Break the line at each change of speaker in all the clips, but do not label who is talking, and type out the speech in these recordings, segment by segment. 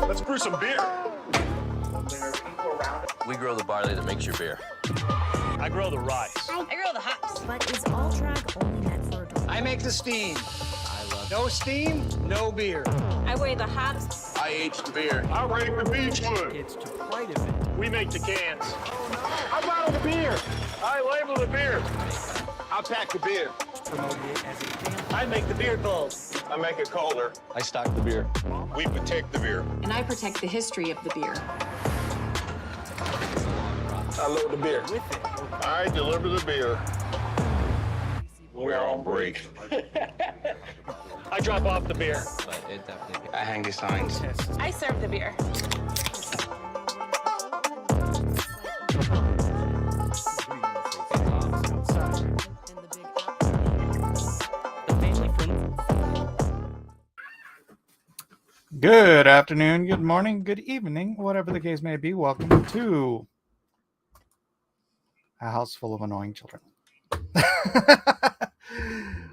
Let's brew some beer.
We grow the barley that makes your beer.
I grow the rice.
I grow the hops.
But is all drag only meant for adults?
I make the steam. No steam, no beer.
I weigh the hops.
I aged the beer.
I rake the beechwood.
It's to pride of it.
We make the cans. I bottle the beer. I label the beer. I pack the beer.
Promote it as a family.
I make the beer cold. I make it colder.
I stock the beer.
We protect the beer.
And I protect the history of the beer.
I load the beer.
With it.
I deliver the beer. We're on break. I drop off the beer.
But it definitely. I hang the signs.
I serve the beer.
Good afternoon, good morning, good evening, whatever the case may be. Welcome to a house full of annoying children.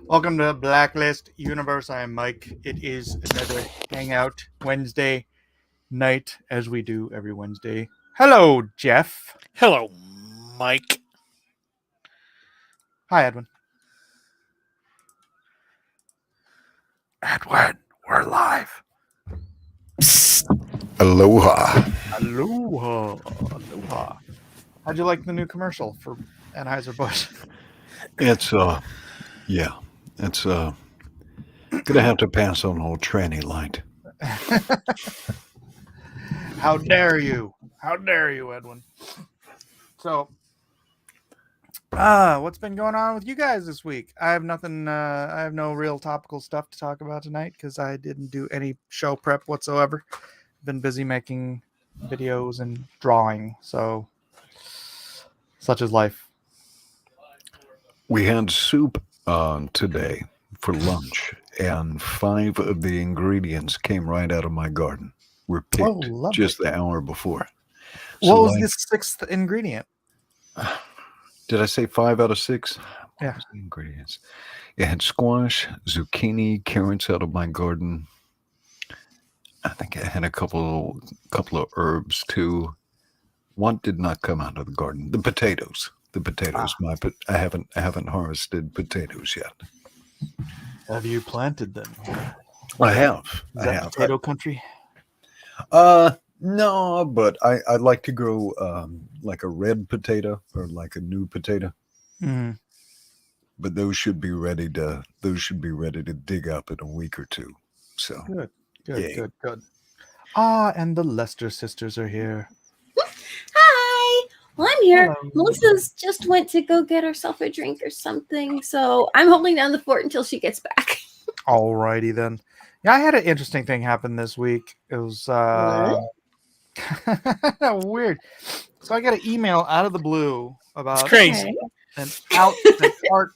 Welcome to Blacklist Universe. I am Mike. It is another Hangout Wednesday night, as we do every Wednesday. Hello, Jeff.
Hello, Mike.
Hi, Edwin.
Edwin, we're live.
Aloha.
Aloha. Aloha. How'd you like the new commercial for Anheuser-Busch?
It's gonna have to pass on old tranny light.
How dare you? How dare you, Edwin? So, what's been going on with you guys this week? I have nothing. I have no real topical stuff to talk about tonight because I didn't do any show prep whatsoever. Been busy making videos and drawing, so such is life.
We had soup today for lunch, and 5 of the ingredients came right out of my garden. Were picked just the hour before.
What was the 6th ingredient?
Did I say 5 out of 6?
Yeah.
What was the ingredients? It had squash, zucchini, carrots out of my garden. I think I had a couple of herbs too. One did not come out of the garden. The potatoes. I haven't harvested potatoes yet.
Have you planted them?
I have.
Is that potato country?
No, but I'd like to grow like a red potato or like a new potato.
Mm-hmm.
But those should be ready to dig up in a week or two. So
Good. And the Lester sisters are here.
Hi. Well, I'm here.
Hello.
Melissa's just went to go get herself a drink or something, so I'm holding down the fort until she gets back.
Alrighty then. Yeah, I had an interesting thing happen this week. It was weird. So I got an email out of the blue about
It's crazy.
an art.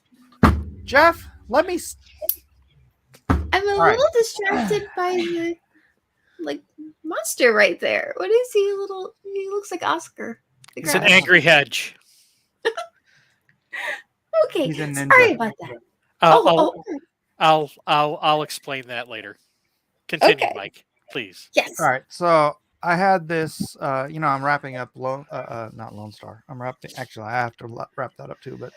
Jeff, let me.
I'm a
All right.
little distracted by the monster right there. What is he? He looks like Oscar. the
It's an
Grouch.
angry hedge.
Okay,
He's a ninja.
sorry about that.
I'll explain that later. Continue,
Okay.
Mike, please.
Yes.
All right, so I had this. I'm wrapping up not Lone Star. I'm wrapping. Actually, I have to wrap that up too. But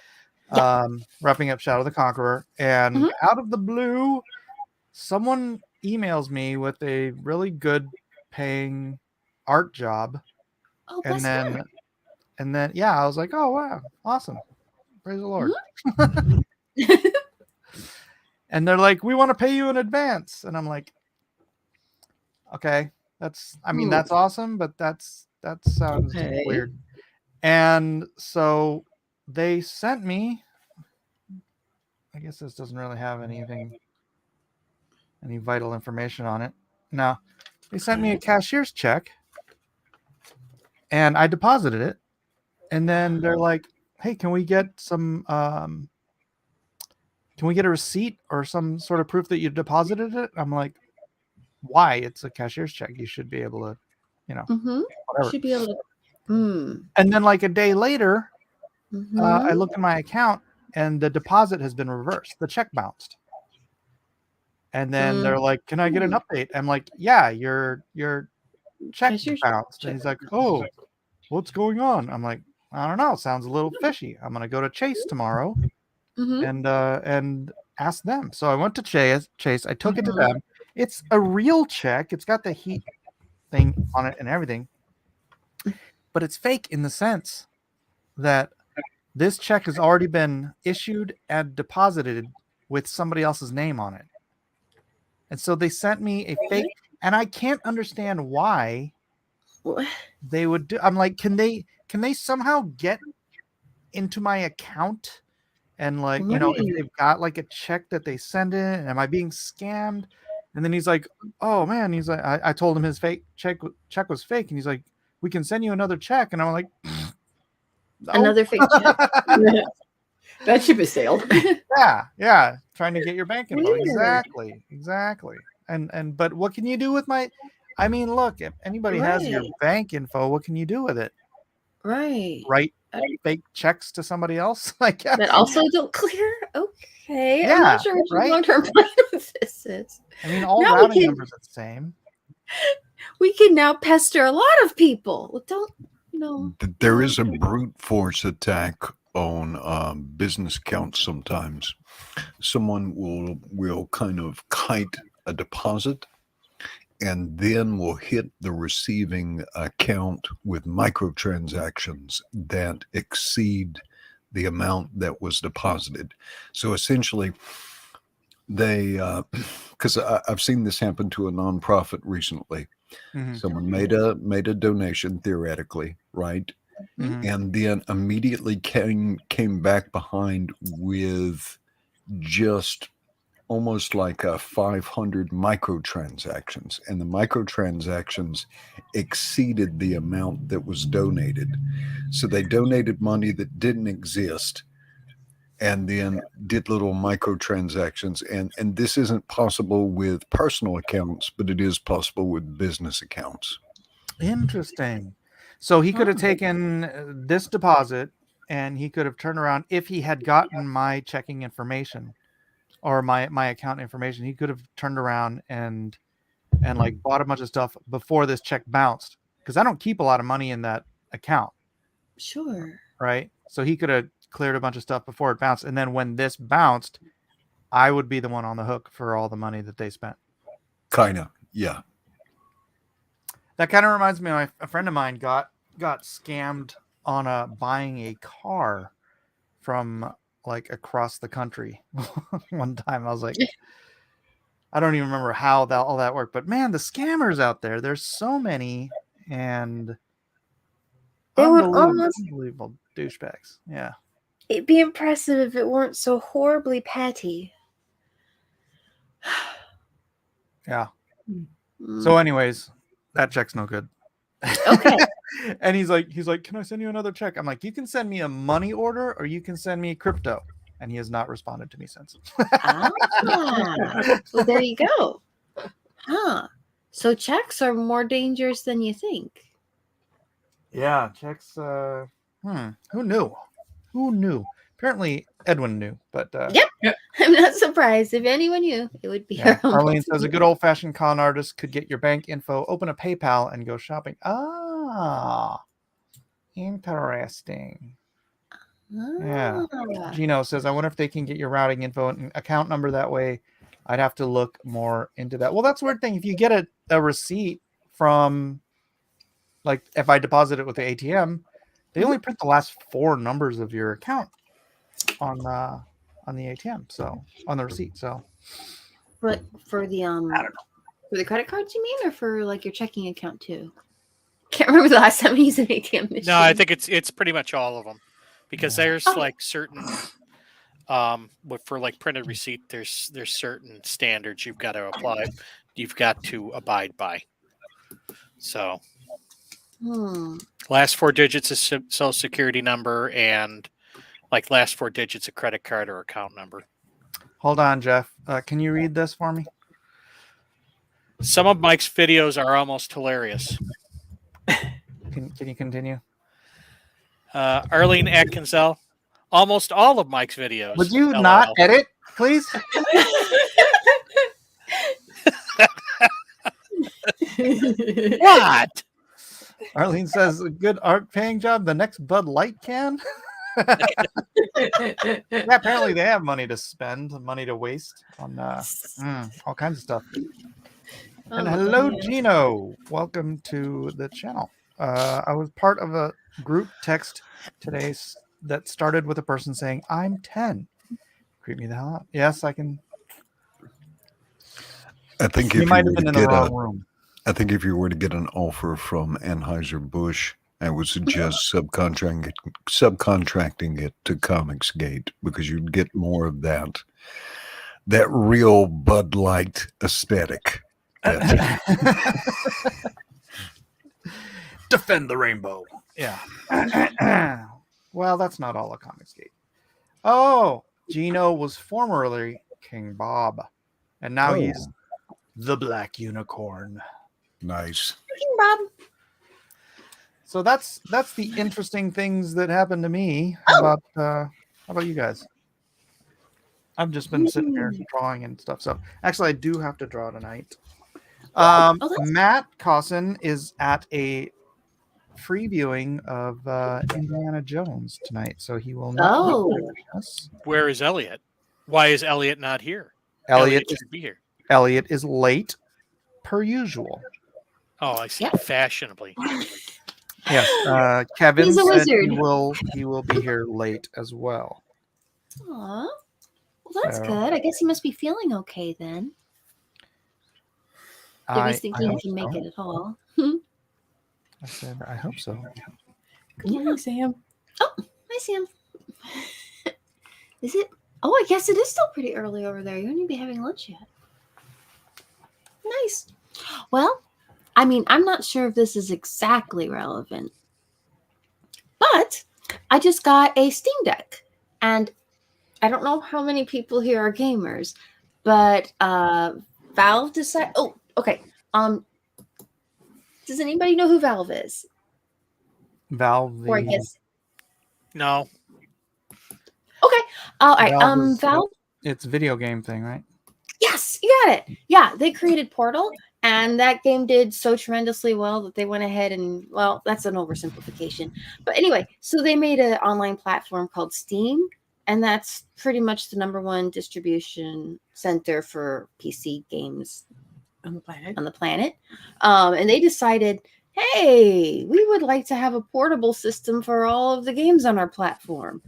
wrapping up Shadow the Conqueror, and out of the blue, someone emails me with a really good paying art job,
Oh,
and
bless
then
her.
I was like, oh wow, awesome, praise the Lord. And they're like, we want to pay you in advance, and I'm like, okay, that's awesome, but that sounds
Okay.
weird. And so they sent me, I guess this doesn't really have any vital information on it. No, they sent me a cashier's check and I deposited it. And then they're like, hey, can we get a receipt or some sort of proof that you deposited it? I'm like, why? It's a cashier's check. You should be able to, whatever.
Should be able to.
And then like a day later,
Mhm.
I look at my account and the deposit has been reversed. The check bounced. And then they're like, "Can I get an update?" I'm like, "Yeah, your check bounced." And he's like, "Oh, what's going on?" I'm like, "I don't know. Sounds a little fishy. I'm gonna go to Chase tomorrow and ask them." So I went to Chase. I took it to them. It's a real check. It's got the heat thing on it and everything, but it's fake in the sense that this check has already been issued and deposited with somebody else's name on it. And so they sent me a fake, and I can't understand why they would do. I'm like, can they somehow get into my account and like, you know, if they've got like a check that they send in, am I being scammed? And then he's like, "Oh man," he's like, I told him his fake check was fake, and he's like, "We can send you another check," and I'm like, "No."
Another fake check.
That ship has sailed.
yeah, trying to get your bank info. Exactly. And but what can you do with my? I mean, look, if anybody has your bank info, what can you do with it?
Right.
Write fake checks to somebody else, I guess.
That also don't clear. Okay.
Yeah,
I'm not sure what your long-term plan with this is.
I mean, all
Now
routing numbers are the same.
We can now pester a lot of people. Don't no.
There is a brute force attack on business accounts sometimes. Someone will kind of kite a deposit and then will hit the receiving account with microtransactions that exceed the amount that was deposited. So essentially, they, because I've seen this happen to a nonprofit recently. Someone made a donation theoretically, right? And then immediately came back behind with just almost like 500 microtransactions, and the microtransactions exceeded the amount that was donated. So they donated money that didn't exist and then did little microtransactions. And this isn't possible with personal accounts, but it is possible with business accounts.
Interesting. So he could have taken this deposit and he could have turned around if he had gotten my checking information or my account information. He could have turned around and like bought a bunch of stuff before this check bounced, because I don't keep a lot of money in that account.
Sure.
Right. So he could have cleared a bunch of stuff before it bounced. And then when this bounced, I would be the one on the hook for all the money that they spent.
Kind of. Yeah.
That kind of reminds me of a friend of mine got scammed on buying a car from like across the country. One time I was like, I don't even remember how all that worked, but man, the scammers out there, there's so many, and
they would almost
unbelievable douchebags. Yeah.
It'd be impressive if it weren't so horribly petty.
Yeah. So anyways, that check's no good.
Okay.
And he's like, "Can I send you another check?" I'm like, "You can send me a money order or you can send me crypto." And he has not responded to me since.
Well, there you go. Huh. So checks are more dangerous than you think.
Yeah, checks. Who knew? Who knew? Apparently Edwin knew, but
Yep. I'm not surprised. If anyone knew, it would be her.
Arlene says a good old-fashioned con artist could get your bank info, open a PayPal, and go shopping. Ah, interesting. Yeah. Gino says, I wonder if they can get your routing info and account number that way. I'd have to look more into that. Well, that's a weird thing. If you get a receipt from, like, if I deposit it with the ATM, they only print the last 4 numbers of your account on the ATM, so on the receipt. So,
but for the
I don't know.
For the credit cards, you mean, or for like your checking account too? Can't remember the last time I used an ATM machine.
No, I think it's pretty much all of them, because there's like certain for like printed receipt, there's certain standards you've got to apply, you've got to abide by. So last 4 digits is social security number, and like last 4 digits a credit card or account number.
Hold on, Jeff. Can you read this for me?
Some of Mike's videos are almost hilarious.
Can you continue?
Arlene Atkinsell, almost all of Mike's videos.
Would you
LOL.
not edit, please?
What?
Arlene says, a good art paying job. The next Bud Light can. Yeah, apparently they have money to spend, money to waste on all kinds of stuff. And hello, Gino. Welcome to the channel. I was part of a group text today that started with a person saying, I'm 10. Creep me the hell out. Yes, I can.
I think
You
if
might
you
have
were
been
to
in the
get
wrong room.
I think if you were to get an offer from Anheuser-Busch, I would suggest subcontracting it to Comicsgate because you'd get more of that real Bud Light aesthetic.
Defend the rainbow. Yeah. Well, that's not all a Comicsgate. Oh, Gino was formerly King Bob, and now he's the Black Unicorn.
Nice.
King Bob.
So that's the interesting things that happened to me. How about you guys? I've just been sitting here drawing and stuff. So actually, I do have to draw tonight. Matt Cosson is at a free viewing of Indiana Jones tonight, so he will not be joining us.
Where is Elliot? Why is Elliot not here?
Elliot
should be here.
Elliot is late, per usual.
Oh, I see. Fashionably.
Yes. Kevin
He's a
said
wizard.
he will be here late as well.
Aw. Well, that's
So-
good. I guess he must be feeling okay then. If he's thinking he can make it at all.
I said, I hope so.
Good morning, Sam.
Oh, hi, Sam. Is it? Oh, I guess it is still pretty early over there. You wouldn't be having lunch yet. Nice. Well, I mean, I'm not sure if this is exactly relevant, but I just got a Steam Deck, and I don't know how many people here are gamers, but Valve decided. Oh, okay. Does anybody know who Valve is?
Valve.
Or I guess.
No.
Okay. All right.
Valve
Valve.
It's a video game thing, right?
Yes, you got it. Yeah, they created Portal, and that game did so tremendously well that they went ahead and, well, that's an oversimplification. But anyway, so they made an online platform called Steam, and that's pretty much the #1 distribution center for PC games
On the planet.
on the planet. And they decided, hey, we would like to have a portable system for all of the games on our platform.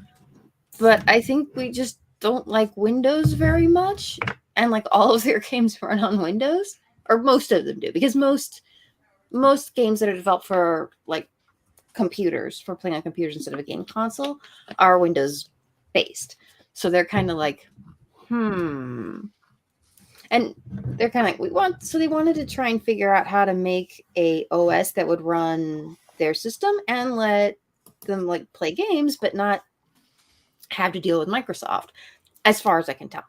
But I think we just don't like Windows very much. And like all of their games run on Windows, or most of them do, because most games that are developed for like computers, for playing on computers instead of a game console, are Windows based. So they're kind of like, and they're kind of like, they wanted to try and figure out how to make a OS that would run their system and let them like play games, but not have to deal with Microsoft, as far as I can tell.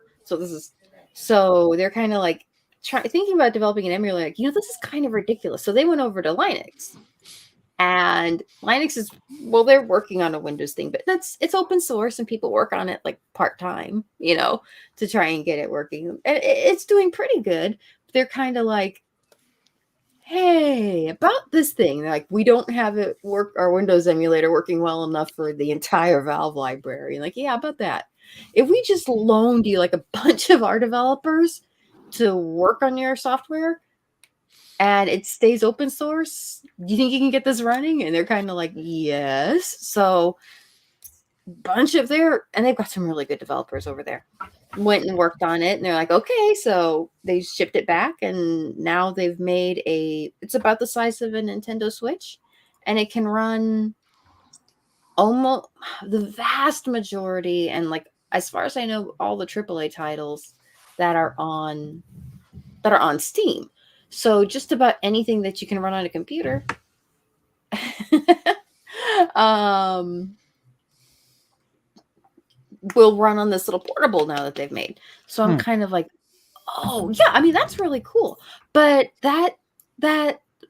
So they're kind of like thinking about developing an emulator. Like, this is kind of ridiculous. So they went over to Linux, and Linux is, well, they're working on a Windows thing, but it's open source and people work on it like part-time, to try and get it working. And it's doing pretty good. They're kind of like, hey, about this thing, like, we don't have it work, our Windows emulator working well enough for the entire Valve library. And like, yeah, about that. If we just loaned you like a bunch of our developers to work on your software and it stays open source, do you think you can get this running? And they're kind of like, yes. So and they've got some really good developers over there, went and worked on it, and they're like, okay, so they shipped it back, and now they've made it's about the size of a Nintendo Switch, and it can run almost the vast majority, and like, as far as I know, all the AAA titles that are on Steam. So just about anything that you can run on a computer will run on this little portable now that they've made. So I'm kind of like, oh yeah, I mean, that's really cool. But that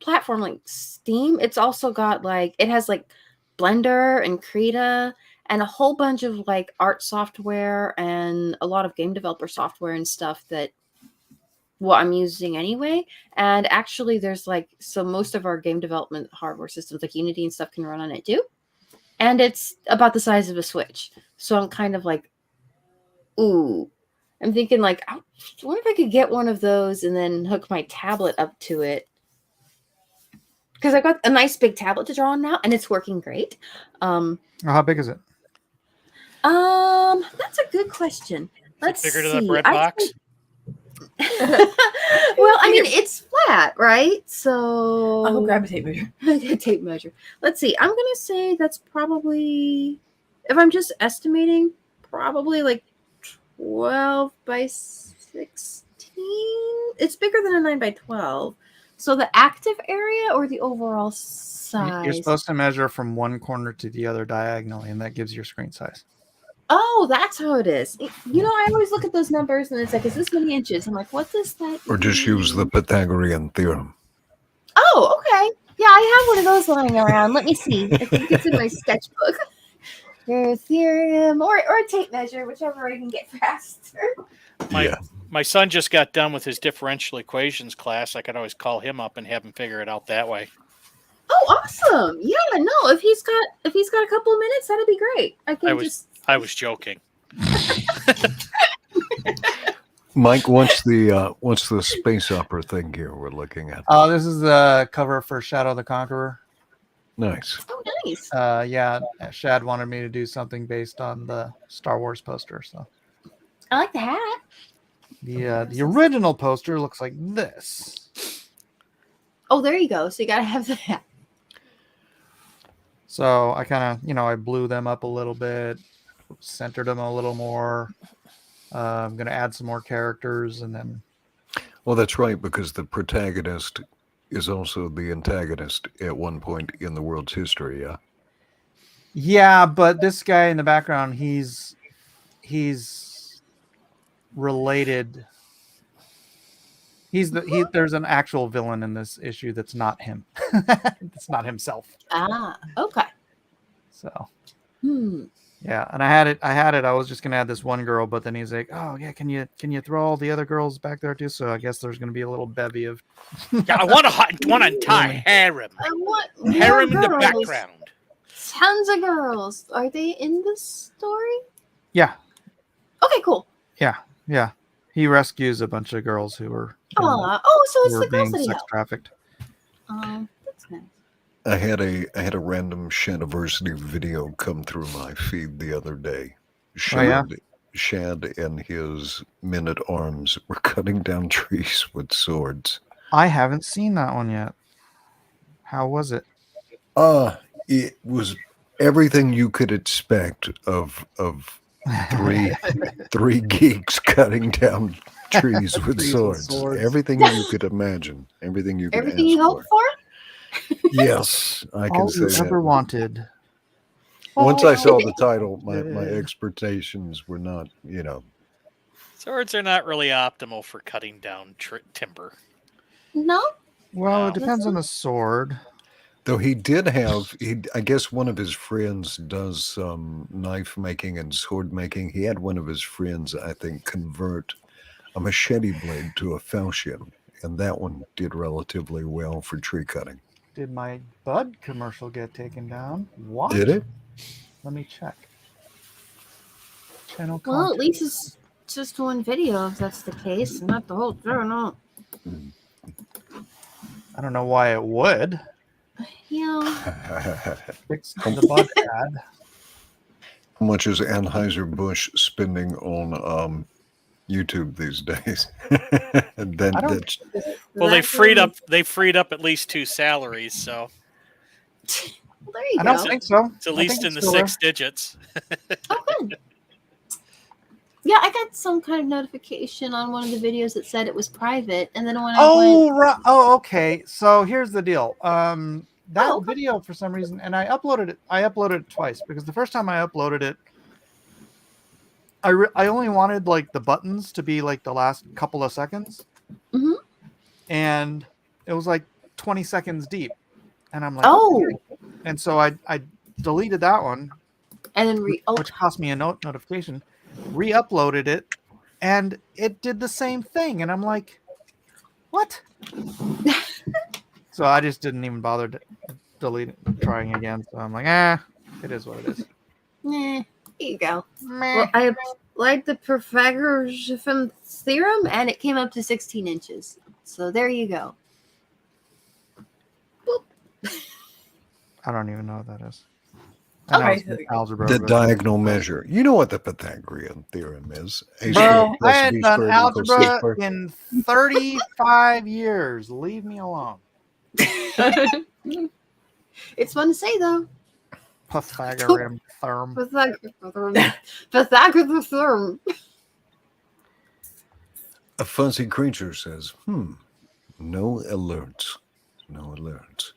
platform, like Steam, it's also got like, it has like Blender and Krita and a whole bunch of like art software and a lot of game developer software and stuff that what I'm using anyway. And actually, there's like, so most of our game development hardware systems, like Unity and stuff, can run on it too. And it's about the size of a Switch. So I'm kind of like, ooh, I'm thinking like, I wonder if I could get one of those and then hook my tablet up to it. Because I've got a nice big tablet to draw on now, and it's working great.
How big is it?
That's a good question. Let's
Bigger
see.
than a bread box?
Well, I mean, it's flat, right? So
I'll go grab a tape measure.
tape measure. Let's see. I'm gonna say that's probably, if I'm just estimating, probably like 12 by 16. It's bigger than a 9 by 12. So the active area or the overall size?
You're supposed to measure from one corner to the other diagonally, and that gives your screen size.
Oh, that's how it is. You know, I always look at those numbers and it's like, is this many inches? I'm like, what does that
Or just
mean?
use the Pythagorean theorem.
Oh, okay. Yeah, I have one of those lying around. Let me see. I think it's in my sketchbook. There's theorem or a tape measure, whichever I can get faster.
My son just got done with his differential equations class. I could always call him up and have him figure it out that way.
Oh, awesome! Yeah, no. If he's got a couple of minutes, that'd be great.
I was joking.
Mike, what's the space opera thing here we're looking at?
Oh, this is the cover for Shadow the Conqueror.
Nice.
Oh, nice.
Yeah, Shad wanted me to do something based on the Star Wars poster. So
I like the hat.
the original poster looks like this.
Oh, there you go. So you gotta have the hat.
So I kind of, I blew them up a little bit, centered them a little more. I'm going to add some more characters and then.
Well, that's right, because the protagonist is also the antagonist at one point in the world's history, yeah?
Yeah, but this guy in the background, he's related. There's an actual villain in this issue that's not him. It's not himself.
Ah, okay.
So.
Hmm.
Yeah, and I had it. I was just gonna add this one girl, but then he's like, "Oh yeah, can you throw all the other girls back there too?" So I guess there's gonna be a little bevy of.
Yeah, I want an entire harem.
I want
Harem in
more
the
girls.
background.
Tons of girls. Are they in the story?
Yeah.
Okay, cool.
Yeah. He rescues a bunch of girls who were.
So it's
who
the
were being
girls that he
sex
helped.
trafficked.
That's nice.
I had a random Shadiversity video come through my feed the other day. Shad and his men-at-arms were cutting down trees with swords.
I haven't seen that one yet. How was it?
It was everything you could expect of three geeks cutting down trees with swords. Everything you could imagine. Everything you could
Everything you hoped for?
Yes, I can
All
say
you
that.
ever wanted.
Once I saw the title, my expectations were not,
Swords are not really optimal for cutting down timber.
No.
Well, it depends on the sword.
Though he did have, I guess one of his friends does some knife making and sword making. He had one of his friends, I think, convert a machete blade to a falchion, and that one did relatively well for tree cutting.
Did my Bud commercial get taken down? What?
Did it?
Let me check. Channel
Well, at
content.
least it's just one video if that's the case, not the whole journal.
I don't know why it would.
Yeah.
Fix the Bud ad.
How much is Anheuser-Busch spending on YouTube these days?
Well, they freed up at least 2 salaries, so
Well, there you
I
go.
don't think so.
it's at
I
least
think
in the
it's still
6 digits.
Oh, good. Yeah, I got some kind of notification on one of the videos that said it was private, and then when I went,
Right. Oh, okay. So here's the deal. That video for some reason, and I uploaded it twice because the first time I uploaded it, I only wanted like the buttons to be like the last couple of seconds, and it was like 20 seconds deep, and I'm like, okay. And so I deleted that one,
and then
which cost me a notification, re-uploaded it, and it did the same thing, and I'm like, What? So I just didn't even bother trying again. So I'm like, it is what it is.
Here you go. Well, I applied the Pythagoras theorem, and it came up to 16 inches. So there you go.
I don't even know what that is. I know it's algebra.
The
but-
diagonal measure. You know what the Pythagorean theorem is. A
Bro,
squared plus
I had
b
done
squared equals c
algebra
squared.
in 35 years. Leave me alone.
It's fun to say, though.
Pythagorean theorem.
Pythagoras theorem.
A fuzzy creature says, no alerts. No alerts.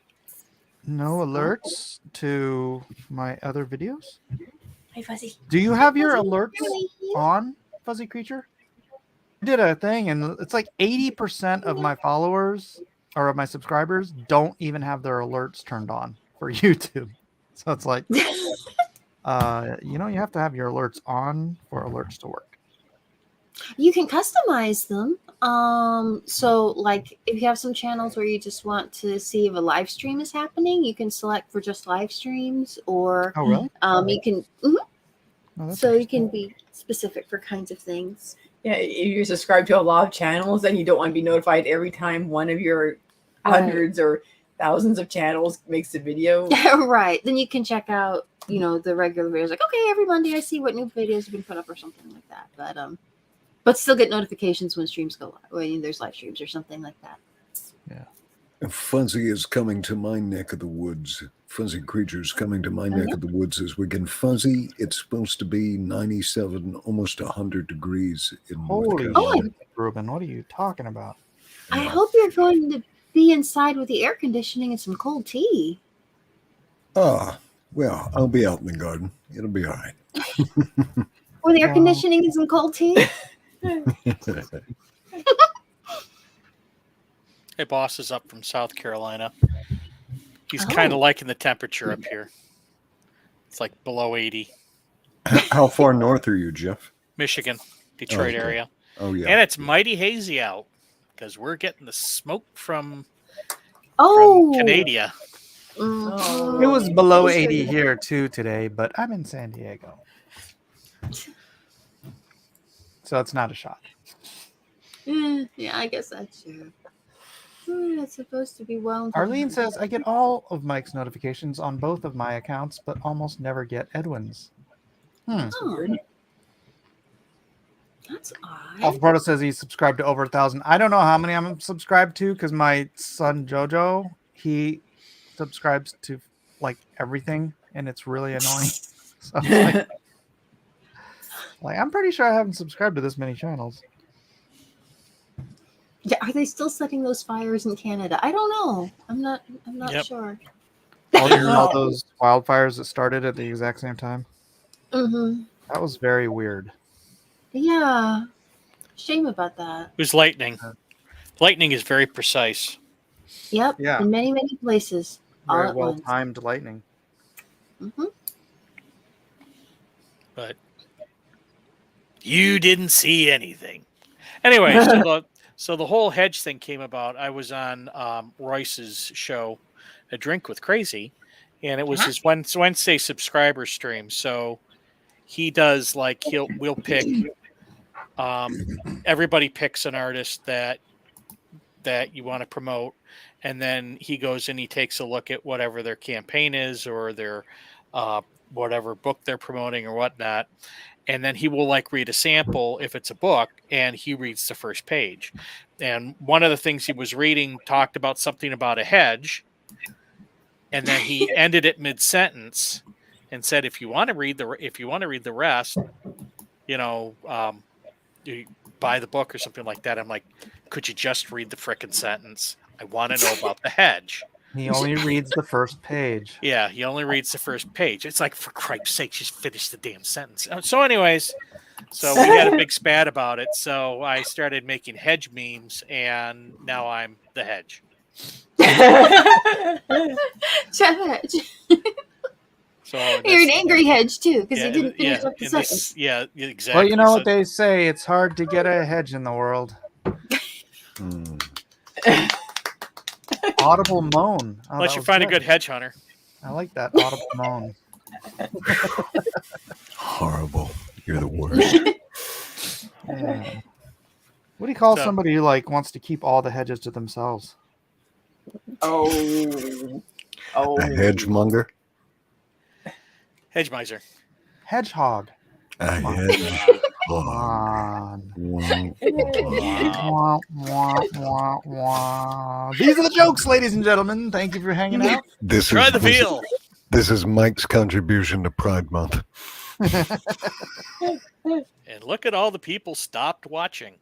No alerts to my other videos?
Hi, Fuzzy.
Do you have your alerts on, Fuzzy Creature? I did a thing, and it's like 80% of my followers or of my subscribers don't even have their alerts turned on for YouTube. So it's like, you have to have your alerts on for alerts to work.
You can customize them. So like if you have some channels where you just want to see if a live stream is happening, you can select for just live streams, or
Oh, really?
you can so you can be specific for kinds of things.
Yeah, if you're subscribed to a lot of channels, then you don't want to be notified every time one of your hundreds or thousands of channels makes a video.
Right. Then you can check out, the regular videos. Like, okay, every Monday I see what new videos have been put up or something like that. But still get notifications when streams go live, when there's live streams or something like that.
Yeah.
Fuzzy is coming to my neck of the woods. Fuzzy creature's coming to my neck of the woods this weekend. Fuzzy, it's supposed to be 97, almost 100 degrees in
Holy
North Carolina.
shit, Ruben, what are you talking about?
I hope you're going to be inside with the air conditioning and some cold tea.
Well, I'll be out in the garden. It'll be all right.
With air conditioning and some cold tea?
Hey, boss is up from South Carolina. He's kind of liking the temperature up here. It's like below 80.
How far north are you, Jeff?
Michigan, Detroit area.
Oh, yeah.
And it's mighty hazy out because we're getting the smoke from Canada.
It was below 80 here too today, but I'm in San Diego. So it's not a shock.
Yeah, I guess that's true. It's supposed to be well.
Arlene says, I get all of Mike's notifications on both of my accounts, but almost never get Edwin's.
That's odd.
Alpha says he's subscribed to over 1,000. I don't know how many I'm subscribed to because my son Jojo, he subscribes to like everything, and it's really annoying. So it's like, I'm pretty sure I haven't subscribed to this many channels.
Yeah, are they still setting those fires in Canada? I don't know. I'm not sure.
All those wildfires that started at the exact same time.
Mm-hmm.
That was very weird.
Yeah. Shame about that.
It was lightning. Lightning is very precise.
Yep.
Yeah.
In many, many places.
Very
all at
well
once.
timed lightning.
Mm-hmm.
But you didn't see anything. Anyway, so the whole hedge thing came about. I was on Royce's show, A Drink with Crazy, and it was his Wednesday subscriber stream. So he does we'll pick. Everybody picks an artist that you want to promote, and then he goes and he takes a look at whatever their campaign is or their whatever book they're promoting or whatnot. And then he will read a sample if it's a book, and he reads the first page. And one of the things he was reading talked about something about a hedge, and then he ended it mid-sentence and said, "If you want to read the rest, you buy the book or something like that." I'm like, "Could you just read the frickin' sentence? I want to know about the hedge."
He only reads the first page.
Yeah, he only reads the first page. It's like, for Christ's sake, just finish the damn sentence. So anyways, we got a big spat about it. So I started making hedge memes, and now I'm the hedge.
Hedge.
So
you're an angry hedge too, because you didn't finish up the sentence.
Yeah, exactly.
Well, you know what they say, it's hard to get a hedge in the world. Audible moan. Oh,
Unless
that
you
was
find a good hedge hunter.
I like that audible moan.
Horrible. You're the worst.
Yeah. What do you call
So-
somebody who like wants to keep all the hedges to themselves?
Oh.
A hedgemonger?
Hedge miser.
Hedgehog.
A
Come on.
hedgehog.
Come on.
Wow.
Wah, wah, wah, wah. These are the jokes, ladies and gentlemen. Thank you for hanging out.
Try the veal.
This is Mike's contribution to Pride Month.
And look at all the people stopped watching.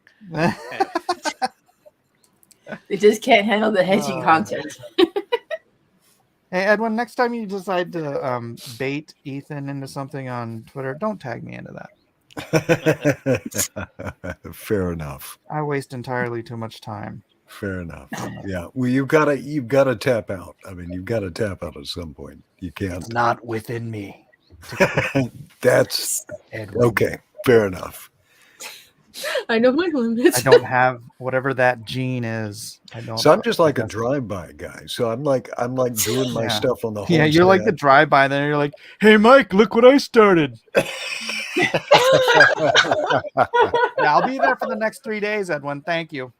They just can't handle the hedging content.
Hey, Edwin, next time you decide to bait Ethan into something on Twitter, don't tag me into that.
Fair enough.
I waste entirely too much time.
Fair enough. Yeah. Well, you've got to tap out. I mean, you've got to tap out at some point. You can't.
It's not within me.
That's
Edwin.
okay. Fair enough.
I know my limits.
I don't have whatever that gene is. I don't.
So I'm just like a drive-by guy. So I'm like doing my
Yeah.
stuff on the
Yeah, you're like the drive-by. Then you're like, "Hey, Mike, look what I started." Yeah, I'll be there for the next 3 days, Edwin. Thank you.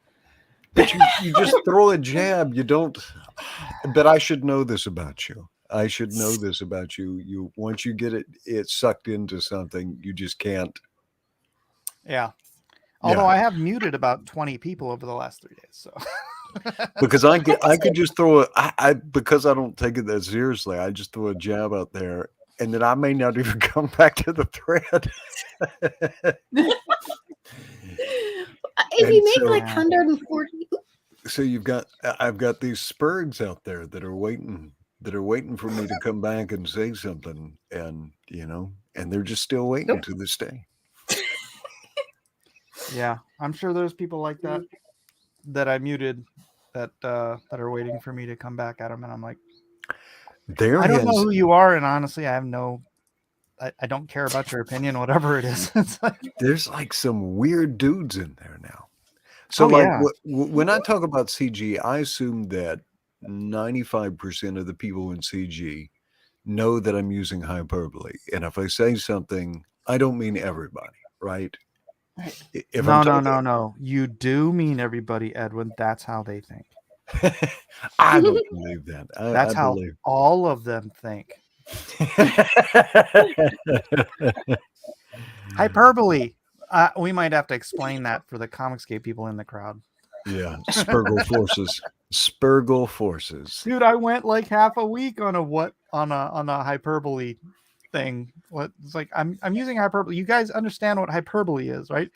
But you just throw a jab. You don't. But I should know this about you. I should know this about you. You once you get it sucked into something, you just can't.
Yeah. Although I have muted about 20 people over the last 3 days, so.
Because I could just throw because I don't take it that seriously. I just throw a jab out there, and then I may not even come back to the thread.
If you make
so-
like 140,
So I've got these spurgs out there that are waiting for me to come back and say something, and and they're just still waiting to this day.
Yeah, I'm sure there's people like that I muted that are waiting for me to come back at them, and I'm like, I don't know who you are, and honestly, I don't care about your opinion, whatever it is. It's like,
There's like some weird dudes in there now. So when I talk about CG, I assume that 95% of the people in CG know that I'm using hyperbole, and if I say something, I don't mean everybody, right? If
no. You do mean everybody, Edwin. That's how they think.
I don't believe that.
That's how all of them think. Hyperbole. We might have to explain that for the Comicscape people in the crowd.
Yeah, Spurgle forces. Spurgle forces.
Dude, I went like half a week on a hyperbole thing. It's like I'm using hyperbole. You guys understand what hyperbole is, right?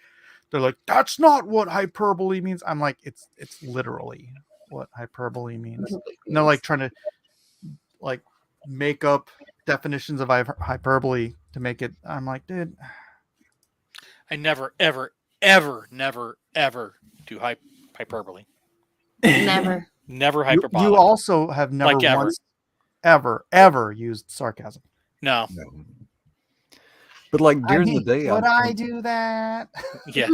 They're like, that's not what hyperbole means. I'm like, it's literally what hyperbole means. And they're like trying to like make up definitions of hyperbole to make it. I'm like, dude,
I never, ever, ever, never, ever do hyperbole.
never.
Never hyperbole.
You also have never
Like ever.
once ever used sarcasm.
No.
But like during the day,
would I do that?
Yeah.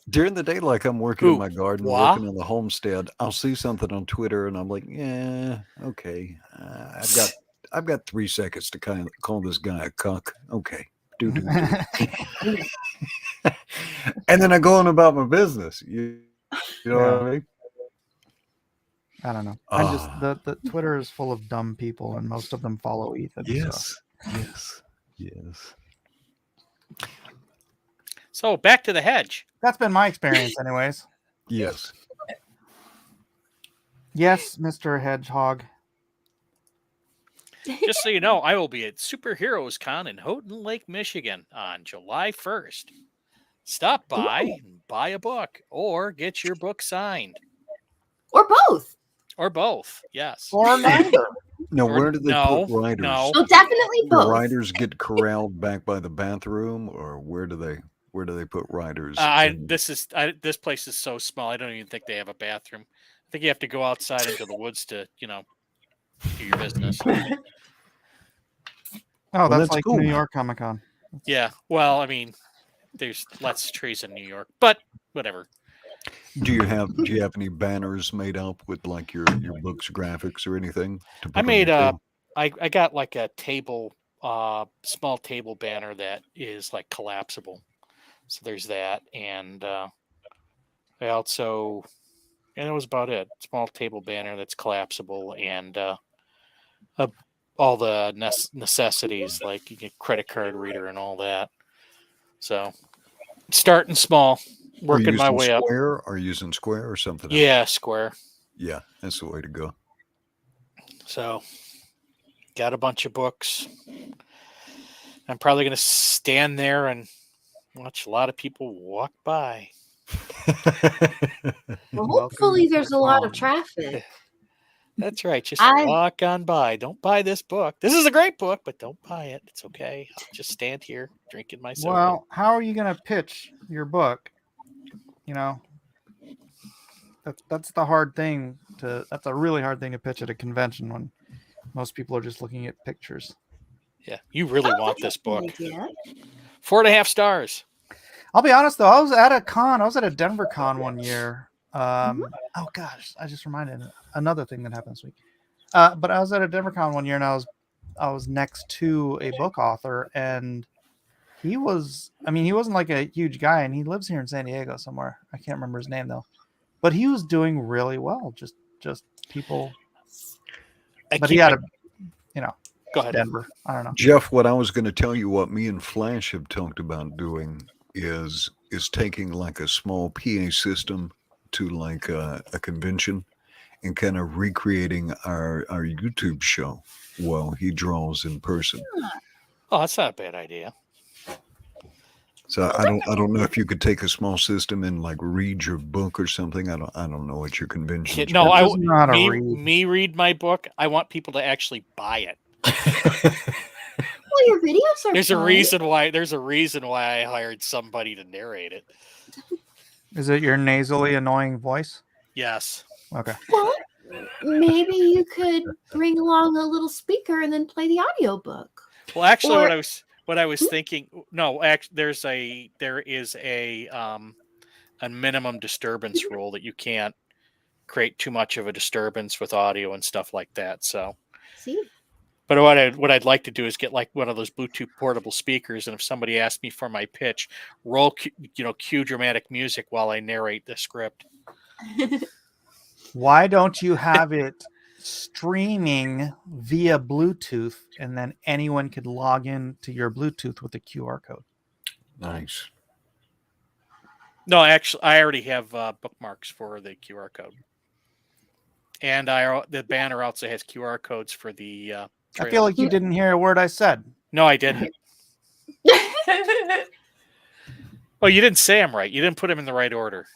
During the day, like I'm working in my garden,
What?
working on the homestead. I'll see something on Twitter, and I'm like, yeah, okay. I've got 3 seconds to kind of call this guy a cuck. Okay, do. And then I go on about my business. You know what I mean?
I don't know. I just the Twitter is full of dumb people, and most of them follow Ethan.
Yes.
So.
Yes.
So back to the hedge.
That's been my experience, anyways.
Yes.
Yes, Mr. Hedgehog.
Just so you know, I will be at Superheroes Con in Houghton Lake, Michigan on July 1st. Stop by and buy a book or get your book signed.
Or both.
Or both, yes.
Or neither.
Now,
Or-
where do they
no,
put riders?
no.
So definitely
Do
both.
riders get corralled back by the bathroom, or where do they put riders?
This place is so small. I don't even think they have a bathroom. I think you have to go outside into the woods to, do your business.
Oh, that's
that's
like
cool.
New York Comic Con.
Yeah. Well, I mean, there's less trees in New York, but whatever.
Do you have any banners made up with like your book's graphics or anything to put
I
on
made
your
a
table?
I got like a table small table banner that is like collapsible. So there's that, and I also and that was about it. Small table banner that's collapsible, and uh, all the necessities like you get credit card reader and all that. So starting small,
Are you
working my
using
way up.
Square? Are you using Square or something else?
Yeah, square.
Yeah, that's the way to go.
So got a bunch of books. I'm probably going to stand there and watch a lot of people walk by.
Well,
Welcome
hopefully
to
there's
the
a lot of
colony.
traffic.
That's right. Just
I
walk on by. Don't buy this book. This is a great book, but don't buy it. It's okay. I'll just stand here drinking my soda.
Well, how are you going to pitch your book? You know, that's the hard thing that's a really hard thing to pitch at a convention when most people are just looking at pictures.
Yeah, you really want
that's
this
a good
book.
idea.
4.5 stars.
I'll be honest though, I was at a Denver con one year. Oh gosh, I just reminded another thing that happened this week. But I was at a Denver con one year and I was next to a book author and he wasn't like a huge guy and he lives here in San Diego somewhere. I can't remember his name though. But he was doing really well. Just people but he had a
Go ahead.
Denver. I don't know.
Jeff, what I was going to tell you, what me and Flash have talked about doing is taking like a small PA system to like a convention and kind of recreating our YouTube show while he draws in person.
Oh, that's not a bad idea.
So I don't know if you could take a small system and like read your book or something. I don't know what your convention.
Yeah, no,
doesn't know how to read.
me read my book. I want people to actually buy it.
Well, your videos are
There's a
fun.
reason why I hired somebody to narrate it.
Is it your nasally annoying voice?
Yes.
Okay.
Well, maybe you could bring along a little speaker and then play the audiobook.
Well, actually,
Or-
what I was thinking. No, actually, there is a minimum disturbance rule that you can't create too much of a disturbance with audio and stuff like that. So,
See?
but what I'd like to do is get like one of those Bluetooth portable speakers, and if somebody asks me for my pitch, cue dramatic music while I narrate the script.
Why don't you have it streaming via Bluetooth and then anyone could log in to your Bluetooth with a QR code?
Nice.
No, actually, I already have bookmarks for the QR code, and the banner also has QR codes for the.
I feel like you didn't hear a word I said.
No, I didn't. Oh, you didn't say them right. You didn't put them in the right order.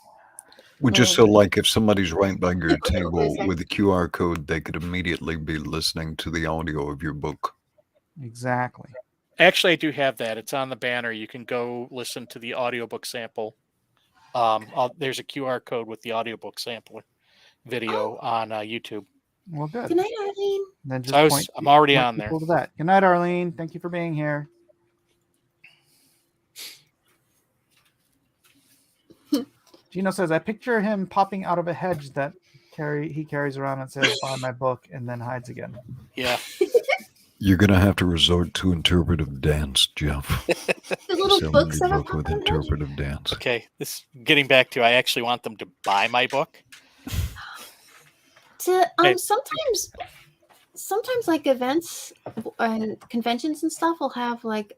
Well, just so like if somebody's right by your table with a QR code, they could immediately be listening to the audio of your book.
Exactly.
Actually, I do have that. It's on the banner. You can go listen to the audiobook sample. There's a QR code with the audiobook sample video on YouTube.
Well, good.
Good night, Arlene.
Then just
I'm already
point
on there.
people to that. Good night, Arlene. Thank you for being here. Gino says, I picture him popping out of a hedge that he carries around and says, buy my book, and then hides again.
Yeah.
You're going to have to resort to interpretive dance, Jeff.
The little
Selling
books
your
that are
book with
popping out.
interpretive dance.
Okay. This getting back to I actually want them to buy my book.
To sometimes like events and conventions and stuff will have like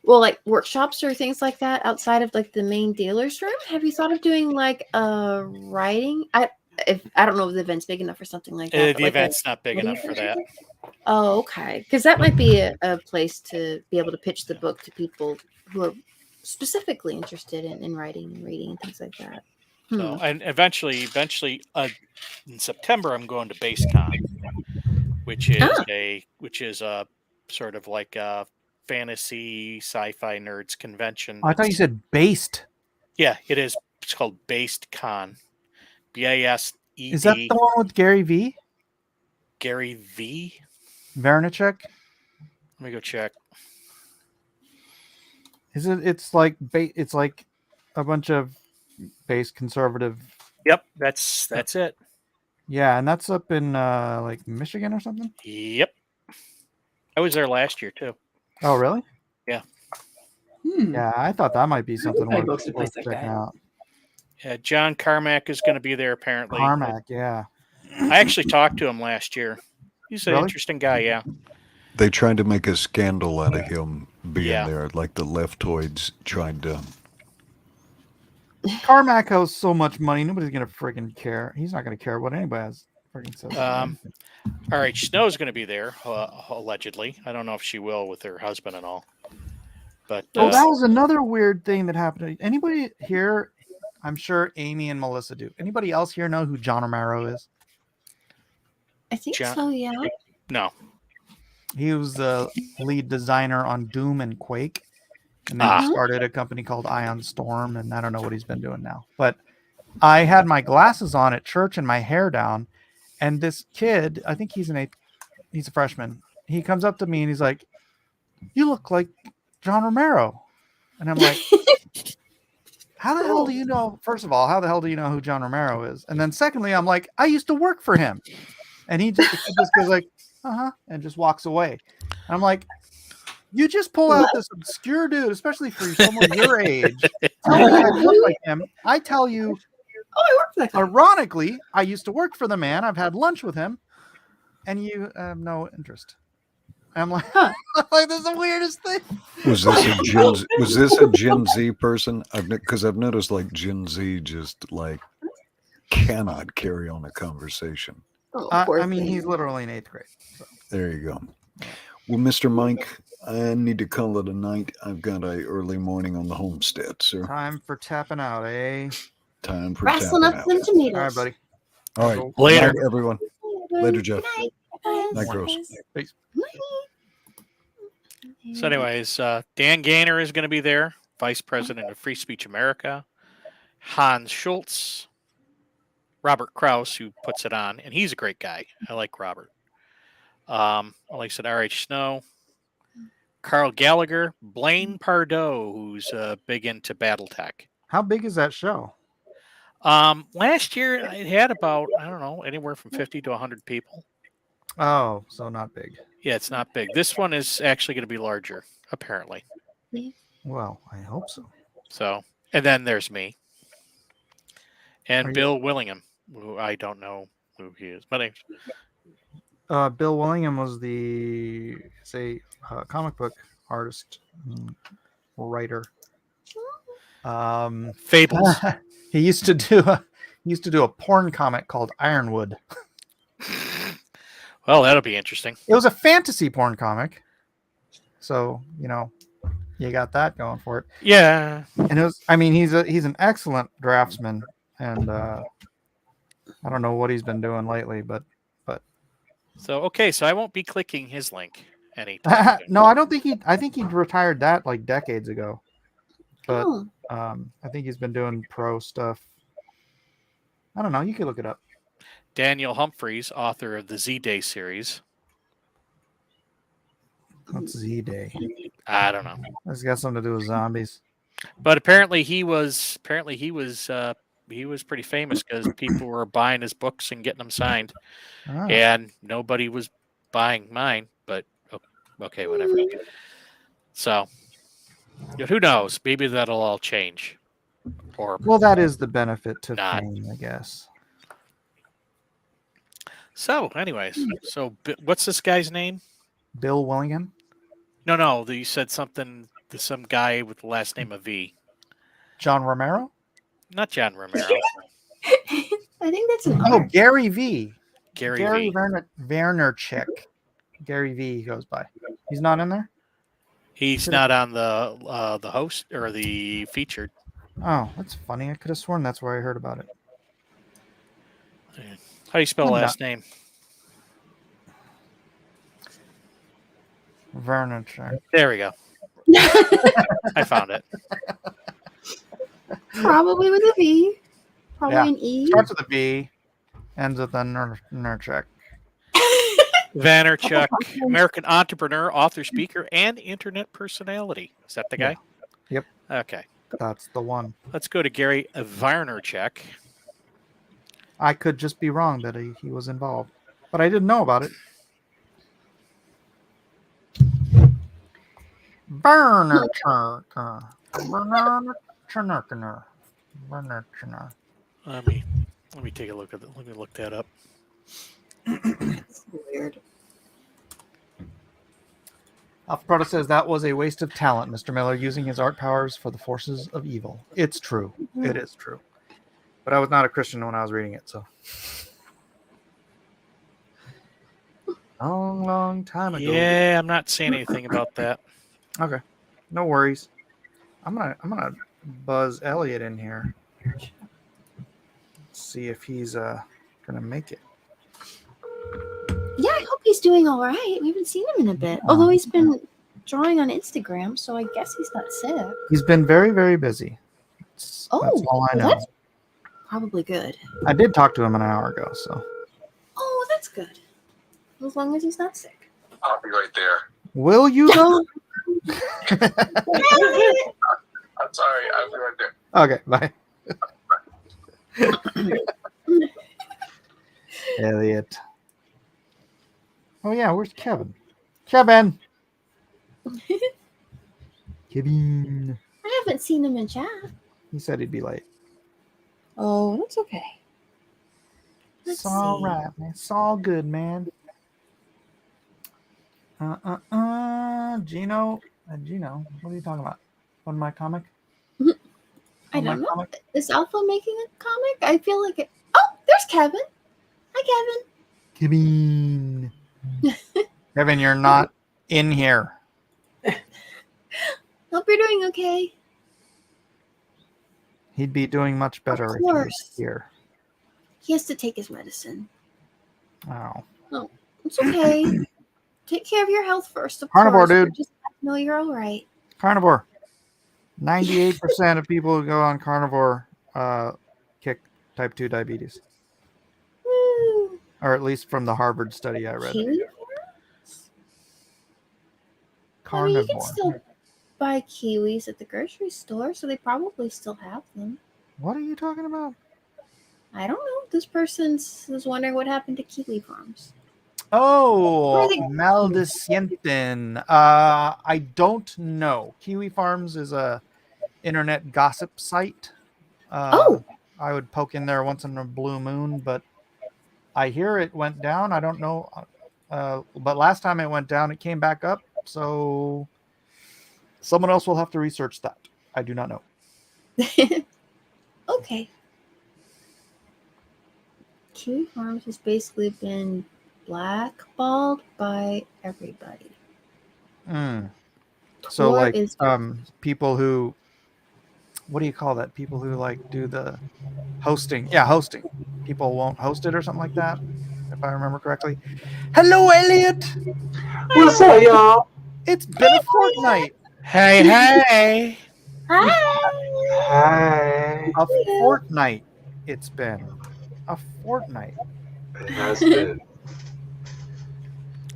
like workshops or things like that outside of like the main dealer's room. Have you thought of doing like writing? I don't know if the event's big enough for something like that.
The event's not big enough for that.
Oh, okay. Because that might be a place to be able to pitch the book to people who are specifically interested in writing and reading and things like that.
So, and eventually, in September, I'm going to BaseCon, which is a sort of like a fantasy sci-fi nerds convention.
Oh, I thought you said based.
Yeah, it is. It's called BasedCon. BASED.
Is that the one with Gary V?
Gary V?
Vaynerchuk?
Let me go check.
Is it? It's like a bunch of based conservative.
Yep, that's it.
Yeah, and that's up in like Michigan or something.
Yep. I was there last year too.
Oh, really?
Yeah.
Yeah, I thought that might be something
probably
worth,
go to a place
worth
like
checking
that.
out.
Yeah, John Carmack is going to be there apparently.
Carmack, yeah.
I actually talked to him last year. He's an
Really?
interesting guy, yeah.
They tried to make a scandal out of him being
Yeah.
there, like the leftoids tried to.
Carmack has so much money, nobody's gonna friggin' care. He's not gonna care what anybody has friggin' says. about him.
All right, Snow's going to be there allegedly. I don't know if she will with her husband and all. But
Oh, that was another weird thing that happened. Anybody here? I'm sure Amy and Melissa do. Anybody else here know who John Romero is?
I think
John-
so, yeah.
no.
He was the lead designer on Doom and Quake, and then he started a company called Ion Storm, and I don't know what he's been doing now. But I had my glasses on at church and my hair down, and this kid, I think he's a freshman. He comes up to me and he's like, "You look like John Romero," and I'm like, "How the hell do you know?" First of all, how the hell do you know who John Romero is? And then secondly, I'm like, "I used to work for him," and he just goes like, and just walks away. And I'm like, you just pull out this obscure dude, especially for someone your age. Tell me I look like him. I tell you,
I work for that guy.
ironically, I used to work for the man. I've had lunch with him, and you have no interest. I'm like, like this is the weirdest thing.
Was this a Gen Z person? Because I've noticed like Gen Z just like cannot carry on a conversation.
I mean, he's literally in 8th grade. So.
There you go. Well, Mr. Mike, I need to call it a night. I've got a early morning on the homestead, sir.
Time for tapping out, eh?
Time for
Wrestling
tapping
up
out.
some tomatoes.
All right, buddy.
All right.
Later.
Night, everyone. Later, Jeff. Night, Gross.
Peace.
So, anyways, Dan Gaynor is going to be there, Vice President of Free Speech America. Hans Schultz, Robert Krause, who puts it on, and he's a great guy. I like Robert. Like I said, R.H. Snow, Carl Gallagher, Blaine Pardoe, who's big into BattleTech.
How big is that show?
Last year, it had about, I don't know, anywhere from 50 to 100 people.
Oh, so not big.
Yeah, it's not big. This one is actually going to be larger, apparently.
Well, I hope so.
So, and then there's me. And
Are you-
Bill Willingham, who I don't know who he is. But anyways,
Bill Willingham was comic book artist, writer.
Fables.
He used to do a porn comic called Ironwood.
Well, that'll be interesting.
It was a fantasy porn comic, so you got that going for it.
Yeah,
and it was. I mean, he's an excellent draftsman, and I don't know what he's been doing lately, but.
So okay, so I won't be clicking his link anytime.
No, I don't think he. I think he retired that like decades ago, but I think he's been doing pro stuff. I don't know. You could look it up.
Daniel Humphreys, author of the Z-Day series.
What's Z-Day?
I don't know.
It's got something to do with zombies.
But apparently he was pretty famous because people were buying his books and getting them signed, and nobody was buying mine. But okay, whatever. So who knows? Maybe that'll all change. Or
well, that is the benefit to
not.
fame, I guess.
So, anyways, what's this guy's name?
Bill Willingham?
No. You said something to some guy with the last name of V.
John Romero?
Not John Romero.
I think that's an
Oh, Gary V.
Gary
Gary
V.
Vaynerchuk. Gary V. goes by. He's not in there?
He's not on the host or the featured.
Oh, that's funny. I could have sworn that's where I heard about it.
How do you spell last name?
Vaynerchuk.
There we go. I found it.
Probably with a V. Probably
Yeah.
an E.
Starts with a V, ends with a Nurchuk.
Vaynerchuk, American entrepreneur, author, speaker, and internet personality. Is that the guy?
Yep.
Okay.
That's the one.
Let's go to Gary Vaynerchuk.
I could just be wrong that he was involved, but I didn't know about it.
Let me take a look at that. Let me look that up.
That's weird.
Alpha says that was a waste of talent, Mr. Miller, using his art powers for the forces of evil. It's true. It is true. But I was not a Christian when I was reading it, so. Long time ago.
Yeah, I'm not saying anything about that.
Okay. No worries. I'm gonna buzz Elliot in here. See if he's gonna make it.
Yeah, I hope he's doing all right. We haven't seen him in a bit. Although he's been drawing on Instagram, so I guess he's not sick.
He's been very, very busy. That's all I know.
That's probably good.
I did talk to him an hour ago, so.
Oh, that's good. As long as he's not sick.
I'll be right there.
Will you though?
I'm sorry. I'll be right there.
Okay, bye. Elliot. Oh yeah, where's Kevin? Kevin. Kevin.
I haven't seen him in chat.
He said he'd be late.
Oh, that's okay.
It's all right, man. It's all good, man. Gino. Gino, what are you talking about? On my comic?
I don't know. Is Alpha making a comic? I feel like it. Oh, there's Kevin. Hi,
Kevin. Kevin, you're not in here.
Hope you're doing okay.
He'd be doing much better
Of
if he was
course.
here.
He has to take his medicine.
Oh.
Oh, it's okay. Take care of your health first. Of
Carnivore,
course.
dude.
Just know you're all right.
Carnivore. 98% of people who go on carnivore kick type 2 diabetes.
Woo.
Or at least from the Harvard study I read.
Kiwi? I mean, you can still buy kiwis at the grocery store, so they probably still have them.
What are you talking about?
I don't know. This person was wondering what happened to kiwi farms.
Oh, Maldicienten. I don't know. Kiwi Farms is a internet gossip site. I would poke in there once in a blue moon, but I hear it went down. I don't know. But last time it went down, it came back up. So someone else will have to research that. I do not know.
Okay. Kiwi Farms has basically been blackballed by everybody.
So
Tor
like
is-
people who, what do you call that? People who like do the hosting. Yeah, hosting. People won't host it or something like that, if I remember correctly. Hello, Elliot.
What's up, y'all?
It's been a fortnight.
Hey, hey.
Hi.
A fortnight. It's been a fortnight.
It has been.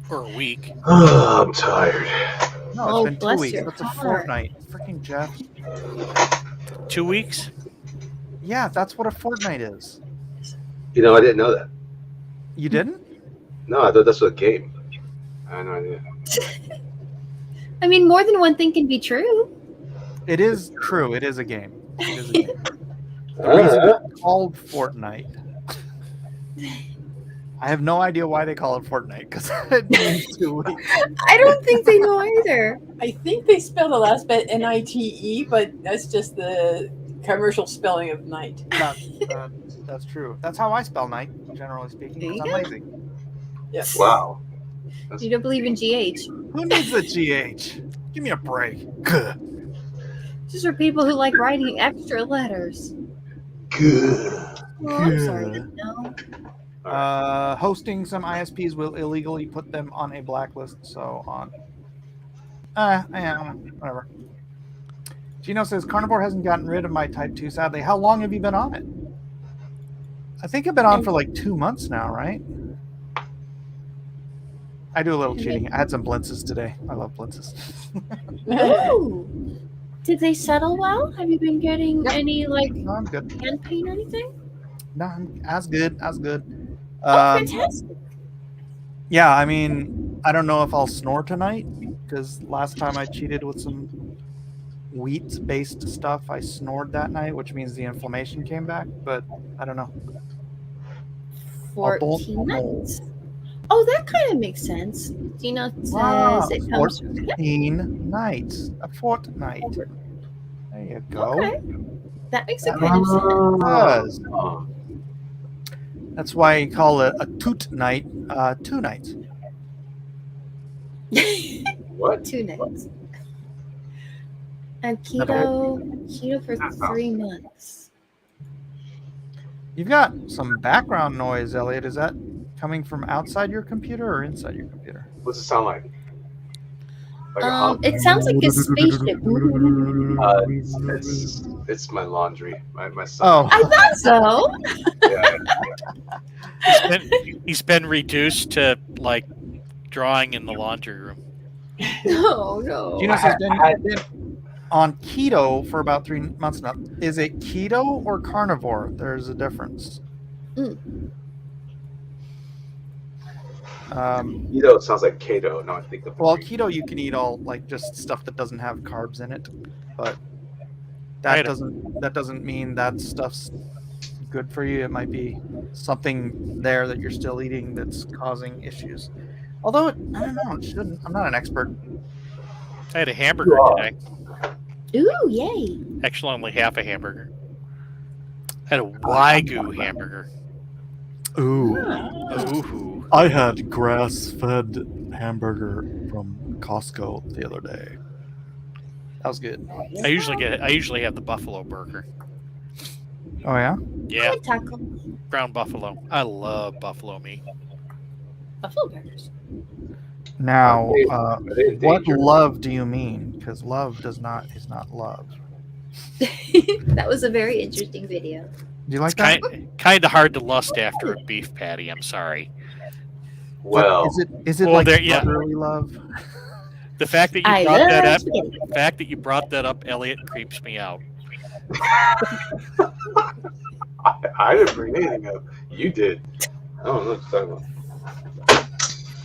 Or a week.
Oh, I'm tired.
No, it's been 2
bless
weeks.
your
That's a
heart.
fortnight. Freaking Jeff.
2 weeks?
Yeah, that's what a fortnight is.
You know, I didn't know that.
You didn't?
No, I thought that's a game. I had no idea.
I mean, more than one thing can be true.
It is true. It is a game. It is a game. The reason it's called Fortnite. I have no idea why they call it Fortnite because it means 2 weeks.
I don't think they know either.
I think they spell the last bit Nite, but that's just the commercial spelling of night.
That's true. That's how I spell night, generally speaking, because I'm lazy.
Yes.
Wow.
You don't believe in GH.
Who needs the GH? Give me a break. Good.
Just for people who like writing extra letters.
Good.
Well, I'm sorry. I didn't know.
Hosting some ISPs will illegally put them on a blacklist. So on. Yeah, whatever. Gino says Carnivore hasn't gotten rid of my Type 2. Sadly, how long have you been on it? I think I've been on for like 2 months now, right? I do a little cheating. I had some blintzes today. I love blintzes.
Ooh. Did they settle well? Have you been getting any like
No, I'm good.
hand pain or anything?
No, I'm as good. As good.
Oh, fantastic.
Yeah, I mean, I don't know if I'll snore tonight because last time I cheated with some wheat-based stuff, I snored that night, which means the inflammation came back. But I don't know. I don't
14
know.
nights. Oh, that kind of makes sense. Dina says it comes from
14 nights, a fortnight. There you go.
Okay. That makes a kind of
Does.
sense.
That's why you call it a toot night, 2 nights.
What?
2 nights. And keto for 3 months.
You've got some background noise, Elliot. Is that coming from outside your computer or inside your computer?
What's it sound like? Like a hum?
It sounds like a spaceship.
It's my laundry. My son.
Oh,
I thought so.
Yeah.
He's been reduced to like drawing in the laundry room.
No.
Gino has been on keto for about 3 months now. Is it keto or carnivore? There's a difference.
Keto sounds like keto. No, I think of
Well, keto you can eat all like just stuff that doesn't have carbs in it, but that doesn't mean that stuff's good for you. It might be something there that you're still eating that's causing issues. Although I don't know, it shouldn't. I'm not an expert.
I had a hamburger today.
Ooh, yay.
Actually, only half a hamburger. I had a Wagyu hamburger.
Ooh.
Ooh.
I had grass-fed hamburger from Costco the other day. That was good.
I usually have the buffalo burger.
Oh yeah?
Yeah.
Taco.
Ground buffalo. I love buffalo meat.
Buffalo burgers.
Now,
Are they in
what
danger?
love do you mean? Because love is not love.
That was a very interesting video.
Do you like that?
Kind of hard to lust after a beef patty. I'm sorry.
Well,
is it
Well,
like
there- yeah.
brotherly love?
The fact that you
I
brought that
love
up,
spaghetti.
the fact that you brought that up, Elliot, creeps me out.
I didn't bring anything up. You did. I don't know what you're talking about.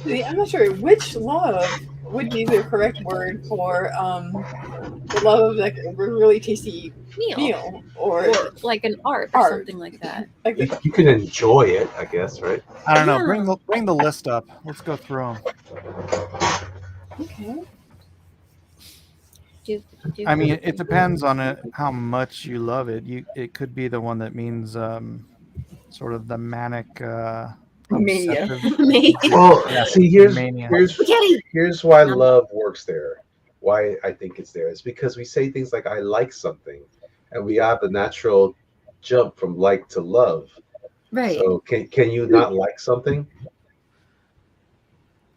See, I'm not sure which love would be the correct word for the love of like a really tasty meal or
like an art or
Art.
something like that.
like the,
You can enjoy it, I guess, right?
I don't know.
Yeah.
Bring the list up. Let's go through them.
okay.
I mean, it depends on how much you love it. It could be the one that means sort of the manic
Mania.
obsessive.
Well,
Yeah,
see, here's
mania.
here's why love works there. Why I think it's there is because we say things like "I like something," and we have the natural jump from like to love.
Right.
So can you not like something?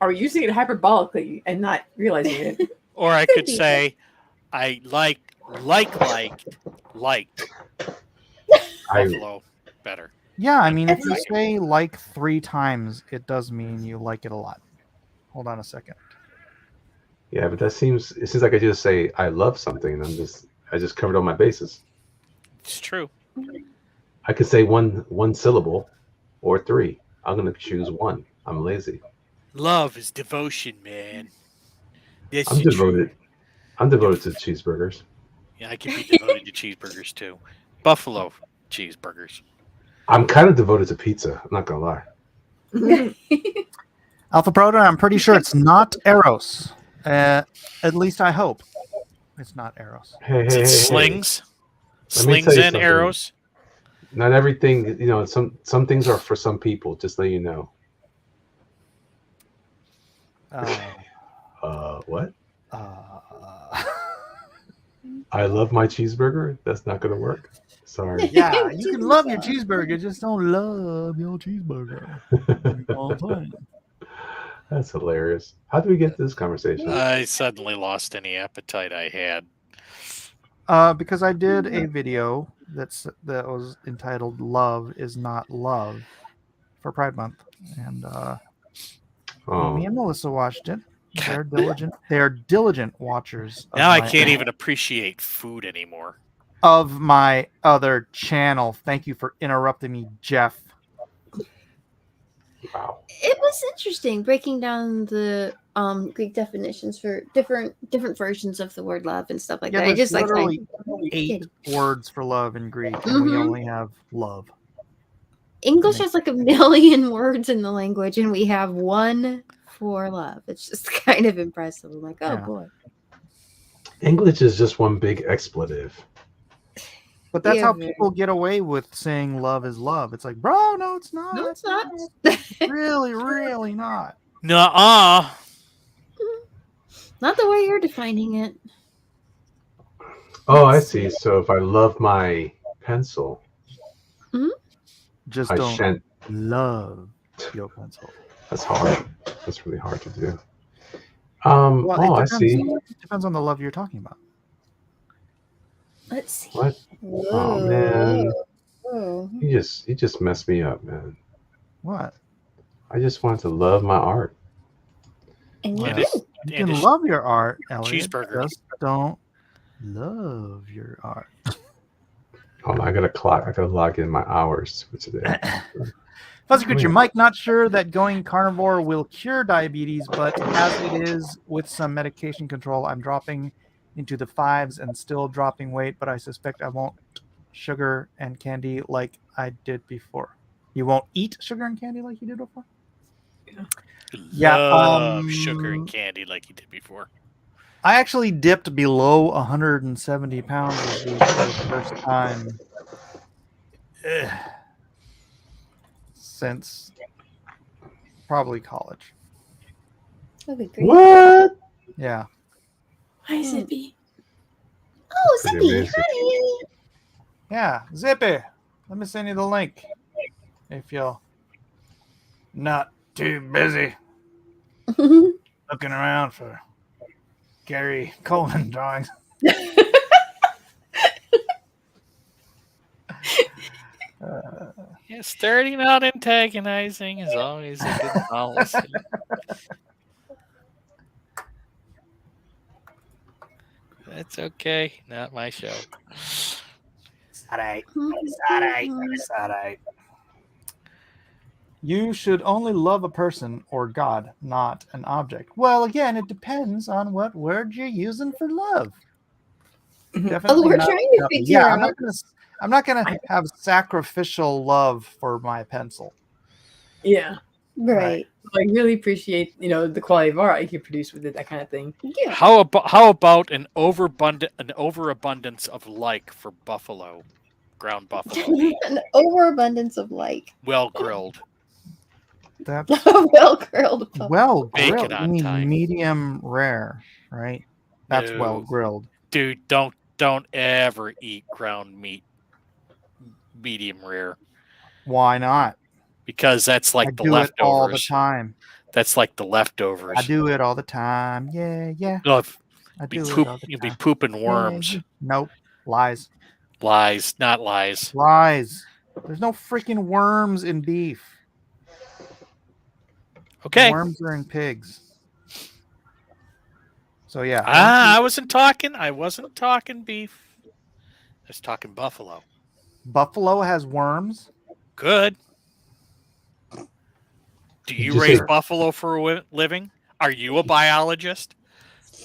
Are we using it hyperbolically and not realizing it?
Or I could say, I liked buffalo better.
Yeah, I mean, if you say like 3 times, it does mean you like it a lot. Hold on a second.
Yeah, but it seems like I just say I love something, and I just covered all my bases.
It's true.
I could say one syllable or 3. I'm gonna choose 1. I'm lazy.
Love is devotion, man. That's
I'm
the truth.
devoted. I'm devoted to cheeseburgers.
Yeah, I can be devoted to cheeseburgers too. Buffalo cheeseburgers.
I'm kind of devoted to pizza. I'm not gonna lie.
Alpha Proton, I'm pretty sure it's not Eros. At least I hope it's not Eros.
Hey,
Is it slings?
Let me
Slings
tell you
and
something.
arrows?
Not everything, some things are for some people. Just let you know. What? I love my cheeseburger. That's not gonna work. Sorry.
Yeah, you can love your cheeseburger, just don't love your cheeseburger. All the time.
That's hilarious. How did we get to this conversation?
I suddenly lost any appetite I had.
Because I did a video that was entitled "Love Is Not Love" for Pride Month, and me and Melissa watched it. They're diligent. They're diligent watchers.
Now I can't even appreciate food anymore.
Of my other channel. Thank you for interrupting me, Jeff.
Wow.
It was interesting breaking down the Greek definitions for different versions of the word love and stuff like that. I
There's
just like
literally 8 words for love in Greek, and we only have love.
English has like a million words in the language, and we have one for love. It's just kind of impressive. I'm like, oh boy.
English is just one big expletive.
But that's how people get away with saying love is love. It's like, bro, no, it's not.
No, it's not.
Really, really not.
Nuh-uh.
Not the way you're defining it.
Oh, I see. So if I love my pencil,
just
I
don't
shan't
love your pencil.
That's hard. That's really hard to do.
Well,
I see.
It depends on the love you're talking about.
Let's see.
What? Oh man, you just messed me up, man.
What?
I just want to love my art.
And
you can love your art, Elliot.
Cheeseburger.
Just don't love your art.
Hold on, I gotta log in my hours for today.
Fuzzy Creature, Mike, not sure that going carnivore will cure diabetes, but as it is with some medication control, I'm dropping into the 5s and still dropping weight, but I suspect I won't sugar and candy like I did before. You won't eat sugar and candy like you did before?
Love sugar and candy like you did before.
I actually dipped below 170 pounds this week for the first time since probably college.
That'd be great.
What?
Yeah.
Hi, Zippy. Oh, Zippy, hi.
Yeah, Zippy. Let me send you the link if you're not too busy looking around for Gary Coleman drawings.
Yeah, starting out antagonizing is always a good policy. That's okay. Not my show.
Alright. You should only love a person or God, not an object. Well, again, it depends on what word you're using for love. Definitely
we're
not
trying to
nothing.
figure
Yeah,
out.
I'm not gonna have sacrificial love for my pencil.
Yeah.
Right.
I really appreciate, the quality of art I can produce with it, that kind of thing.
Yeah.
How about an overabundance of like for buffalo, ground buffalo,
An overabundance of like.
well grilled.
That's
well grilled.
well
Bacon
grilled.
on
You mean
time.
medium rare, right? That's
No.
well grilled.
Dude, don't ever eat ground meat medium rare
Why not?
because that's like
I
the
do it all the
leftovers.
time.
That's like the leftovers.
I do it all the time. Yeah, yeah.
No, if
I
be
do
poop,
it all the
you'll be
time.
pooping worms.
Yeah, nope. Lies.
Lies, not lies.
Lies. There's no freaking worms in beef.
Okay.
The worms are in pigs. So yeah.
I wasn't talking beef. I was talking buffalo.
Buffalo has worms.
Good. Do you
you
raise
say-
buffalo for a living? Are you a biologist?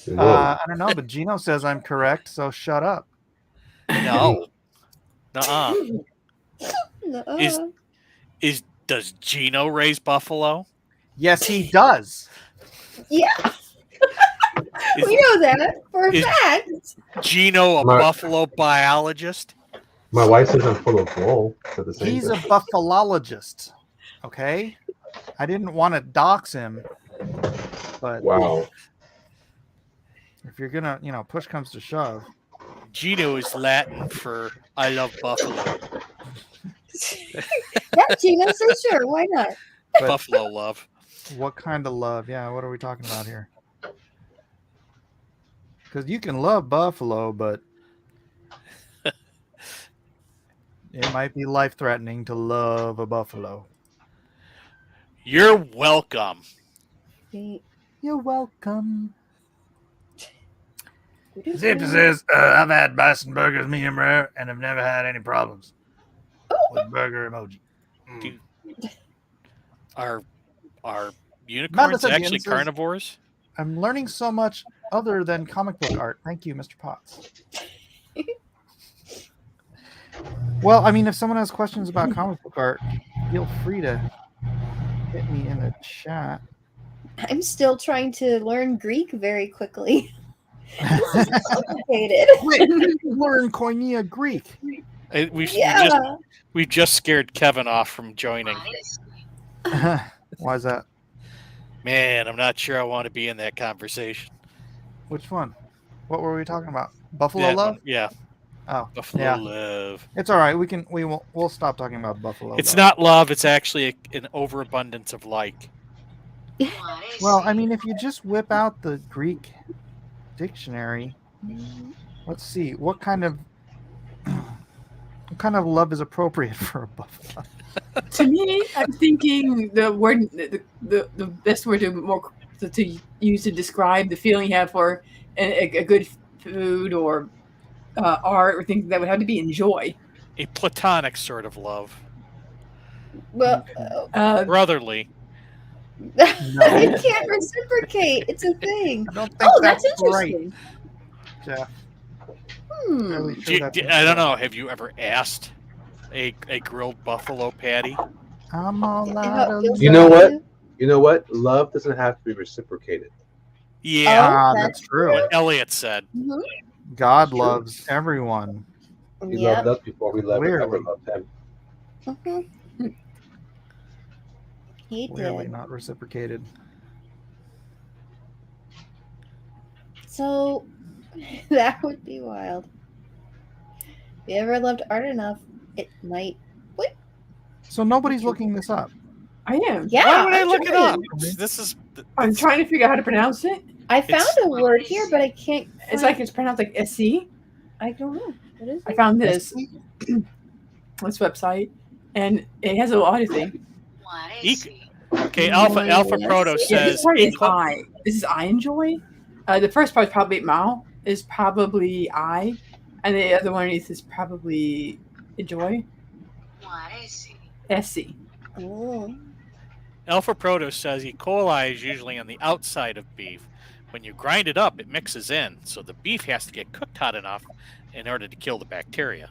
Whoa.
I don't know, but Gino says I'm correct, so shut up.
No. Nuh-uh.
No.
Does Gino raise buffalo?
Yes, he does.
Yeah.
Is-
We know that for a
is-
fact.
Gino a
My-
buffalo biologist?
My wife says I'm full of bull. At the same
He's a
time.
buffalologist. Okay? I didn't want to dox him, but
Wow.
if you're gonna, push comes to shove.
Gino is Latin for I love buffalo.
Yeah, Gina, so sure. Why not?
But
Buffalo love.
what kind of love? Yeah, what are we talking about here? Because you can love buffalo, but it might be life-threatening to love a buffalo.
You're welcome.
You
You're welcome. Zip says, I've had bison burgers medium rare and have never had any problems with burger emoji.
Do, are
Amanda
unicorns
said the
actually
end says,
carnivores?
I'm learning so much other than comic book art. Thank you, Mr. Potts. Well, I mean, if someone has questions about comic book art, feel free to hit me in the chat.
I'm still trying to learn Greek very quickly. This is complicated.
Learn Koinonia Greek.
We just scared Kevin off from joining.
Why is that?
Man, I'm not sure I want to be in that conversation.
Which one? What were we talking about? Buffalo
That
Love?
one, yeah.
Oh,
Buffalo Love.
It's all right. We'll stop talking about Buffalo.
It's not love. It's actually an overabundance of like.
Well, I mean, if you just whip out the Greek dictionary, let's see what kind of love is appropriate for a buffalo.
To me, I'm thinking the word, the best word to use to describe the feeling you have for a good food or art or things that would have to be enjoy.
A platonic sort of love.
Well,
brotherly.
I can't reciprocate. It's a thing.
I don't think
that's interesting.
Right. Jeff.
I don't know. Have you ever asked a grilled buffalo patty?
I'm all out of
You know what? You know what? Love doesn't have to be reciprocated.
Yeah,
that's true.
What Elliot said.
Mm-hmm.
God loves everyone.
He loved us before we ever loved him.
Mm-hmm. He
Clearly
did.
not reciprocated.
So that would be wild. If you ever loved art enough, it might. What?
So nobody's looking this up.
I am.
Yeah.
Why would I
I'm
look it
trying.
up? This is.
I'm trying to figure out how to pronounce it.
I found a word here, but I can't.
It's like it's pronounced like SC.
I don't know. What is it?
I found this website, and it has a lot of things.
Okay, Alpha Proto says.
This part is I. This is I enjoy. The first part is probably Mao is probably I, and the other one is probably enjoy. SC.
Oh.
Alpha Proto says E. coli is usually on the outside of beef. When you grind it up, it mixes in, so the beef has to get cooked hot enough in order to kill the bacteria.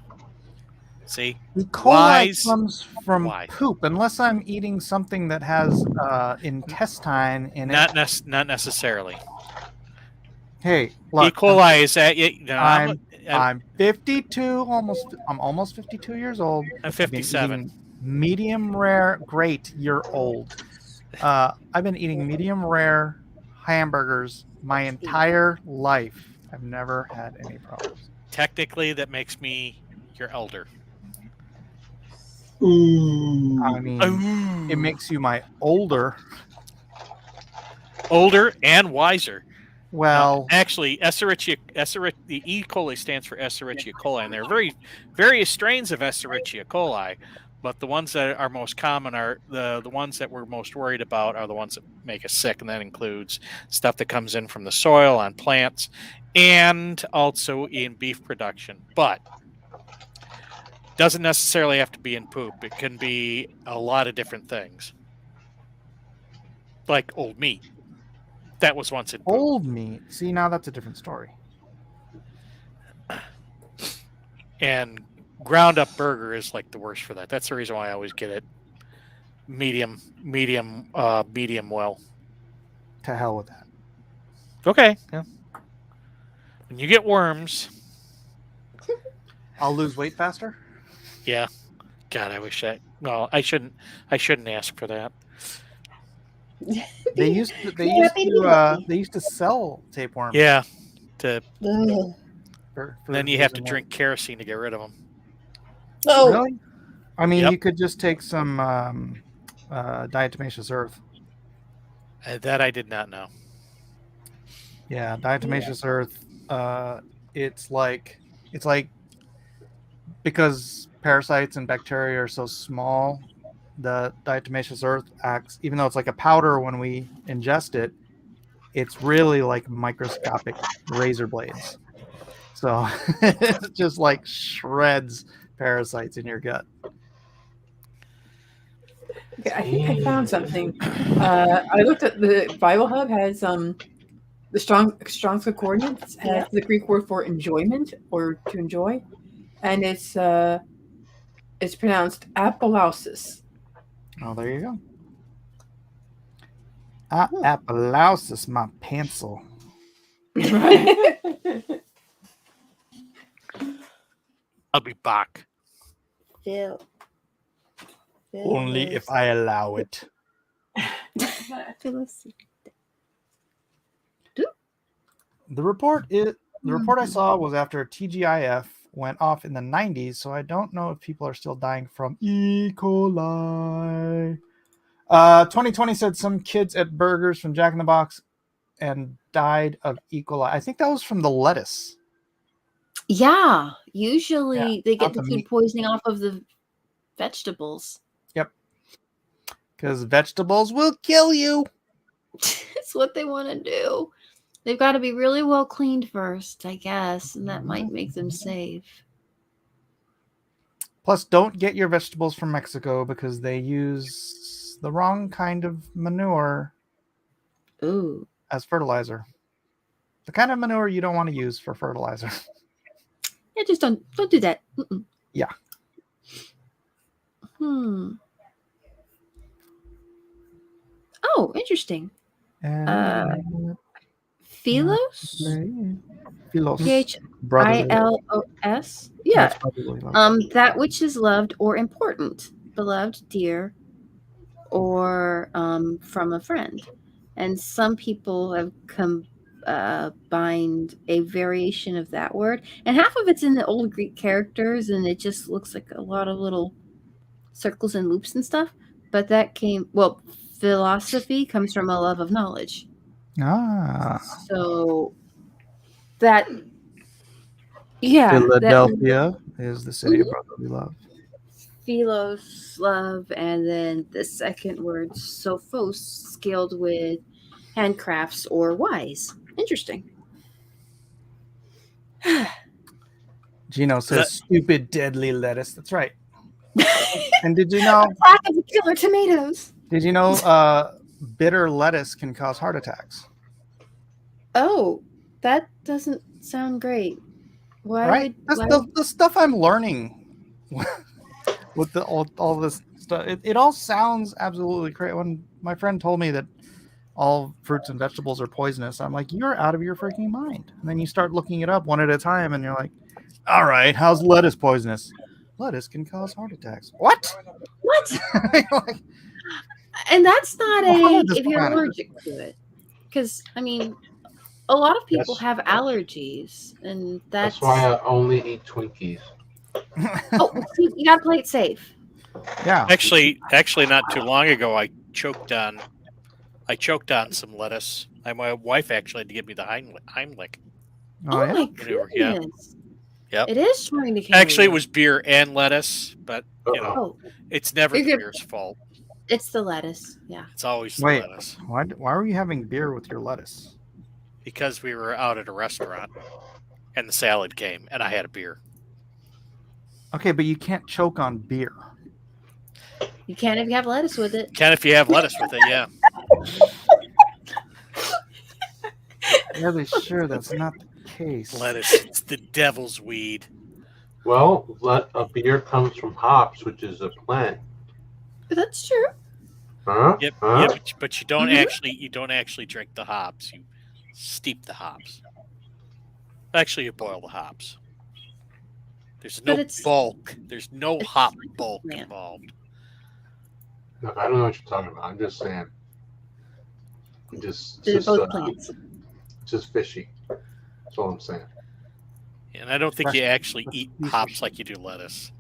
See?
E. coli comes from poop, unless I'm eating something that has intestine in it.
Not necessarily.
Hey, look,
E. coli is at.
I'm 52, I'm almost 52 years old.
I'm 57.
Medium rare, great, you're old. I've been eating medium rare hamburgers my entire life. I've never had any problems.
Technically, that makes me your elder.
I mean, it makes you my older
and wiser.
Well,
actually, the E. coli stands for Escherichia coli, and there are various strains of Escherichia coli, but the ones that are most common are the ones that we're most worried about are the ones that make us sick, and that includes stuff that comes in from the soil on plants and also in beef production. But doesn't necessarily have to be in poop. It can be a lot of different things, like old meat. That was once in poop.
Old meat. See, now that's a different story.
And ground up burger is like the worst for that. That's the reason why I always get it medium well.
To hell with that.
Okay. Yeah. When you get worms,
I'll lose weight faster.
Yeah. God, I wish that. No, I shouldn't ask for that.
They used to sell tapeworms.
Yeah.
For
then you have to drink kerosene to get rid of them.
Oh,
really? I mean, you could just take some diatomaceous earth.
That I did not know.
Yeah, diatomaceous earth. It's like because parasites and bacteria are so small, the diatomaceous earth acts, even though it's like a powder when we ingest it, it's really like microscopic razor blades. So it just like shreds parasites in your gut.
Okay, I think I found something. I looked at the Bible Hub has the Strong's Concordance has the Greek word for enjoyment or to enjoy, and it's pronounced apolausis.
Oh, there you go. Apolausis, my pencil.
Right.
I'll be back.
Only if I allow it. The report I saw was after TGIF went off in the 90s, so I don't know if people are still dying from E. coli. 2020 said some kids ate burgers from Jack in the Box and died of E. coli. I think that was from the lettuce.
Yeah, usually they get
not
the
the
food
meat.
poisoning off of the vegetables.
Yep. Because vegetables will kill you.
It's what they want to do. They've got to be really well cleaned first, I guess, and that might make them safe.
Plus, don't get your vegetables from Mexico because they use the wrong kind of manure as fertilizer. The kind of manure you don't want to use for fertilizer.
Yeah, just don't do that. Mm-mm.
Yeah.
Oh, interesting. Philos?
Philos.
Philos. Yeah. That which is loved or important. Beloved, dear, or from a friend. And some people have combined a variation of that word. And half of it's in the old Greek characters, and it just looks like a lot of little circles and loops and stuff. But that philosophy comes from a love of knowledge. So that,
Philadelphia is the city of brotherly love.
Philos, love, and then the second word, sophos, skilled with handcrafts or wise. Interesting.
Gino says, stupid, deadly lettuce. That's right. And did you know?
Attack of the killer tomatoes.
Did you know bitter lettuce can cause heart attacks?
Oh, that doesn't sound great. Why?
Right? That's the stuff I'm learning with all this stuff. It all sounds absolutely crazy. When my friend told me that all fruits and vegetables are poisonous, I'm like, you're out of your freaking mind. And then you start looking it up one at a time, and you're like, all right, how's lettuce poisonous? Lettuce can cause heart attacks. What?
And that's not if you're allergic to it. Because, I mean, a lot of people have allergies, and that's
why I only eat Twinkies.
See, you gotta play it safe.
Yeah.
Actually, not too long ago, I choked on some lettuce. My wife actually had to give me the Heimlich.
Oh my goodness.
Yeah. Yep.
It is trying to kill
Actually,
you.
it was beer and lettuce, but it's never the beer's fault.
It's the lettuce. Yeah.
It's always the
Wait,
lettuce.
why were you having beer with your lettuce?
Because we were out at a restaurant, and the salad came, and I had a beer.
Okay, but you can't choke on beer.
You can if you have lettuce with it.
Can if you have lettuce with it, yeah.
Really sure that's not the case.
Lettuce, it's the devil's weed.
Well, a beer comes from hops, which is a plant.
That's true.
Huh?
Yep,
huh?
Yeah, but you don't actually drink the hops. You steep the hops. Actually, you boil the hops. There's no bulk. There's no hop bulk involved.
Look, I don't know what you're talking about. I'm just saying.
They're both plants.
Just fishy. That's all I'm saying.
And I don't think you actually eat hops like you do lettuce.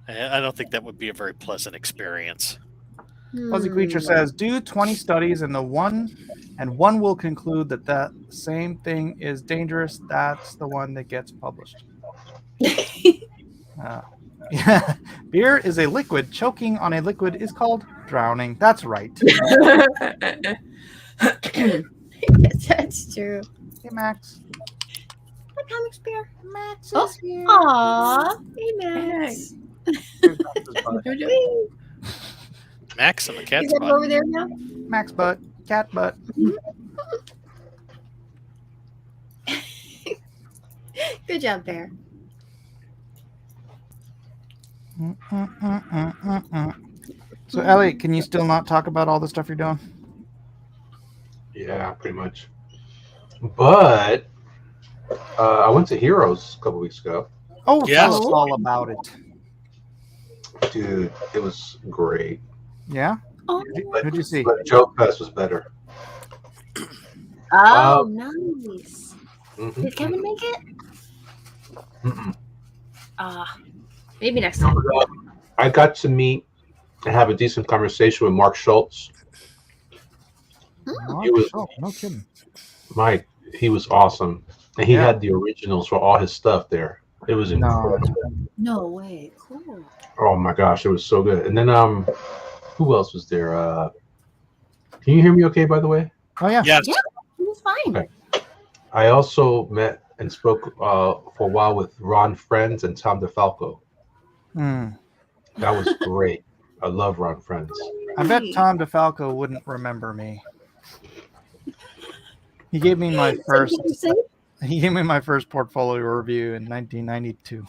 I don't think that would be a very pleasant experience.
Fuzzy Creature says, do 20 studies and one will conclude that same thing is dangerous. That's the one that gets published. Yeah. Beer is a liquid. Choking on a liquid is called drowning. That's right.
Yes, that's true.
Hey, Max.
Hi, Comics Bear.
Max
Oh,
is here.
aw. Hey, Max.
Here's Max's butt.
Whee!
Max and the cat's
Is that
butt.
over there now?
Max butt. Cat butt.
Good job, Bear.
So, Elliot, can you still not talk about all the stuff you're doing?
Yeah, pretty much. But I went to Heroes a couple weeks ago.
Oh,
Yes.
tell us all about it.
Dude, it was great.
Yeah?
Oh,
Who'd you see?
But Joe Fest was better.
oh nice.
Mhm.
Did Kevin make it?
Mm-mm.
Maybe next time.
I got to meet and have a decent conversation with Mark Schultz.
Mark
He was-
Schultz, no kidding.
Mike, he was awesome. And he
Yeah.
had the originals for all his stuff there. It was incredible.
No way. Cool.
Oh my gosh, it was so good. And then who else was there? Can you hear me okay, by the way?
Oh, yeah.
Yes.
Yeah. It was fine.
Okay. I also met and spoke for a while with Ron Friends and Tom DeFalco.
Hmm.
That was great. I love Ron Friends.
I bet Tom DeFalco wouldn't remember me. He gave me my first. He gave me my first portfolio review in 1992.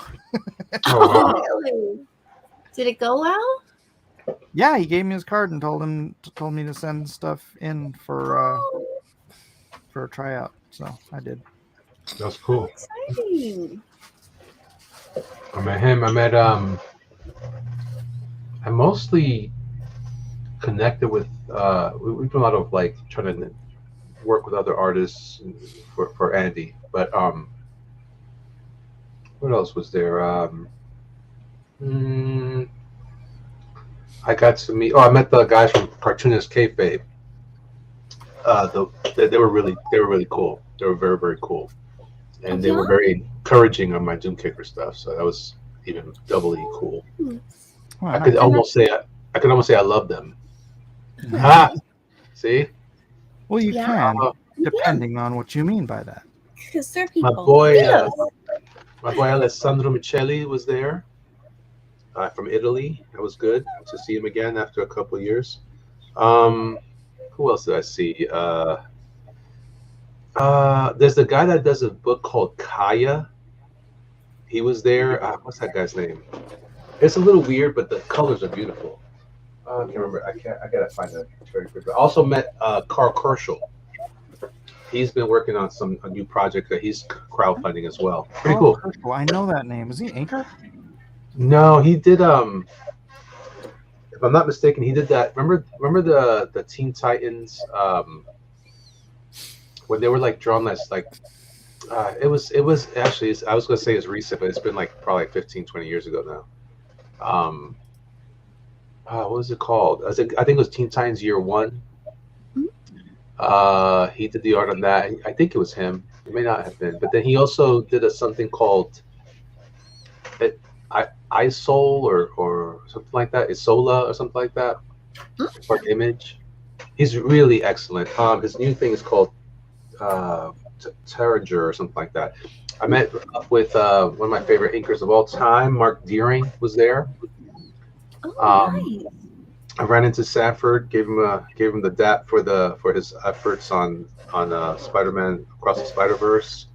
Oh, wow.
Really? Did it go well?
Yeah, he gave me his card and told me to send stuff in for a tryout. So I did.
That's cool.
Exciting.
I met him. I mostly connected with we've done a lot of like trying to work with other artists for Andy. But what else was there? I got to meet. Oh, I met the guys from Cartoonist Kayfabe. They were really cool. They were very, very cool, and they were very encouraging on my Doom Kicker stuff. So that was even doubly cool.
Well,
I could almost say I love them. Ah, see,
well, you
Yeah.
can, depending on what you mean by that.
Because they're
my
people.
boy,
Yes.
Alessandro Michelli was there from Italy. That was good to see him again after a couple of years. Who else did I see? There's the guy that does a book called Kaya. He was there. What's that guy's name? It's a little weird, but the colors are beautiful. I can't remember. I gotta find that very quickly. I also met Carl Kerschel. He's been working on a new project that he's crowdfunding as well. Pretty cool.
Herschel, I know that name. Is he Anchor?
No, he did. If I'm not mistaken, he did that. Remember the Teen Titans when they were like drawn as like it was actually I was gonna say it's recent, but it's been like probably 15, 20 years ago now. What was it called? I think it was Teen Titans Year One. He did the art on that. I think it was him. It may not have been, but then he also did something called iSoul or something like that. Isola or something like that. For Image. He's really excellent. His new thing is called Terriger or something like that. I met up with one of my favorite inkers of all time, Mark Deering was there.
Oh, nice.
I ran into Sanford, gave him the DAP for his efforts on Spider-Man Across the Spider-Verse.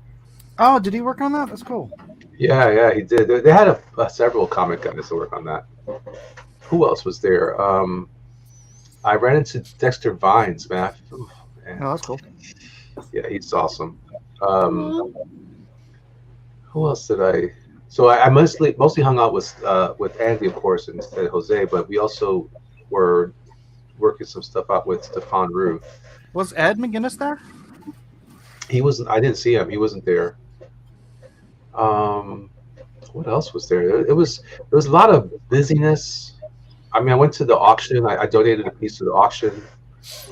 Oh, did he work on that? That's cool.
Yeah, he did. They had several comic guys to work on that. Who else was there? I ran into Dexter Vines, man.
Oh, that's cool.
Yeah, he's awesome. Who else did I? So I mostly hung out with Andy, of course, instead of Jose, but we also were working some stuff out with Stefan Rue.
Was Ed McGinnis there?
He wasn't. I didn't see him. He wasn't there. What else was there? There was a lot of busyness. I mean, I went to the auction. I donated a piece to the auction.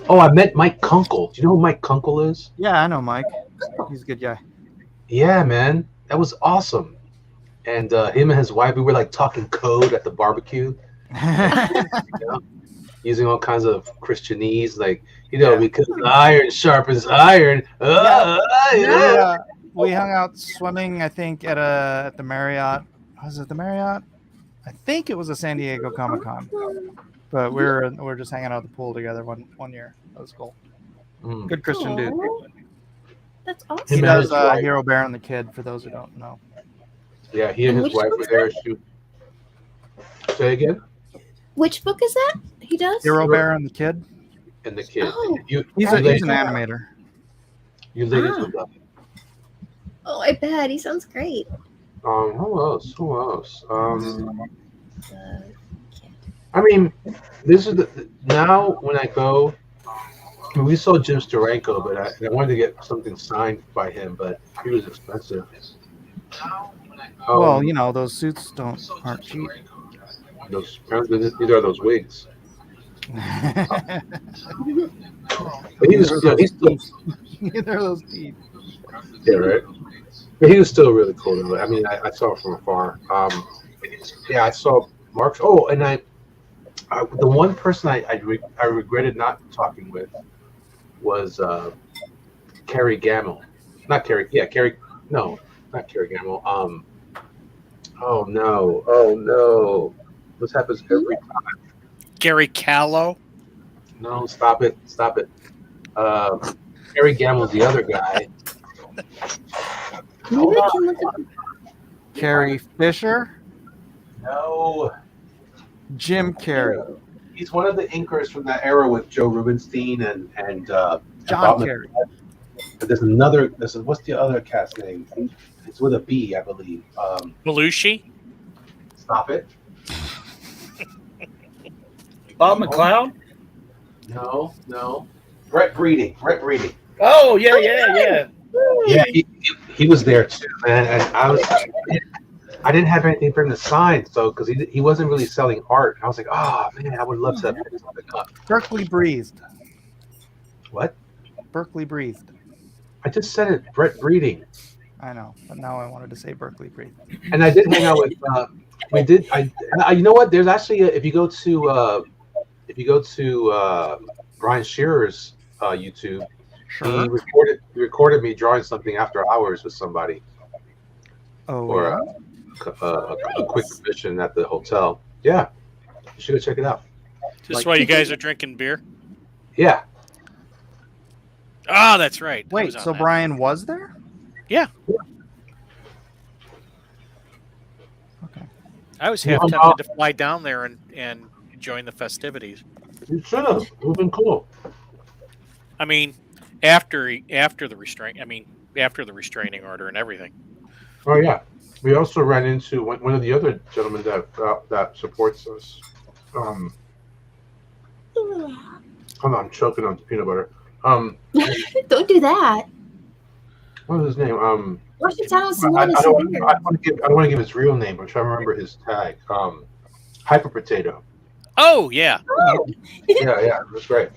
Oh, I met Mike Kunkel. Do you know who Mike Kunkel is?
Yeah, I know Mike. He's a good guy.
Yeah, man, that was awesome. And him and his wife, we were like talking code at the barbecue. using all kinds of Christianese, like
Yeah.
because iron sharpens iron.
We hung out swimming, I think, at the Marriott. Was it the Marriott? I think it was a San Diego Comic Con. But we're just hanging out at the pool together one year. That was cool. Good Christian dude.
That's awesome.
He does Hero Bear and the Kid, for those who don't know.
Yeah, he and his wife were there. Say again?
Which book is that he does?
Hero Bear and the Kid.
And the Kid.
Oh.
He's an animator.
You ladies would love it.
Oh, I bet. He sounds great.
Who else? I mean, this is now when I go. We saw Jim Steranko, but I wanted to get something signed by him, but he was expensive.
Well, those suits aren't cheap.
Neither are those wigs. But he's still
Neither are those teeth.
Yeah, right. But he was still really cool. I mean, I saw him from afar. Yeah, I saw Mark. Oh, and the one person I regretted not talking with was Carrie Gamble. Not Carrie. Yeah, Carrie. No, not Carrie Gamble. Oh no. This happens every time.
Gary Callow.
No, stop it. Carrie Gamble's the other guy.
Maybe I can look up.
Carrie Fisher.
No.
Jim Carrey.
He's one of the inkers from that era with Joe Rubenstein and
John Carrey.
But there's another. What's the other cast name? It's with a B, I believe.
Belushi.
Stop it.
Bob McCloud?
No. Brett Breeding.
Oh, yeah.
Yeah, he was there too, man. And I didn't have anything for him to sign, so because he wasn't really selling art. I was like, oh man, I would love to pick something up.
Berkeley breathed.
What?
Berkeley breathed.
I just said it. Brett Breeding.
I know, but now I wanted to say Berkeley breathed.
And I did hang out with. We did. You know what? There's actually if you go to Brian Shearer's YouTube,
Sure.
he recorded me drawing something after hours with somebody.
Oh.
Or a quick commission at the hotel. Yeah, you should go check it out.
Just while you guys are drinking beer.
Yeah.
Ah, that's right.
Wait, so Brian was there?
Yeah.
Okay.
I was half tempted to fly down there and join the festivities.
You should have. It would have been cool.
I mean, after the restraining order and everything.
Oh yeah. We also ran into one of the other gentlemen that supports us. Hold on, I'm choking on peanut butter.
Don't do that.
What was his name?
Wash it down with some
I
water.
don't want to give his real name. I'm trying to remember his tag. Hyper Potato.
Oh yeah.
Yeah, that's great.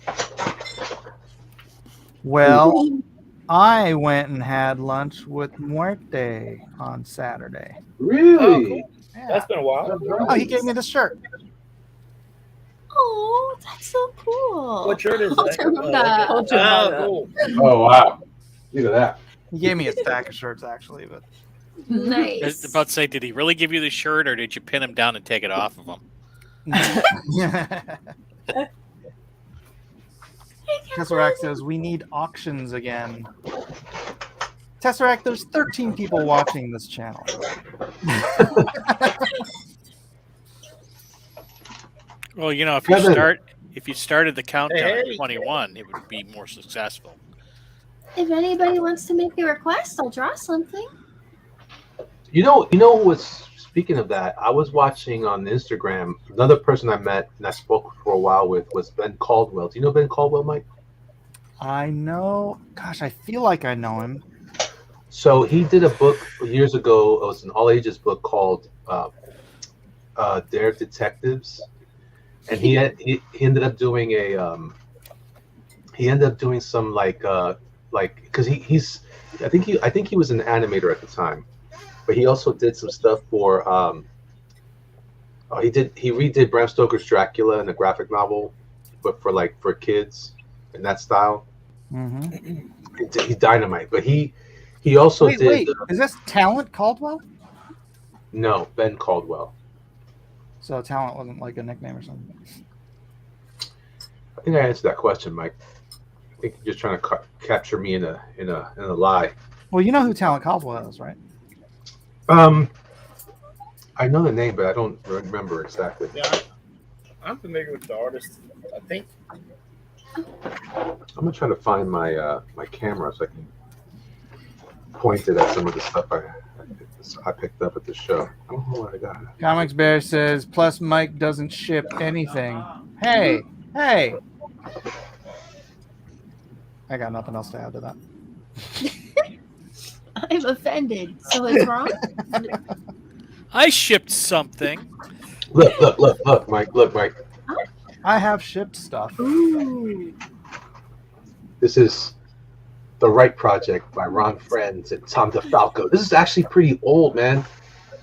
Well, I went and had lunch with Muerte on Saturday.
Really?
Oh, cool.
Yeah.
That's been a while.
Oh, he gave me this shirt.
Oh, that's so cool.
What shirt is that?
Hold your
Oh,
mouth.
cool.
Oh wow! Look at that.
He gave me a stack of shirts actually, but
I was
Nice.
about to say, did he really give you the shirt, or did you pin him down and take it off of him?
Tesseract says we need auctions again. Tesseract, there's 13 people watching this channel.
Well, if you started the countdown at 21, it would be more successful.
If anybody wants to make a request, I'll draw something.
You know who was speaking of that? I was watching on Instagram. Another person I met and I spoke for a while with was Ben Caldwell. Do you know Ben Caldwell, Mike?
I know. Gosh, I feel like I know him.
So he did a book years ago. It was an all-ages book called "Dare Detectives," and he ended up doing some because I think he was an animator at the time, but he also did some stuff for he redid Bram Stoker's Dracula in a graphic novel. but for kids in that style.
Mm-hmm.
He's dynamite. But he also
Wait,
did
wait. Is this Talent Caldwell?
no Ben Caldwell.
So Talent wasn't like a nickname or something.
I think I answered that question, Mike. I think you're just trying to capture me in a lie.
Well, you know who Talent Caldwell is, right?
I know the name, but I don't remember exactly.
Yeah, I'm familiar with the artist. I think.
I'm gonna try to find my my camera so I can point it at some of the stuff I picked up at the show. I don't know what I got.
Comics Bear says, plus Mike doesn't ship anything. Hey. I got nothing else to add to that.
I'm offended. So it's wrong?
I shipped something.
Look, Mike.
I have shipped stuff.
Ooh.
This is The Right Project by Ron Friends and Tom DeFalco. This is actually pretty old, man.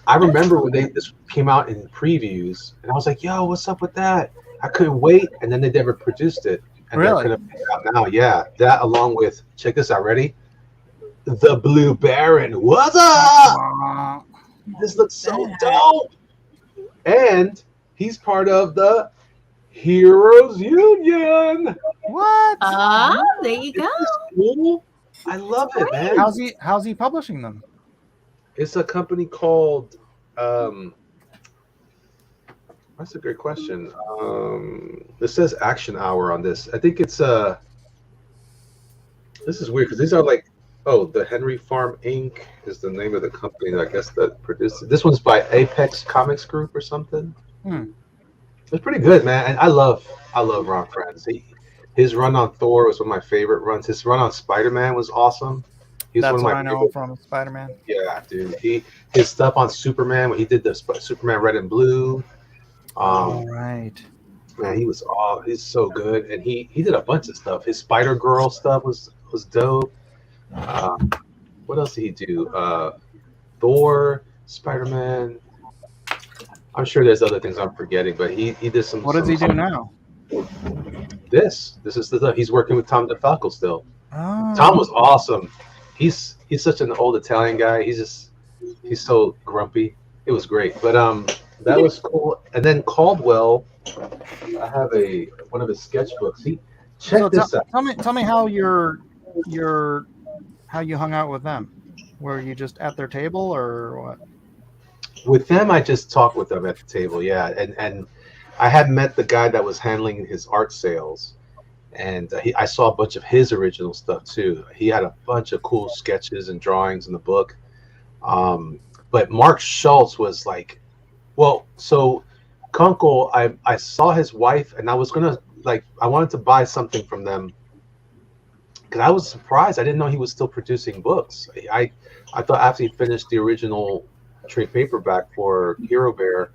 I remember when this came out in previews, and I was like, yo, what's up with that? I couldn't wait, and then they never produced it. And
Really?
they're gonna put it out now. Yeah, that along with, check this out, ready? The Blue Baron. What's up? This looks so dope. And he's part of the Heroes Union.
What?
There you go.
Cool. I love it, man.
How's he publishing them?
It's a company called that's a great question. It says Action Hour on this. I think it's this is weird because these are like the Henry Farm Inc. is the name of the company that I guess that produced it. This one's by Apex Comics Group or something. It's pretty good, man. And I love Ron Friends. His run on Thor was one of my favorite runs. His run on Spider-Man was awesome. He's
That's
one of
what
my
I know
favorite.
from Spider-Man.
Yeah, dude. His stuff on Superman when he did the Superman Red and Blue.
All right.
Man, he's so good, and he did a bunch of stuff. His Spider Girl stuff was dope. What else did he do? Thor, Spider-Man. I'm sure there's other things I'm forgetting, but he did some.
What does he do now?
This is the stuff. He's working with Tom DeFalco still.
Oh.
Tom was awesome. He's such an old Italian guy. He's so grumpy. It was great, but that was cool. And then Caldwell, I have one of his sketchbooks. Check this out.
Tell me how how you hung out with them. Were you just at their table or what?
With them, I just talked with them at the table, yeah. And I had met the guy that was handling his art sales, and I saw a bunch of his original stuff too. He had a bunch of cool sketches and drawings in the book. But Mark Schultz was like, so Kunkel, I saw his wife, and I was gonna I wanted to buy something from them because I was surprised. I didn't know he was still producing books. I thought after he finished the original trade paperback for Hero Bear,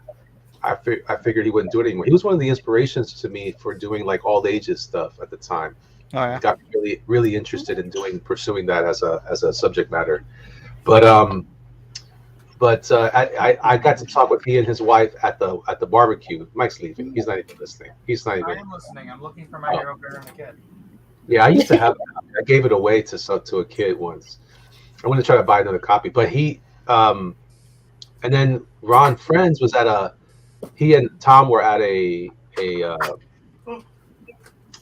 I figured he wouldn't do it anymore. He was one of the inspirations to me for doing like all ages stuff at the time.
Oh yeah.
Got really, really interested in pursuing that as a subject matter. But I got to talk with he and his wife at the barbecue. Mike's leaving. He's not even listening.
I am listening. I'm looking for my Hero Bear and a kid.
Yeah, I used to have. I gave it away to a kid once. I want to try to buy another copy, but and then Ron Friends was he and Tom were at a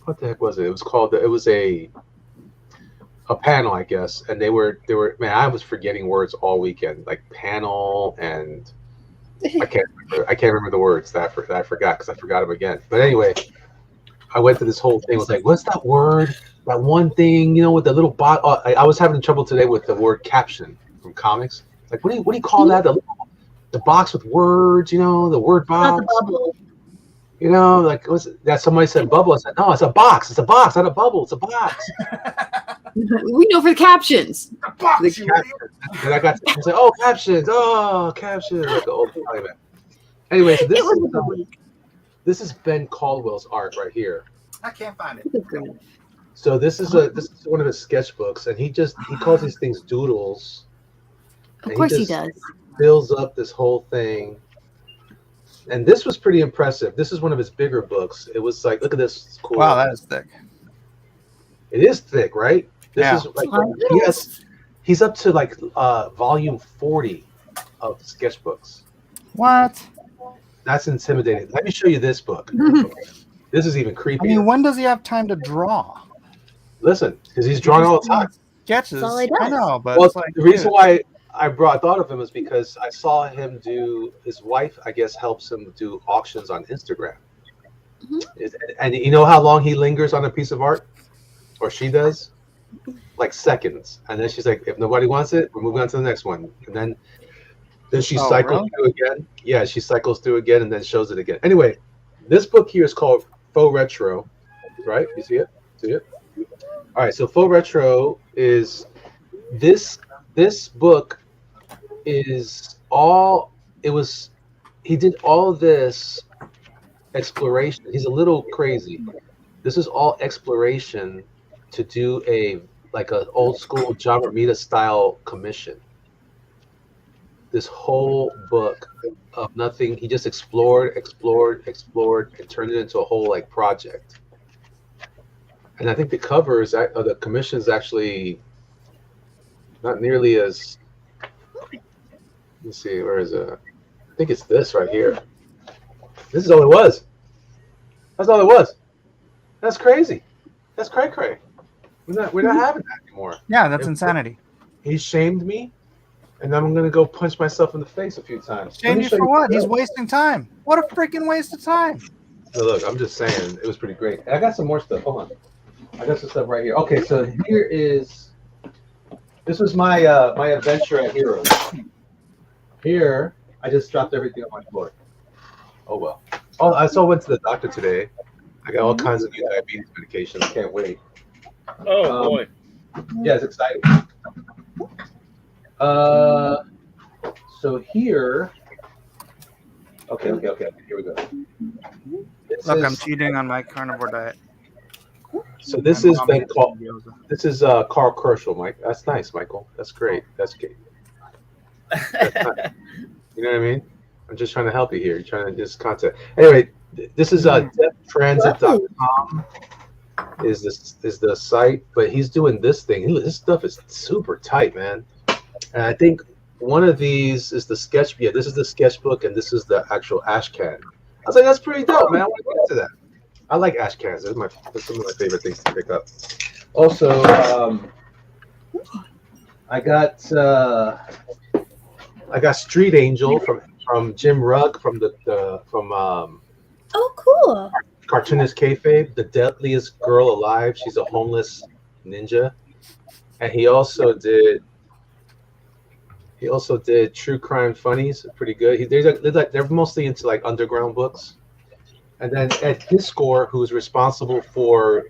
what the heck was it? It was a panel, I guess, and they were man, I was forgetting words all weekend, like panel, and I can't remember the words that I forgot because I forgot them again. But anyway, I went to this whole thing. I was like, what's that word? That one thing, with the little bot. I was having trouble today with the word caption from comics. Like, what do you call that? The box with words, the word box.
Not the bubble.
Like that somebody said bubble. I said, no, it's a box. It's a box, not a bubble. It's a box.
We know for the captions.
The captions. And I said, oh, captions. Oh, captions. Like the old Italian man. Anyway, so this is Ben Caldwell's art right here.
I can't find it.
So this is one of his sketchbooks, and he calls these things doodles.
Of course he does.
Fills up this whole thing, And this was pretty impressive. This is one of his bigger books. It was like, look at this. It's cool.
Wow, that is thick.
It is thick, right? This
Yeah.
is like he's up to like volume 40 of sketchbooks.
What?
That's intimidating. Let me show you this book. This is even creepier.
I mean, when does he have time to draw?
Listen, because he's drawing all the time.
Sketches.
That's all he does.
I know, but
Well,
it's like,
the reason
dude,
why I thought of him is because I saw him do. His wife, I guess, helps him do auctions on Instagram. And you know how long he lingers on a piece of art, or she does, like seconds. And then she's like, "If nobody wants it, we're moving on to the next one." And then she cycles through again. Yeah, she cycles through again and then shows it again. Anyway, this book here is called Faux Retro, right? You see it? See it? All right. So Faux Retro is this book is all it was. He did all this exploration. He's a little crazy. This is all exploration to do an old school John Romita style commission. This whole book of nothing. He just explored, and turned it into a whole like project. And I think the covers, the commission is actually not nearly as. Let's see, where is it? I think it's this right here. This is all it was. That's all it was. That's crazy. That's cray. We're not having that anymore.
yeah, that's insanity.
He shamed me, and I'm gonna go punch myself in the face a few times.
Shame you for what? He's wasting time. What a freaking waste of time.
So look, I'm just saying, it was pretty great. I got some more stuff. Hold on. I got some stuff right here. Okay, so here is. This was my my adventure at Heroes. Here, I just dropped everything on my floor. Oh well. Oh, I also went to the doctor today. I got all kinds of new diabetes medication. I can't wait.
Oh boy.
Yeah, it's exciting. So here. Okay. Here we go.
Look, I'm cheating on my carnivore diet.
So this is been called. This is Carl Kerschel, Mike. That's nice, Michael. That's great. That's great. That's nice. You know what I mean? I'm just trying to help you here. You're trying to just contact. Anyway, this is deaftransit.com is the site, but he's doing this thing. This stuff is super tight, man. And I think one of these is the sketch. Yeah, this is the sketchbook, and this is the actual ash can. I was like, that's pretty dope, man. I want to get into that. I like ash cans. They're some of my favorite things to pick up. Also, I got Street Angel from Jim Rugg from
Oh, cool.
Cartoonist Kayfabe, the deadliest girl alive. She's a homeless ninja, and he also did True Crime Funnies. Pretty good. They're mostly into like underground books. And then Ed Piscor, who's responsible for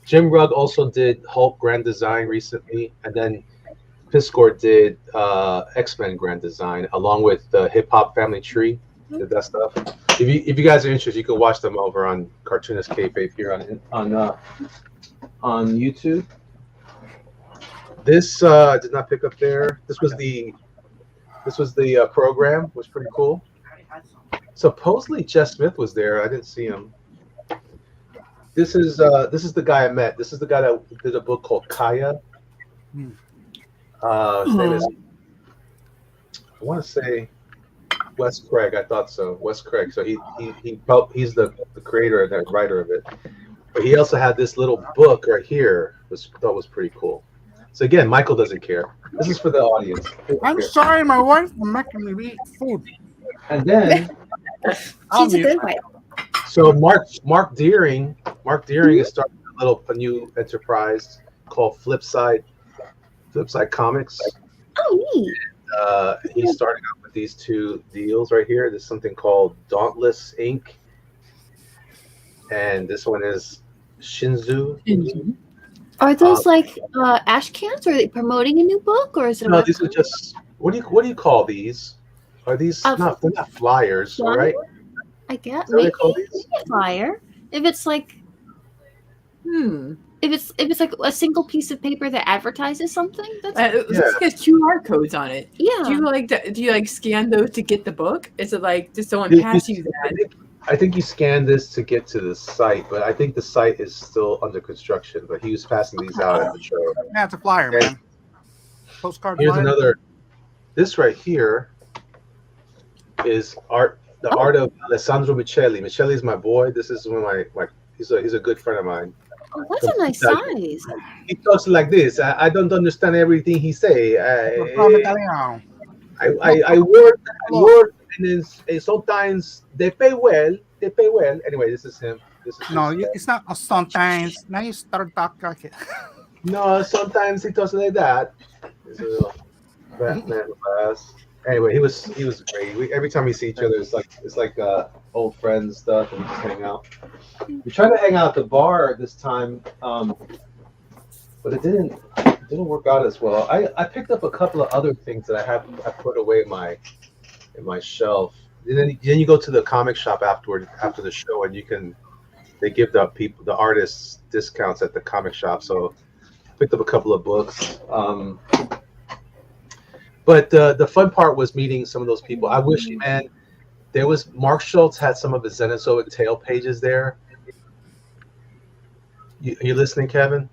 Jim Rugg, also did Hulk Grand Design recently, and then Piscor did X-Men Grand Design along with Hip Hop Family Tree. Did that stuff. If you guys are interested, you can watch them over on Cartoonist Kayfabe here on YouTube. This did not pick up there. This was the program. Was pretty cool. Supposedly Jeff Smith was there. I didn't see him. This is the guy I met. This is the guy that did a book called Kaya. His name is, I want to say Wes Craig. I thought so. Wes Craig. So he's the creator and the writer of it. But he also had this little book right here, which I thought was pretty cool. So again, Michael doesn't care. This is for the audience.
I'm sorry, my wife is making me eat food.
And then
She's a good wife.
so Mark Deering is starting a new enterprise called Flipside Comics.
Oh, neat.
He's starting out with these two deals right here. There's something called Dauntless Inc. And this one is Shinzu.
Are those like ash cans? Are they promoting a new book, or is it?
No, these are just what do you call these? Are these they're not flyers, all right?
I guess
Is that what
maybe
they call these?
a flyer. If it's like, if it's like a single piece of paper that advertises something, that's
It has QR codes on it.
yeah.
Do you like scan those to get the book? Is it like does someone
You-
pass
you-
you that?
I think you scan this to get to the site, but I think the site is still under construction. But he was passing these out at the show.
Yeah, it's a flyer,
And
man. Postcard
here's
flyer.
another. This right here is art. The art of Alessandro Micheli. Micheli is my boy. This is one of my he's a good friend of mine.
Oh, that's a nice size.
He talks like this. I don't understand everything he say. I work, and then sometimes they pay well. They pay well. Anyway, this is him. This is
No, it's not sometimes. Now you start talking like it.
no. Sometimes he talks like that. He's a little Batman class. Anyway, he was great. Every time we see each other, it's like old friends stuff, and we just hang out. We tried to hang out at the bar this time, but it didn't work out as well. I picked up a couple of other things that I put away in my shelf. And then you go to the comic shop after the show, and they give the artists discounts at the comic shop. So I picked up a couple of books. But the fun part was meeting some of those people. I wish, man, there was Mark Schultz had some of his Xenozoic Tale pages there. You listening, Kevin?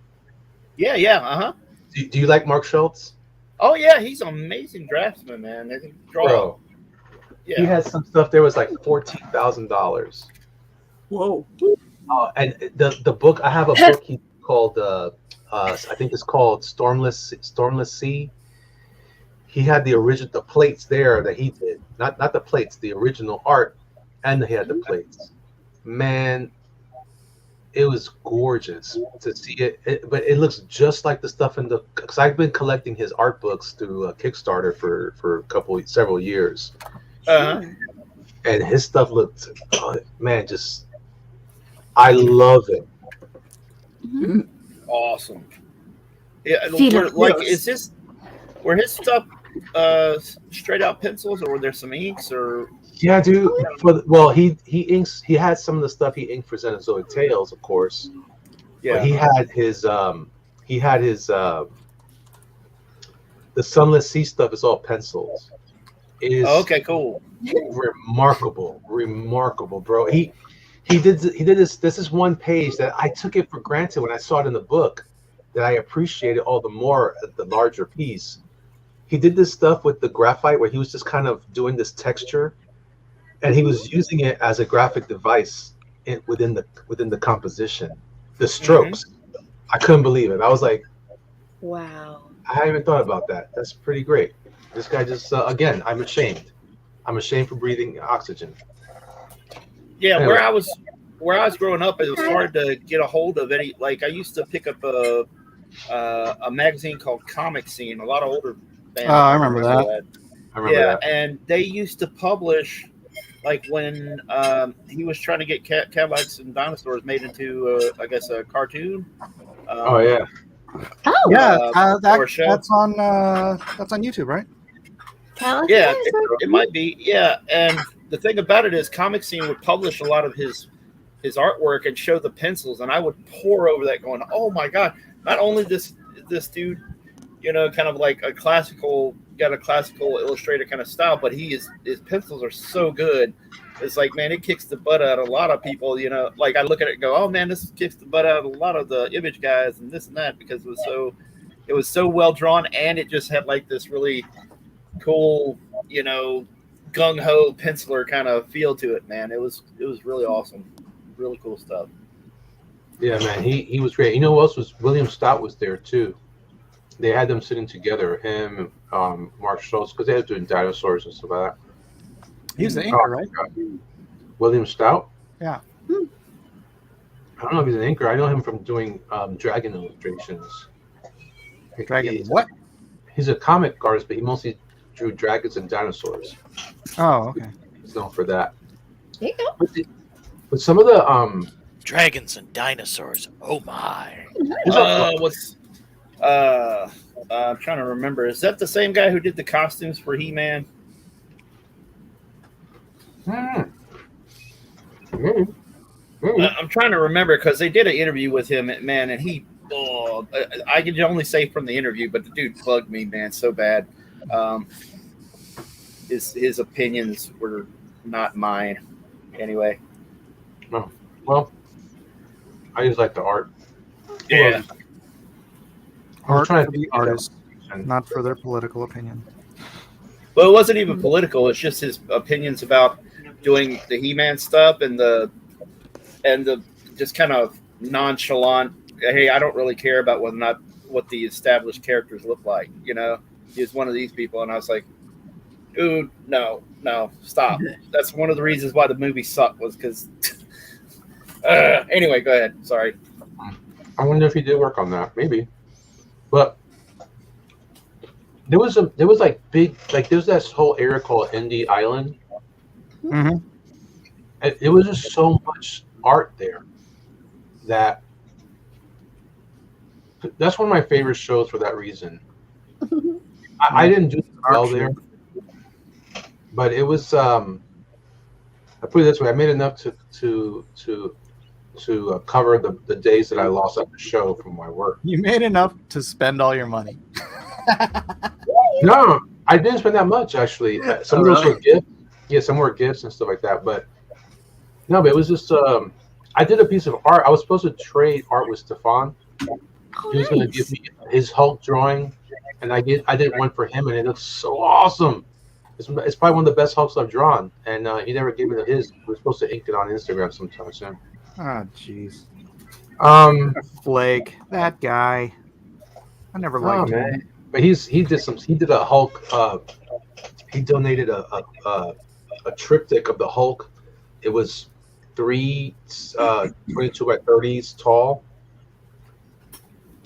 Yeah, uh-huh.
Do you like Mark Schultz?
Oh yeah, he's an amazing draftsman, man. They can draw.
Bro,
yeah.
He had some stuff there was like $14,000.
Whoa.
And the book, I have a book he called I think it's called Stormless Sea. He had the plates there that he did, not the plates, the original art, and he had the plates. Man, it was gorgeous to see it, but it looks just like the stuff because I've been collecting his art books through Kickstarter for several years. And his stuff looked, man, just I love it.
Awesome. Yeah, were his stuff straight out pencils, or were there some inks, or?
Yeah, dude. Well, he inks. He had some of the stuff he inked for Xenozoic Tales, of course. Yeah. But he had his the Sunless Sea stuff is all pencils. It is
okay, cool.
Remarkable, bro. He did this. This is one page that I took it for granted when I saw it in the book, that I appreciated all the more at the larger piece. He did this stuff with the graphite where he was just kind of doing this texture, and he was using it as a graphic device within the composition, the strokes. Mm-hmm. I couldn't believe it. I was like,
wow.
I hadn't even thought about that. That's pretty great. This guy just again, I'm ashamed for breathing oxygen.
Yeah, anyway. where I was growing up, it was hard to get a hold of any. Like I used to pick up a magazine called Comic Scene. A lot of older bands.
I remember that.
Yeah, and they used to publish, like when he was trying to get Cadillacs and Dinosaurs made into, I guess, a cartoon.
Oh yeah.
Oh
yeah, that's on YouTube, right?
Yeah, it might be. Yeah, and the thing about it is, Comic Scene would publish a lot of his artwork and show the pencils, and I would pore over that, going, "Oh my god!" Not only this dude, kind of like got a classical illustrator kind of style, but his pencils are so good. It's like, man, it kicks the butt out of a lot of people. Like I look at it and go, "Oh man, this kicks the butt out of a lot of the image guys and this and that," because it was so well drawn, and it just had like this really cool, gung ho penciler kind of feel to it, man. It was really awesome, really cool stuff.
Yeah, man, he was great. You know who else was? William Stout was there too. They had them sitting together, him, Mark Schultz, because they had doing dinosaurs and stuff like that.
He was the inker, right?
William Stout?
Yeah.
I don't know if he's an inker. I know him from doing dragon illustrations.
What?
He's a comic artist, but he mostly drew dragons and dinosaurs.
Oh, okay.
He's known for that.
There you go.
But some of the
dragons and dinosaurs. Oh my!
I'm trying to remember. Is that the same guy who did the costumes for He-Man? I'm trying to remember because they did an interview with him, man, and well, I can only say from the interview, but the dude bugged me, man, so bad. His opinions were not mine. Anyway.
No. Well, I just like the art.
Yeah.
Art
trying
for
to
the
think
artist,
of-
not for their political opinion.
Well, it wasn't even political. It's just his opinions about doing the He-Man stuff and the just kind of nonchalant. Hey, I don't really care about whether or not what the established characters look like. You know, he's one of these people, and I was like, dude, no, stop. That's one of the reasons why the movie sucked was because. Anyway, go ahead. Sorry.
I wonder if he did work on that. Maybe, but there was like big like there's this whole area called Indie Island.
Mm-hmm.
It was just so much art there that that's one of my favorite shows for that reason. I didn't do well there, but it was. I put it this way: I made enough to cover the days that I lost at the show from my work.
You made enough to spend all your money.
No, I didn't spend that much actually. Some of those were gifts. Yeah, some were gifts and stuff like that. But no, but it was just. I did a piece of art. I was supposed to trade art with Stefan. He was going to give me his Hulk drawing, and I did one for him, and it looks so awesome. It's probably one of the best Hulks I've drawn, and he never gave me his. We're supposed to ink it on Instagram sometime soon.
Oh, jeez.
Flake,
that guy. I never liked him.
Man. But he did a Hulk. He donated a triptych of the Hulk. It was 3 22 by 30s tall.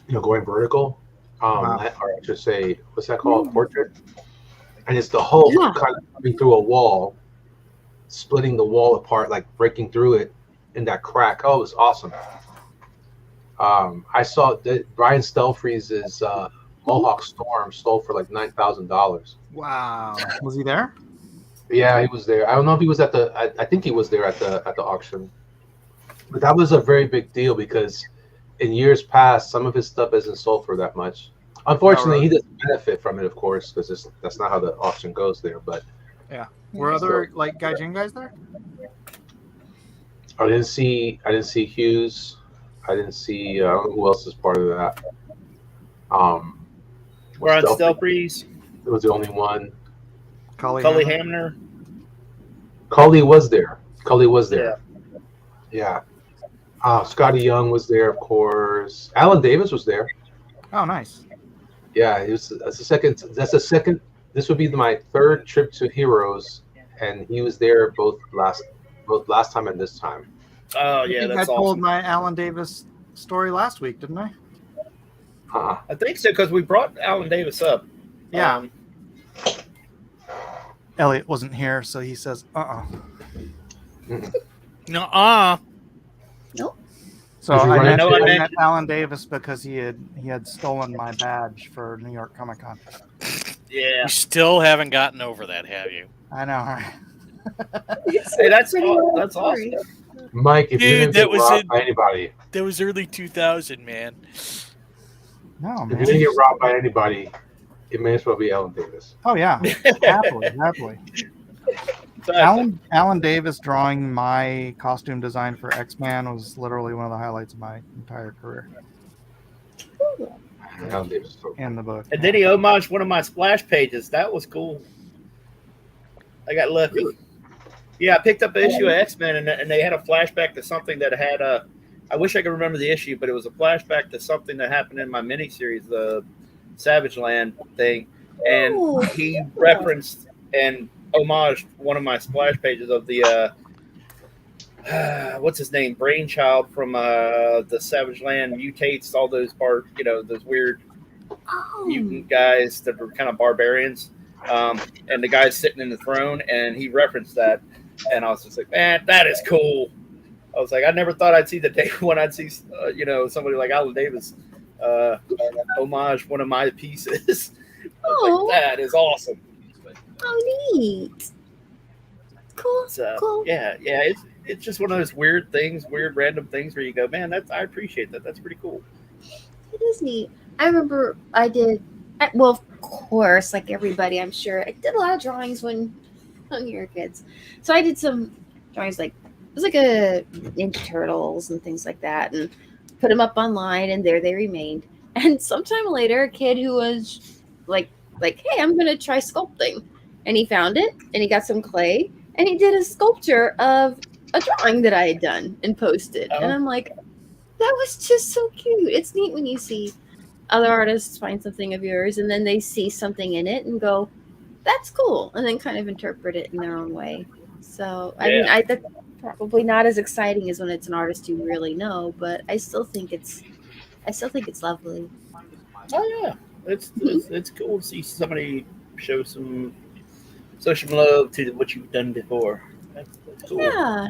You know, going vertical. Or I should say, what's that called? Portrait. And it's the Hulk kind of coming through a wall, splitting the wall apart, like breaking through it in that crack. Oh, it was awesome. I saw that Brian Stelfreeze's Mohawk Storm sold for like $9,000.
Wow. Was he there?
Yeah, he was there. I don't know if he was at the. I think he was there at the auction. But that was a very big deal because in years past, some of his stuff isn't sold for that much. Unfortunately, he doesn't benefit from it, of course, because that's not how the auction goes there. But
yeah, were other like Gaijin guys there?
I didn't see Hughes. I didn't see. I don't know who else is part of that.
We're on Stelfreeze.
It was the only one.
Cully Hamner.
Cully was there. Yeah. Scotty Young was there, of course. Alan Davis was there.
Oh, nice.
Yeah, that's the second. This would be my third trip to Heroes, and he was there both last time and this time.
Oh yeah, that's awesome.
I told my Alan Davis story last week, didn't I?
I think so because we brought Alan Davis up.
Yeah. Elliot wasn't here, so he says,
Nuh-uh.
Nope.
So I met Alan Davis because he had stolen my badge for New York Comic Con.
Yeah.
You still haven't gotten over that, have you?
I know, right?
Hey, that's awesome.
Mike, if you didn't get robbed by anybody.
That was early 2000, man.
No, man.
If you didn't get robbed by anybody, it may as well be Alan Davis.
Oh, yeah. Happily. Alan Davis drawing my costume design for X-Man was literally one of the highlights of my entire career.
Alan Davis.
And the book.
And then he homaged one of my splash pages. That was cool. I got lucky. Yeah, I picked up an issue of X-Men, and they had a flashback to something that had a. I wish I could remember the issue, but it was a flashback to something that happened in my miniseries, the Savage Land thing, and he referenced and homaged one of my splash pages of the what's his name, Brainchild from the Savage Land mutates all those those weird mutant guys that were kind of barbarians, and the guy's sitting in the throne, and he referenced that, and I was just like, man, that is cool. I was like, I never thought I'd see the day when I'd see somebody like Alan Davis homage one of my pieces. I was like, that is awesome.
Oh, neat. Cool. Cool.
Yeah. It's just one of those weird random things where you go, man, I appreciate that. That's pretty cool.
It is neat. I remember well, of course, like everybody, I'm sure, I did a lot of drawings when we were kids. So I did some drawings like, it was like a Ninja Turtles and things like that, and put them up online, and there they remained. And sometime later, a kid who was like, hey, I'm going to try sculpting. And he found it, and he got some clay, and he did a sculpture of a drawing that I had done and posted. And I'm like, that was just so cute. It's neat when you see other artists find something of yours and then they see something in it and go, that's cool, and then kind of interpret it in their own way. So I mean, that's probably not as exciting as when it's an artist you really know, but I still think it's lovely.
Oh yeah, it's cool to see somebody show some love to what you've done before. That's cool.
Yeah,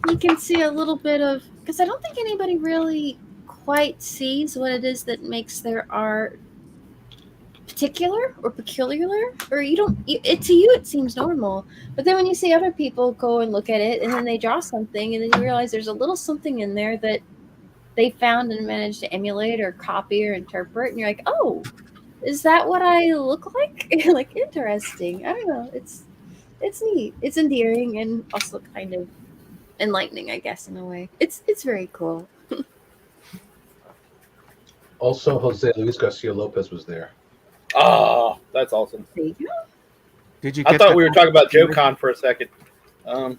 you can see a little bit of, because I don't think anybody really quite sees what it is that makes their art particular or peculiar, or you don't it to you it seems normal, but then when you see other people go and look at it and then they draw something and then you realize there's a little something in there that they found and managed to emulate or copy or interpret, and you're like, oh, is that what I look like? Like, interesting. I don't know, it's neat, it's endearing, and also kind of enlightening, I guess, in a way. It's very cool.
Also, Jose Luis Garcia Lopez was there.
Oh, that's awesome.
There you go.
Did you?
I thought we were talking about JoeCon for a second. I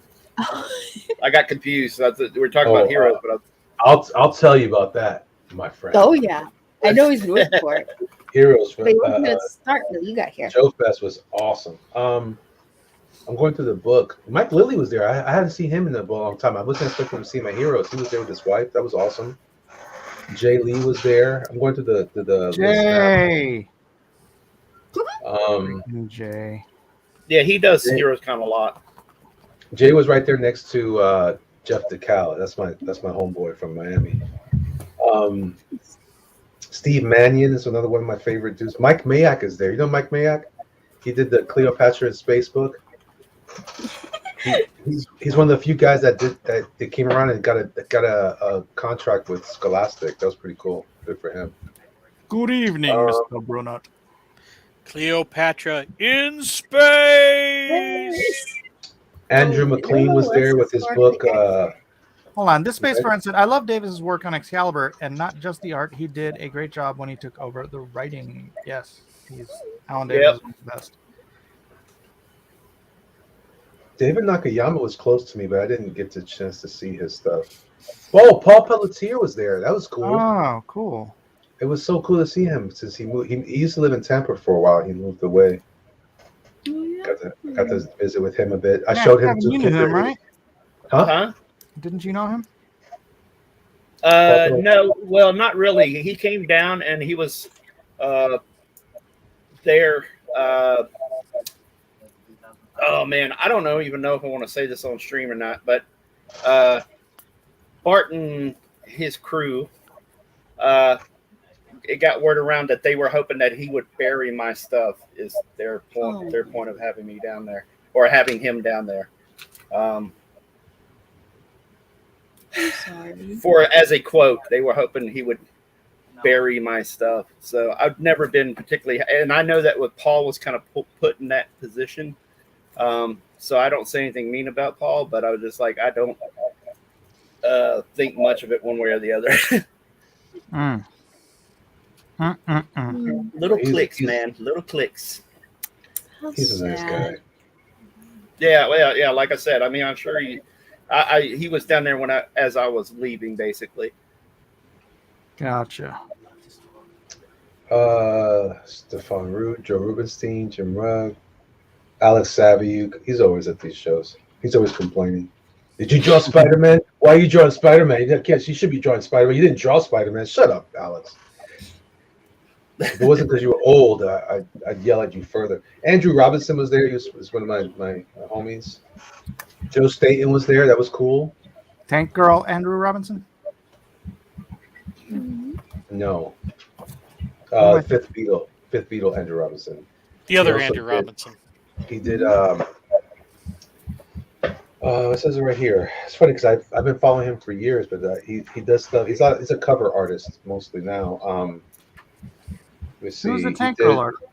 got confused. We were talking about Heroes, but
I'll tell you about that, my friend.
Oh yeah, I know he's waiting for it.
Heroes.
But he wasn't gonna start till you got here.
Joe Fest was awesome. I'm going through the book. Mike Lilly was there. I hadn't seen him in a long time. I wasn't expecting to see my Heroes. He was there with his wife. That was awesome. Jay Lee was there. I'm going to the
Jay.
Jay.
Yeah, he does Heroes Con a lot.
Jay was right there next to Jeff DeCal. That's my homeboy from Miami. Steve Mannion is another one of my favorite dudes. Mike Mayak is there. You know Mike Mayak? He did the Cleopatra in Space book. He's one of the few guys that came around and got a contract with Scholastic. That was pretty cool. Good for him.
Good evening, Mr. Brunot.
Cleopatra in space.
Andrew McLean was there with his book.
Hold on. This Space Friend said, I love Davis's work on Excalibur, and not just the art. He did a great job when he took over the writing. Yes, Alan Davis is the best.
David Nakayama was close to me, but I didn't get the chance to see his stuff. Oh, Paul Pelletier was there. That was cool.
Oh, cool.
It was so cool to see him since he moved. He used to live in Tampa for a while. He moved away. Got to visit with him a bit. I showed him.
You knew him, right?
Huh?
Didn't you know him?
No, well, not really. He came down and he was there. Oh man, I don't even know if I want to say this on stream or not, but Barton, his crew, it got word around that they were hoping that he would bury my stuff. Is their point? Their point of having me down there or having him down there.
I'm sorry.
For as a quote, they were hoping he would bury my stuff. So I've never been particularly, and I know that with Paul was kind of put in that position. So I don't say anything mean about Paul, but I was just like, I don't think much of it one way or the other. Little clicks, man. Little clicks.
He's a nice guy.
Yeah, well, yeah. Like I said, I mean, I'm sure he was down there as I was leaving, basically.
Gotcha.
Stefan Root, Joe Rubenstein, Jim Rugg, Alex Saviuk. He's always at these shows. He's always complaining. Did you draw Spider-Man? Why are you drawing Spider-Man? You should be drawing Spider-Man. You didn't draw Spider-Man. Shut up, Alex. If it wasn't because you were old, I'd yell at you further. Andrew Robinson was there. He was one of my homies. Joe Staten was there. That was cool.
Tank Girl Andrew Robinson?
No. Fifth Beatle Andrew Robinson.
The other Andrew Robinson.
He did It says it right here. It's funny because I've been following him for years, but he does stuff. He's a cover artist mostly now. Let me
Who's the
see. He
tank girl
did
artist?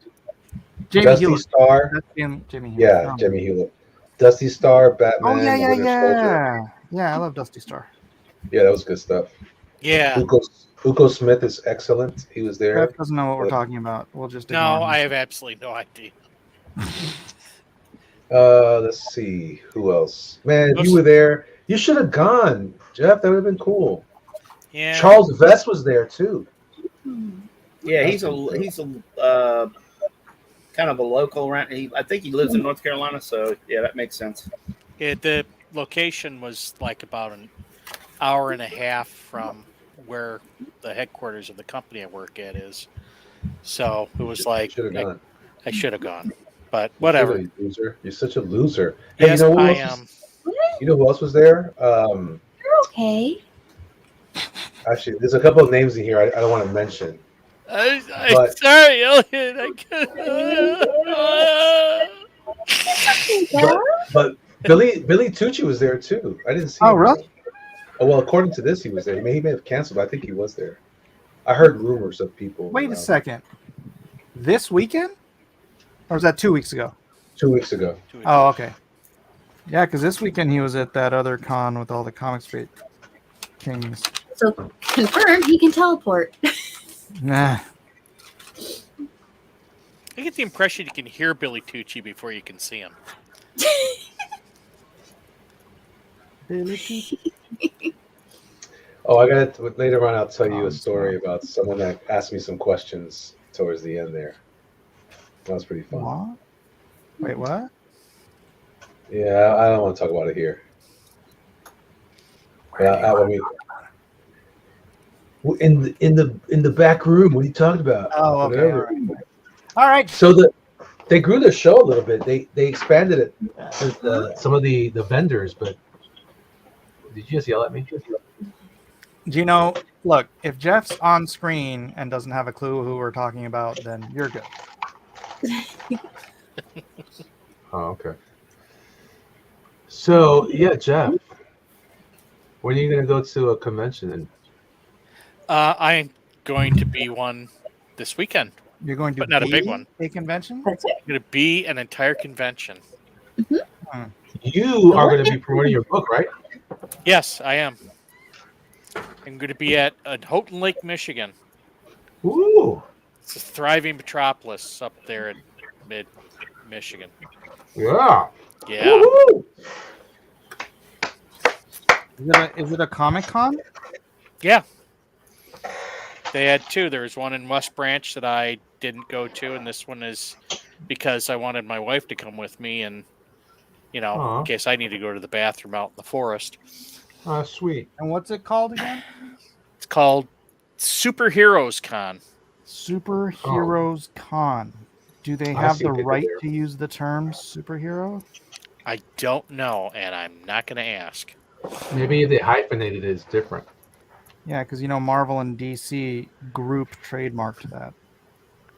Jamie
Dusty
Hewlett.
Star.
That's Jamie Hewlett.
Yeah, Jimmy Hewlett. Dusty Star,
Oh yeah,
Batman, The
yeah,
Winter Soldier.
yeah. Yeah, I love Dusty Star.
Yeah, that was good stuff.
Yeah.
Uko Smith is excellent. He was
Jeff
there.
doesn't know what we're
But,
talking about. We'll just ignore
No,
him.
I have absolutely no idea.
let's see who else. Man, if you were there, you should have gone, Jeff. That would have been cool.
Yeah.
Charles Vest was there too.
Yeah, he's a kind of a local around. I think he lives in North Carolina, so yeah, that makes sense.
The location was like about an hour and a half from where the headquarters of the company I work at is. So it was like I should have gone, but whatever.
You loser. You're such a loser. Hey,
Yes,
you know who
I
else
am.
You know who else was there?
You're okay.
Actually, there's a couple of names in here I don't want to mention.
I'm
But-
sorry, Elliot.
But Billy Tucci was there too. I didn't see
Oh,
him.
really?
Oh, well, according to this, he was there. He may have canceled, but I think he was there. I heard rumors of people.
Wait a second. This weekend? Or was that 2 weeks ago?
2 weeks ago.
Oh, okay. Yeah, because this weekend he was at that other con with all the Comic Street Kings.
So confirmed, he can teleport.
Nah.
I get the impression you can hear Billy Tucci before you can see him.
Billy Tucci.
Oh, I got it. Later on, I'll tell you a story about someone that asked me some questions towards the end there. That was pretty fun.
What? Wait, what?
Yeah, I don't want to talk about it here. I mean, in the back room. What are you talking about?
Oh, okay.
Whatever.
All right.
So they grew the show a little bit. They expanded it with some of the vendors. But did you just yell at me?
Do you know? Look, if Jeff's on screen and doesn't have a clue who we're talking about, then you're good.
Oh, okay. So yeah, Jeff, when are you gonna go to a convention?
I'm going to be one this weekend.
You're going to
but not a big
be
one.
A convention?
I'm going to be an entire convention.
You are going to be promoting your book, right?
Yes, I am. I'm going to be at Houghton Lake, Michigan.
Ooh.
It's a thriving metropolis up there in mid-Michigan.
Yeah.
Yeah.
Woo-hoo.
Is it a Comic Con?
Yeah. They had two. There was one in West Branch that I didn't go to, and this one is because I wanted my wife to come with me, and in case I need to go to the bathroom out in the forest.
Oh, sweet.
And what's it called again?
It's called Superheroes Con.
Superheroes Con. Do they
I
have
see
the
what they did
right
there.
to use the term superhero?
I don't know, and I'm not going to ask.
Maybe if they hyphenated it, it's different.
Yeah, because Marvel and DC group trademarked that.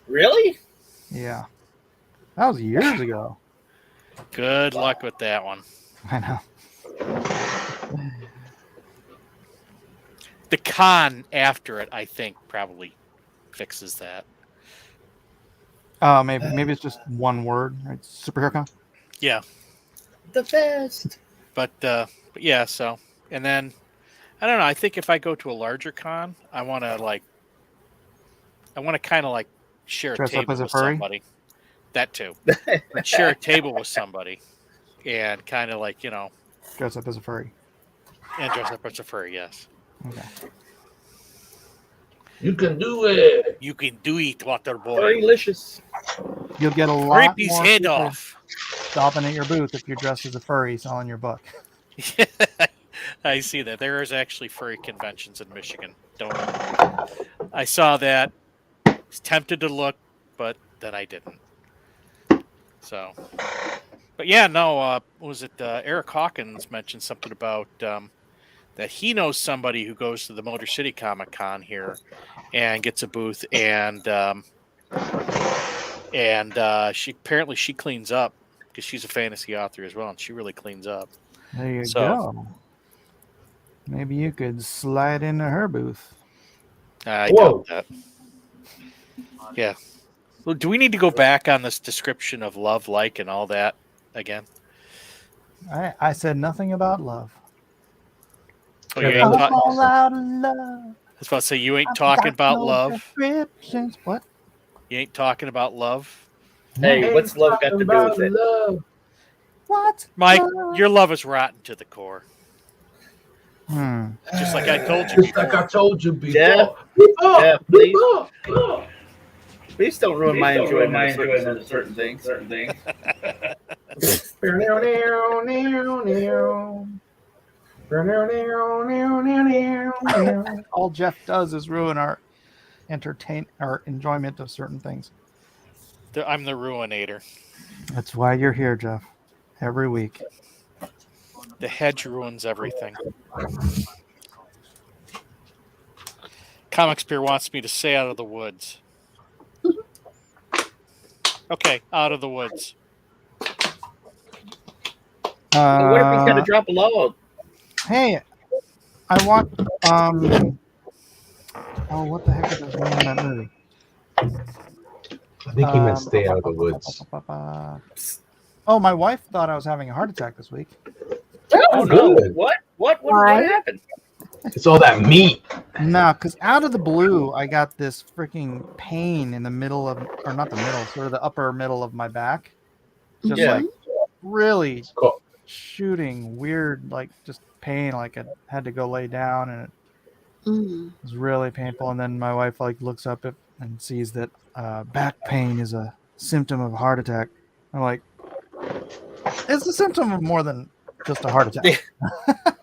Really?
Yeah. That was years ago.
Good luck with that one.
I know.
The con after it, I think, probably fixes that.
Maybe it's just one word, right? Superhero Con?
Yeah.
The best.
But yeah, so and then I don't know, I think if I go to a larger con, I want to kind of like share a
Dress up
table
as a
with
furry?
somebody. That too. Share a table with somebody and kind of like,
Dress up as a furry.
and dress up as a furry, yes.
Okay.
You can do it.
You can do it, water boy.
Delicious.
You'll get a lot
Rip his
more
head
people
off.
stopping at your booth if you're dressed as a furry selling your book.
I see that. There is actually furry conventions in Michigan. I saw that. Was tempted to look, but then I didn't. So, but yeah, no. Was it Eric Hawkins mentioned something about that he knows somebody who goes to the Motor City Comic Con here and gets a booth, and she cleans up because she's a fantasy author as well, and she really cleans up.
There you
So-
go. Maybe you could slide into her booth.
I
Whoa.
doubt that. Yeah. Well, do we need to go back on this description of love, like, and all that again?
I said nothing about love.
Oh, you
Kevin,
ain't
that's
ta-
All
awesome.
out of love.
I was about to say you ain't
I've
talking
got
about
no
love.
descriptions. What?
You ain't talking about love.
Hey, what's love got to do with it?
Love.
What?
Mike,
Love?
your love is rotten to the core.
Hmm.
Just like I told you
Just like I
before.
told you before.
Jeff,
Before.
Jeff, please.
Before.
Please don't ruin my enjoyment of certain things.
All Jeff does is ruin our enjoyment of certain things.
I'm the ruinator.
That's why you're here, Jeff. Every week.
The hedge ruins everything. Comic Spear wants me to say out of the woods. Okay, out of the woods.
What if we kind of drop a log?
Hey, I want oh, what the heck is his name in that movie?
I think he meant stay out of the woods.
Oh, my wife thought I was having a heart attack this week.
Oh no!
Good.
What happened?
It's all that meat.
No, because out of the blue, I got this freaking pain in the middle of, or not the middle, sort of the upper middle of my back. Just
Yeah.
like really
Cool.
shooting weird, like just pain, like I had to go lay down and it was really painful. And then my wife like looks up and sees that back pain is a symptom of a heart attack. I'm like, it's a symptom of more than just a heart attack.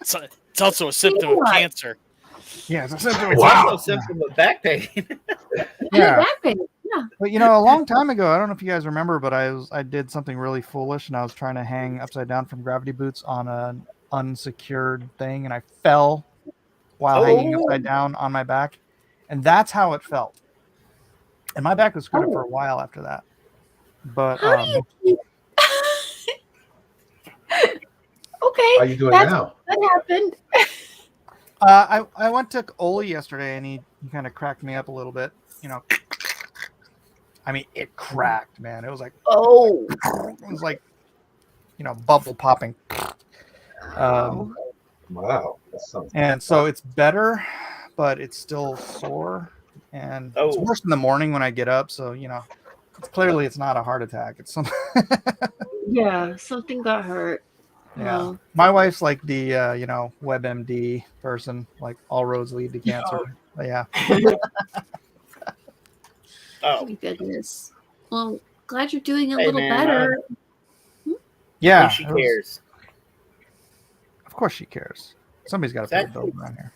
It's also a symptom of cancer.
Yeah, it's a symptom of
It's
Wow.
also a symptom of back pain.
Yeah.
Back pain. Yeah.
But you know, a long time ago, I don't know if you guys remember, but I did something really foolish, and I was trying to hang upside down from gravity boots on an unsecured thing, and I fell while hanging upside down on my back, and that's how it felt. And my back was screwed up for a while after that. But
How do you keep... Okay.
How you doing
that's
now?
what happened.
I went to Oli yesterday, and he kind of cracked me up a little bit. You know, I mean, it cracked, man. It was like,
Oh.
it was like, you know, bubble popping.
Wow. That sounds
And so it's better, but it's still sore, and it's worse in the morning when I get up. So you know, clearly it's not a heart attack. It's something.
Yeah, something got hurt.
Yeah,
Oh.
my wife's like the you know, WebMD person, like all roads lead to cancer. But yeah.
Oh my goodness. Well, glad you're doing a
Hey,
little
man,
better.
Yeah,
she
it was-
cares.
Of course she cares. Somebody's got to pay the
Exactly.
bill around here.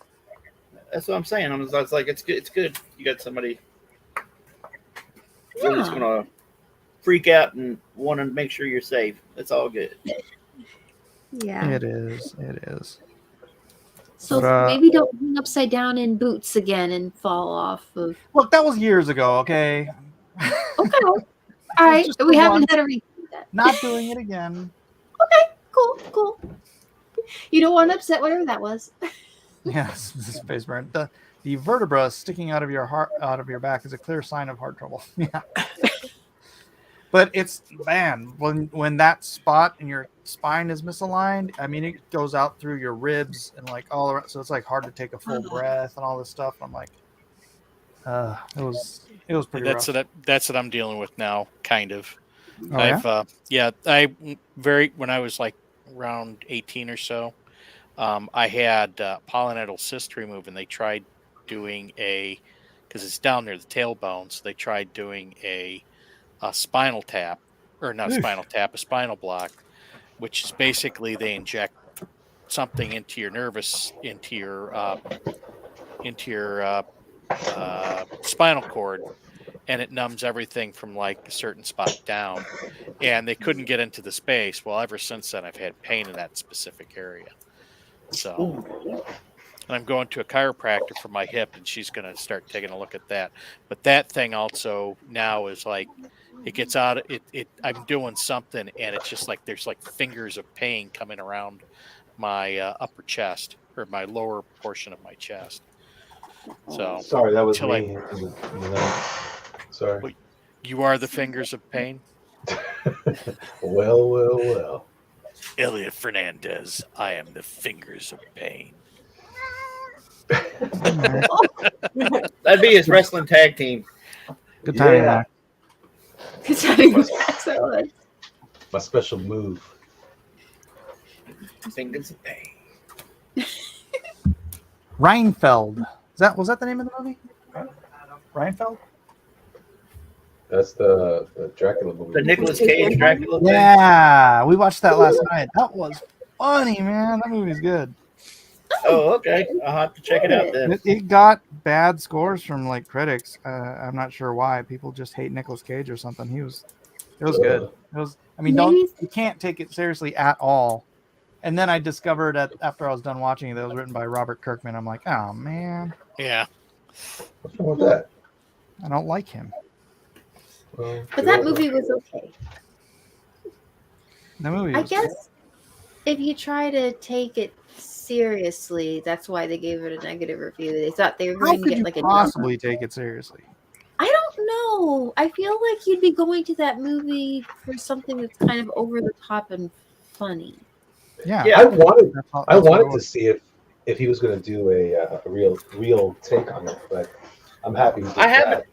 That's what I'm saying. I was like, it's good. It's good. You got somebody really just gonna freak out and want to make sure you're safe. That's all good.
Yeah.
It is. It is.
So
But,
maybe don't hang upside down in boots again and fall off of.
Look, that was years ago. Okay.
Okay. All right.
Just
We
the
haven't
one.
had a repeat that.
Not doing it again.
Okay. Cool. You don't want to upset whatever that was.
Yes, this is space burn. The vertebra sticking out of your heart, out of your back, is a clear sign of heart trouble. Yeah. But it's, man, when that spot in your spine is misaligned, I mean, it goes out through your ribs and like all around. So it's like hard to take a full breath and all this stuff. I'm like, it was pretty rough.
That's what I'm dealing with now, kind of.
Oh,
When I was like around 18 or so, I had polynetal cyst removed, and they tried doing because it's down near the tailbone, so they tried doing a spinal tap, or not a spinal tap, a spinal block, which is basically they inject something into your spinal cord, and it numbs everything from like a certain spot down, and they couldn't get into the space. Well, ever since then, I've had pain in that specific area. So, and I'm going to a chiropractor for my hip, and she's going to start taking a look at that. But that thing also now is like, it gets out of it. I'm doing something, and it's just like there's like fingers of pain coming around my upper chest or my lower portion of my chest. So
Sorry, that was
till I-
me. Sorry.
you are the fingers of pain.
Well.
Elliot Fernandez, I am the fingers of pain.
That'd be his wrestling tag team.
Good timing,
Yeah.
Mac.
Good timing, Max. I love it.
My special move.
Fingers of pain.
Reinfeld. Was that the name of the movie? Reinfeld?
That's the Dracula movie.
The Nicolas Cage Dracula thing.
Yeah, we watched that last night. That was funny, man. That movie's good.
Oh, okay. I'll have to check it out then.
It got bad scores from like critics. I'm not sure why. People just hate Nicolas Cage or something. It was good. It was. I mean, you can't take it seriously at all. And then I discovered after I was done watching it, that it was written by Robert Kirkman. I'm like, oh man.
Yeah.
What's wrong with that?
I don't like him.
Well,
But that movie was okay.
The movie.
I guess if you try to take it seriously, that's why they gave it a negative review. They thought they were
How
going to
could
get
you
like a
possibly take it seriously?
I don't know. I feel like you'd be going to that movie for something that's kind of over the top and funny.
Yeah.
I wanted
what
to see if he was going to do a real take on it, but I'm happy.
I haven't.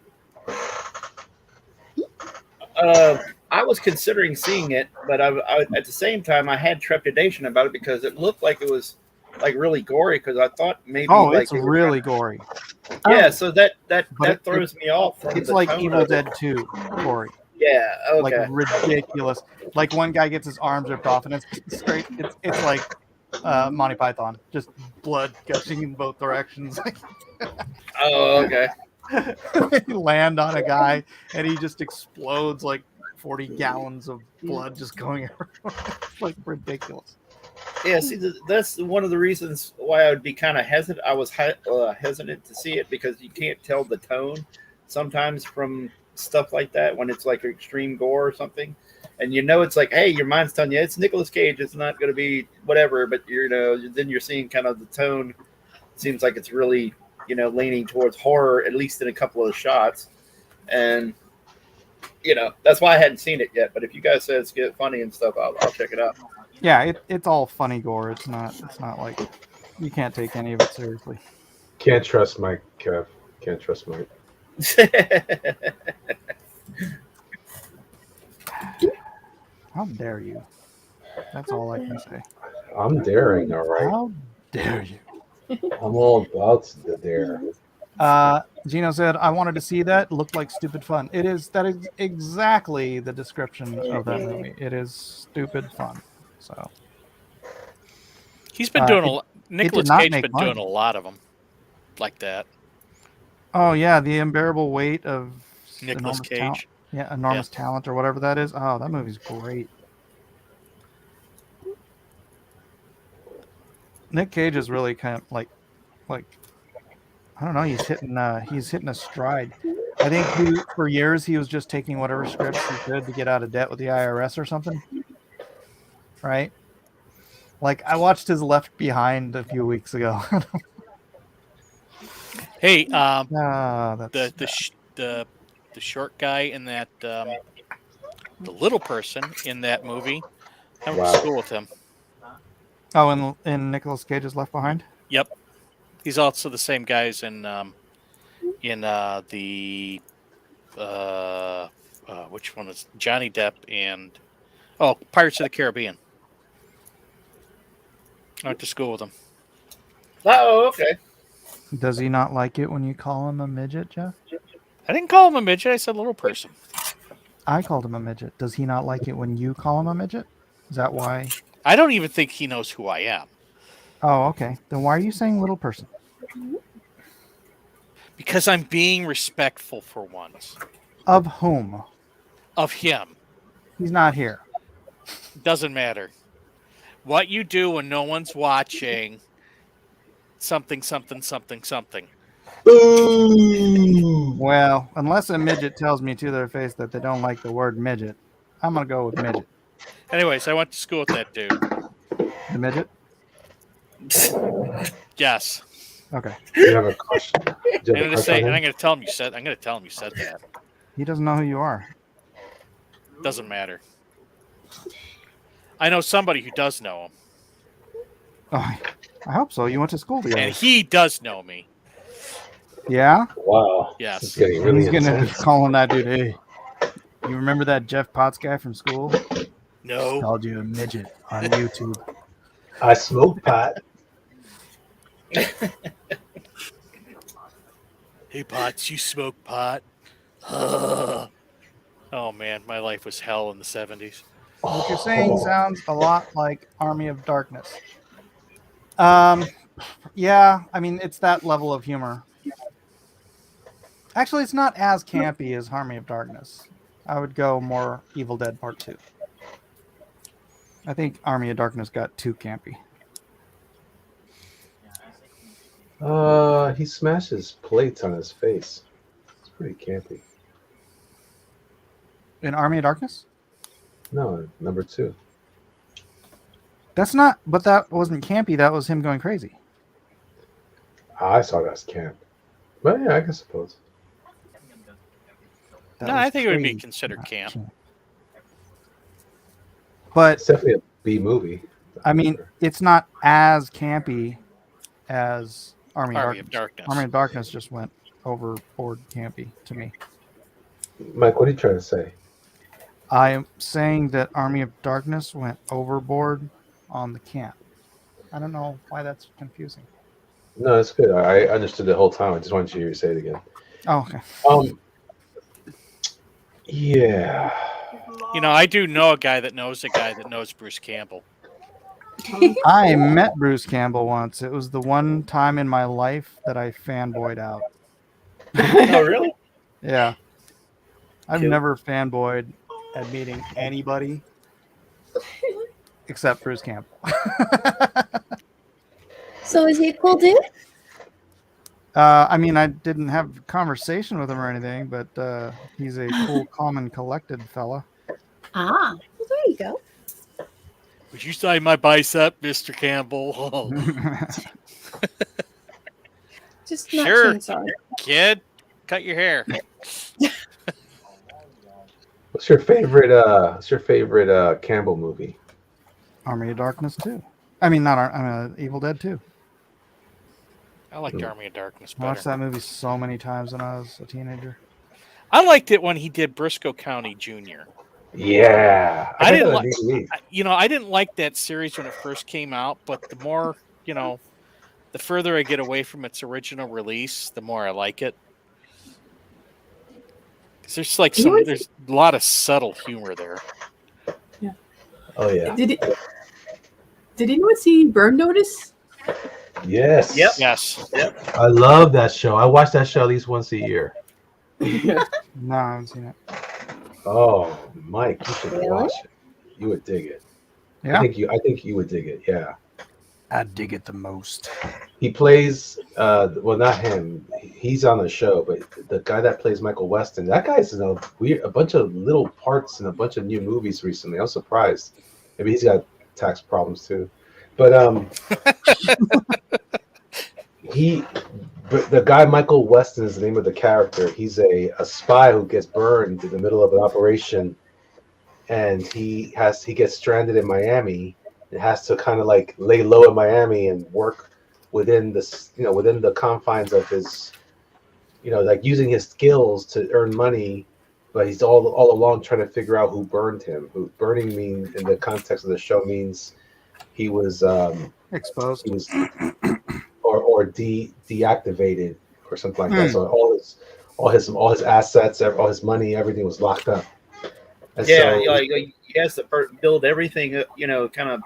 I was considering seeing it, but I at the same time I had trepidation about it because it looked like it was like really gory. Because I thought maybe
it's really gory.
Yeah, so that
But
throws me off. From
It's
the
like
tone
Evil
of it.
Dead 2 gory.
Yeah, okay.
Like ridiculous. Like one guy gets his arms ripped off, and it's straight. It's like Monty Python, just blood gushing in both directions.
Oh, okay.
You land on a guy, and he just explodes like 40 gallons of blood just going everywhere. It's like ridiculous.
Yeah, see, that's one of the reasons why I would be kind of hesitant. I was hesitant to see it because you can't tell the tone sometimes from stuff like that when it's like extreme gore or something. And it's like, hey, your mind's telling you it's Nicolas Cage. It's not going to be whatever, but then you're seeing kind of the tone. Seems like it's really leaning towards horror, at least in a couple of the shots. And that's why I hadn't seen it yet. But if you guys said it's good, funny and stuff, I'll check it out.
Yeah, it's all funny gore. It's not like you can't take any of it seriously.
Can't trust Mike, Kev. Can't trust Mike.
How dare you? That's all I can say.
I'm daring, all right.
How dare you?
I'm all about the dare.
Gino said, I wanted to see that. It looked like stupid fun. That is exactly the description of that movie. It is stupid fun. So
he's been doing a lot. Nicolas Cage has been doing a lot of them like that.
Oh yeah, The Unbearable Weight of
Nicolas Cage.
Talent. Yeah, Enormous Talent or whatever that is. Oh, that movie's great. Nick Cage is really kind of like I don't know. He's hitting a stride. I think for years he was just taking whatever scripts he could to get out of debt with the IRS or something. Right? Like I watched his Left Behind a few weeks ago.
Hey,
the
short guy in that the little person in that movie. I went
Wow.
to school with him.
Oh, in Nicolas Cage's Left Behind?
Yep. He's also the same guys in which one is Johnny Depp and Pirates of the Caribbean. I went to school with him.
Oh, okay.
Does he not like it when you call him a midget, Jeff?
I didn't call him a midget. I said little person.
I called him a midget. Does he not like it when you call him a midget? Is that why?
I don't even think he knows who I am.
Oh, okay. Then why are you saying little person?
Because I'm being respectful for once.
Of whom?
Of him.
He's not here.
Doesn't matter. What you do when no one's watching, something.
Boom.
Well, unless a midget tells me to their face that they don't like the word midget, I'm going to go with midget.
Anyways, I went to school with that dude.
The midget?
Yes.
Okay.
You have a crush. Do
I'm
you have a
gonna
crush
say,
on
and
him?
I'm gonna tell him you said. I'm gonna tell him you said that.
He doesn't know who you are.
Doesn't matter. I know somebody who does know him,
Oh, I hope so. You went to school together.
and he does know me.
Yeah?
Wow.
Yes.
This is getting really
He's gonna be
intense.
calling that dude, hey. You remember that Jeff Potts guy from school?
No.
Called you a midget on YouTube.
I smoke pot.
Hey, Potts, you smoke pot? Oh man, my life was hell in the 70s.
What you're saying sounds a lot like Army of Darkness. Yeah, I mean it's that level of humor. Actually, it's not as campy as Army of Darkness. I would go more Evil Dead Part 2. I think Army of Darkness got too campy.
He smashes plates on his face. It's pretty campy.
In Army of Darkness?
No, number 2.
That's not, but that wasn't campy. That was him going crazy.
I saw that as camp. But yeah, I suppose.
That
No,
was
I think it would be
crazy,
considered
not
camp.
But
It's definitely a B movie.
I mean, it's not as campy as Army
Army
of
of
Darkness.
Darkness.
Army of Darkness just went overboard campy to me.
Mike, what are you trying to say?
I am saying that Army of Darkness went overboard on the camp. I don't know why that's confusing.
No, it's good. I understood the whole time. I just wanted you to say it again.
Oh, okay.
Yeah.
You know, I do know a guy that knows Bruce Campbell.
I met Bruce Campbell once. It was the one time in my life that I fanboyed out.
Oh, really?
Yeah. I've
Cool.
never fanboyed at meeting anybody except Bruce Campbell.
So is he a cool dude?
I mean, I didn't have a conversation with him or anything, but he's a cool, calm, and collected fella.
Ah, well, there you go.
Would you sign my bicep, Mr. Campbell?
Just not
Sure.
chainsaw.
Kid, cut your hair.
What's your favorite Campbell movie?
Army of Darkness 2. I mean, not Evil Dead 2.
I liked Army of Darkness
I watched
better.
that movie so many times when I was a teenager.
I liked it when he did Briscoe County Jr.
Yeah.
I didn't
like.
I didn't like that series when it first came out, but the more, the further I get away from its original release, the more I like it. 'Cause there's there's a lot of subtle humor there.
Yeah.
Oh yeah.
Did anyone see Burn Notice?
Yes.
Yep.
Yes.
Yep.
I love that show. I watch that show at least once a year.
No, I haven't seen it.
Oh, Mike, you should
Really?
watch it. You would dig it.
Yeah,
I think you would dig it. Yeah.
I dig it the most.
He plays well, not him. He's on the show, but the guy that plays Michael Weston, that guy's in a bunch of little parts in a bunch of new movies recently. I was surprised. Maybe he's got tax problems too. But but the guy Michael Weston is the name of the character. He's a spy who gets burned in the middle of an operation, and he gets stranded in Miami. It has to kind of like lay low in Miami and work within within the confines of his, like using his skills to earn money. But he's all along trying to figure out who burned him. Who burning mean in the context of the show means he was
Exposed.
he was or deactivated or something like that. So all his assets, all his money, everything was locked up. And
Yeah,
so,
he has to build everything. Kind of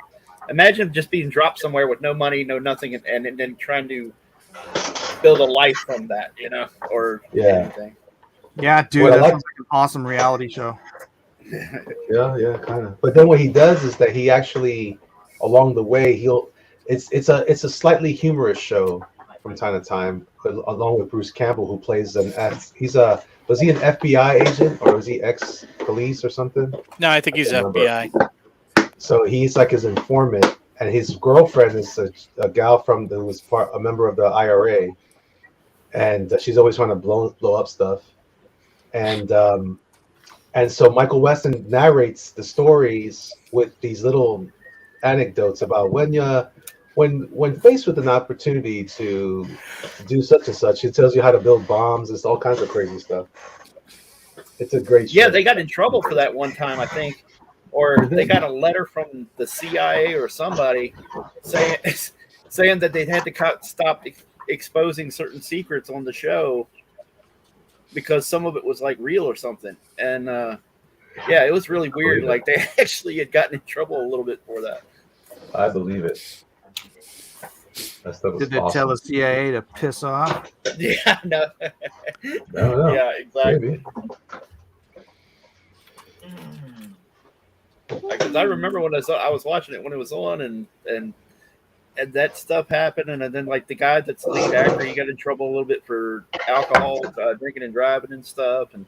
imagine just being dropped somewhere with no money, no nothing, and then trying to build a life from that. Or anything.
Yeah, dude,
What I
that
like-
sounds like an awesome reality show.
yeah, kind of. But then what he does is that he actually, along the way, it's a slightly humorous show from time to time, along with Bruce Campbell, who plays was he an FBI agent or was he ex-police or something?
No, I think he's
I can't
FBI.
So he's like his informant, and his girlfriend is a gal who was a member of the IRA, and she's always trying to blow up stuff, and so Michael Weston narrates the stories with these little anecdotes about when faced with an opportunity to do such and such, he tells you how to build bombs. It's all kinds of crazy stuff. It's a great show.
Yeah, they got in trouble for that one time, I think, or they got a letter from the CIA or somebody saying that they had to stop exposing certain secrets on the show because some of it was like real or something. And yeah, it was really weird. Like they actually had gotten in trouble a little bit for that.
I believe it. That stuff was
Did they tell the CIA to piss off?
Yeah, no.
No.
Yeah, exactly.
Maybe.
Because I remember when I was watching it when it was on, and that stuff happened, and then like the guy that's the lead actor, he got in trouble a little bit for alcohol, drinking and driving and stuff, and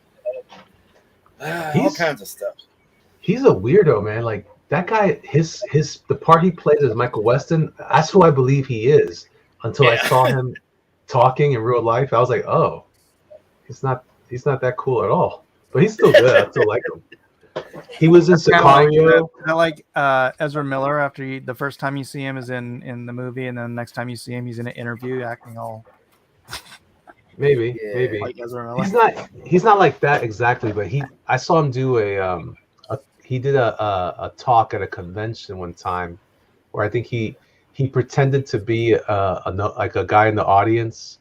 all kinds of stuff.
He's a weirdo, man. Like that guy, the part he plays as Michael Weston. That's who I believe he is. Until I saw him talking in real life, I was like, oh, he's not that cool at all. But he's still good. I still like him. He was in Sicario.
I like Ezra Miller. After the first time you see him is in the movie, and then the next time you see him, he's in an interview acting all.
Maybe.
Like Ezra Miller.
He's not like that exactly, but I saw him do he did a talk at a convention one time, where I think he pretended to be like a guy in the audience,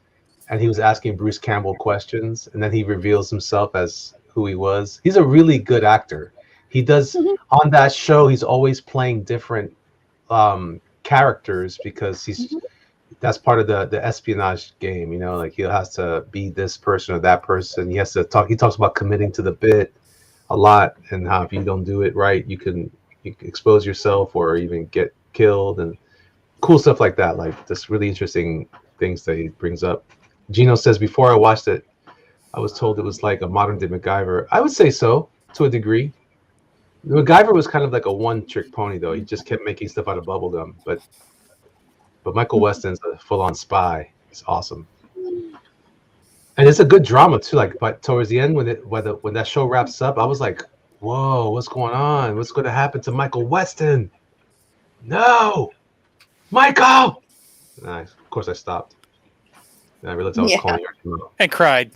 and he was asking Bruce Campbell questions, and then he reveals himself as who he was. He's a really good actor. He does on that show. He's always playing different characters because that's part of the espionage game. You know, like he has to be this person or that person. He has to talk. He talks about committing to the bit a lot, and how if you don't do it right, you can expose yourself or even get killed, and cool stuff like that. Like just really interesting things that he brings up. Gino says, before I watched it, I was told it was like a modern day MacGyver. I would say so, to a degree. MacGyver was kind of like a one-trick pony, though. He just kept making stuff out of bubblegum. But Michael Weston's a full-on spy. It's awesome, and it's a good drama too. Like, but towards the end, when that show wraps up, I was like, "Whoa, what's going on? What's going to happen to Michael Weston? No, Michael!" And of course, I stopped. And I realized I was calling you.
And cried.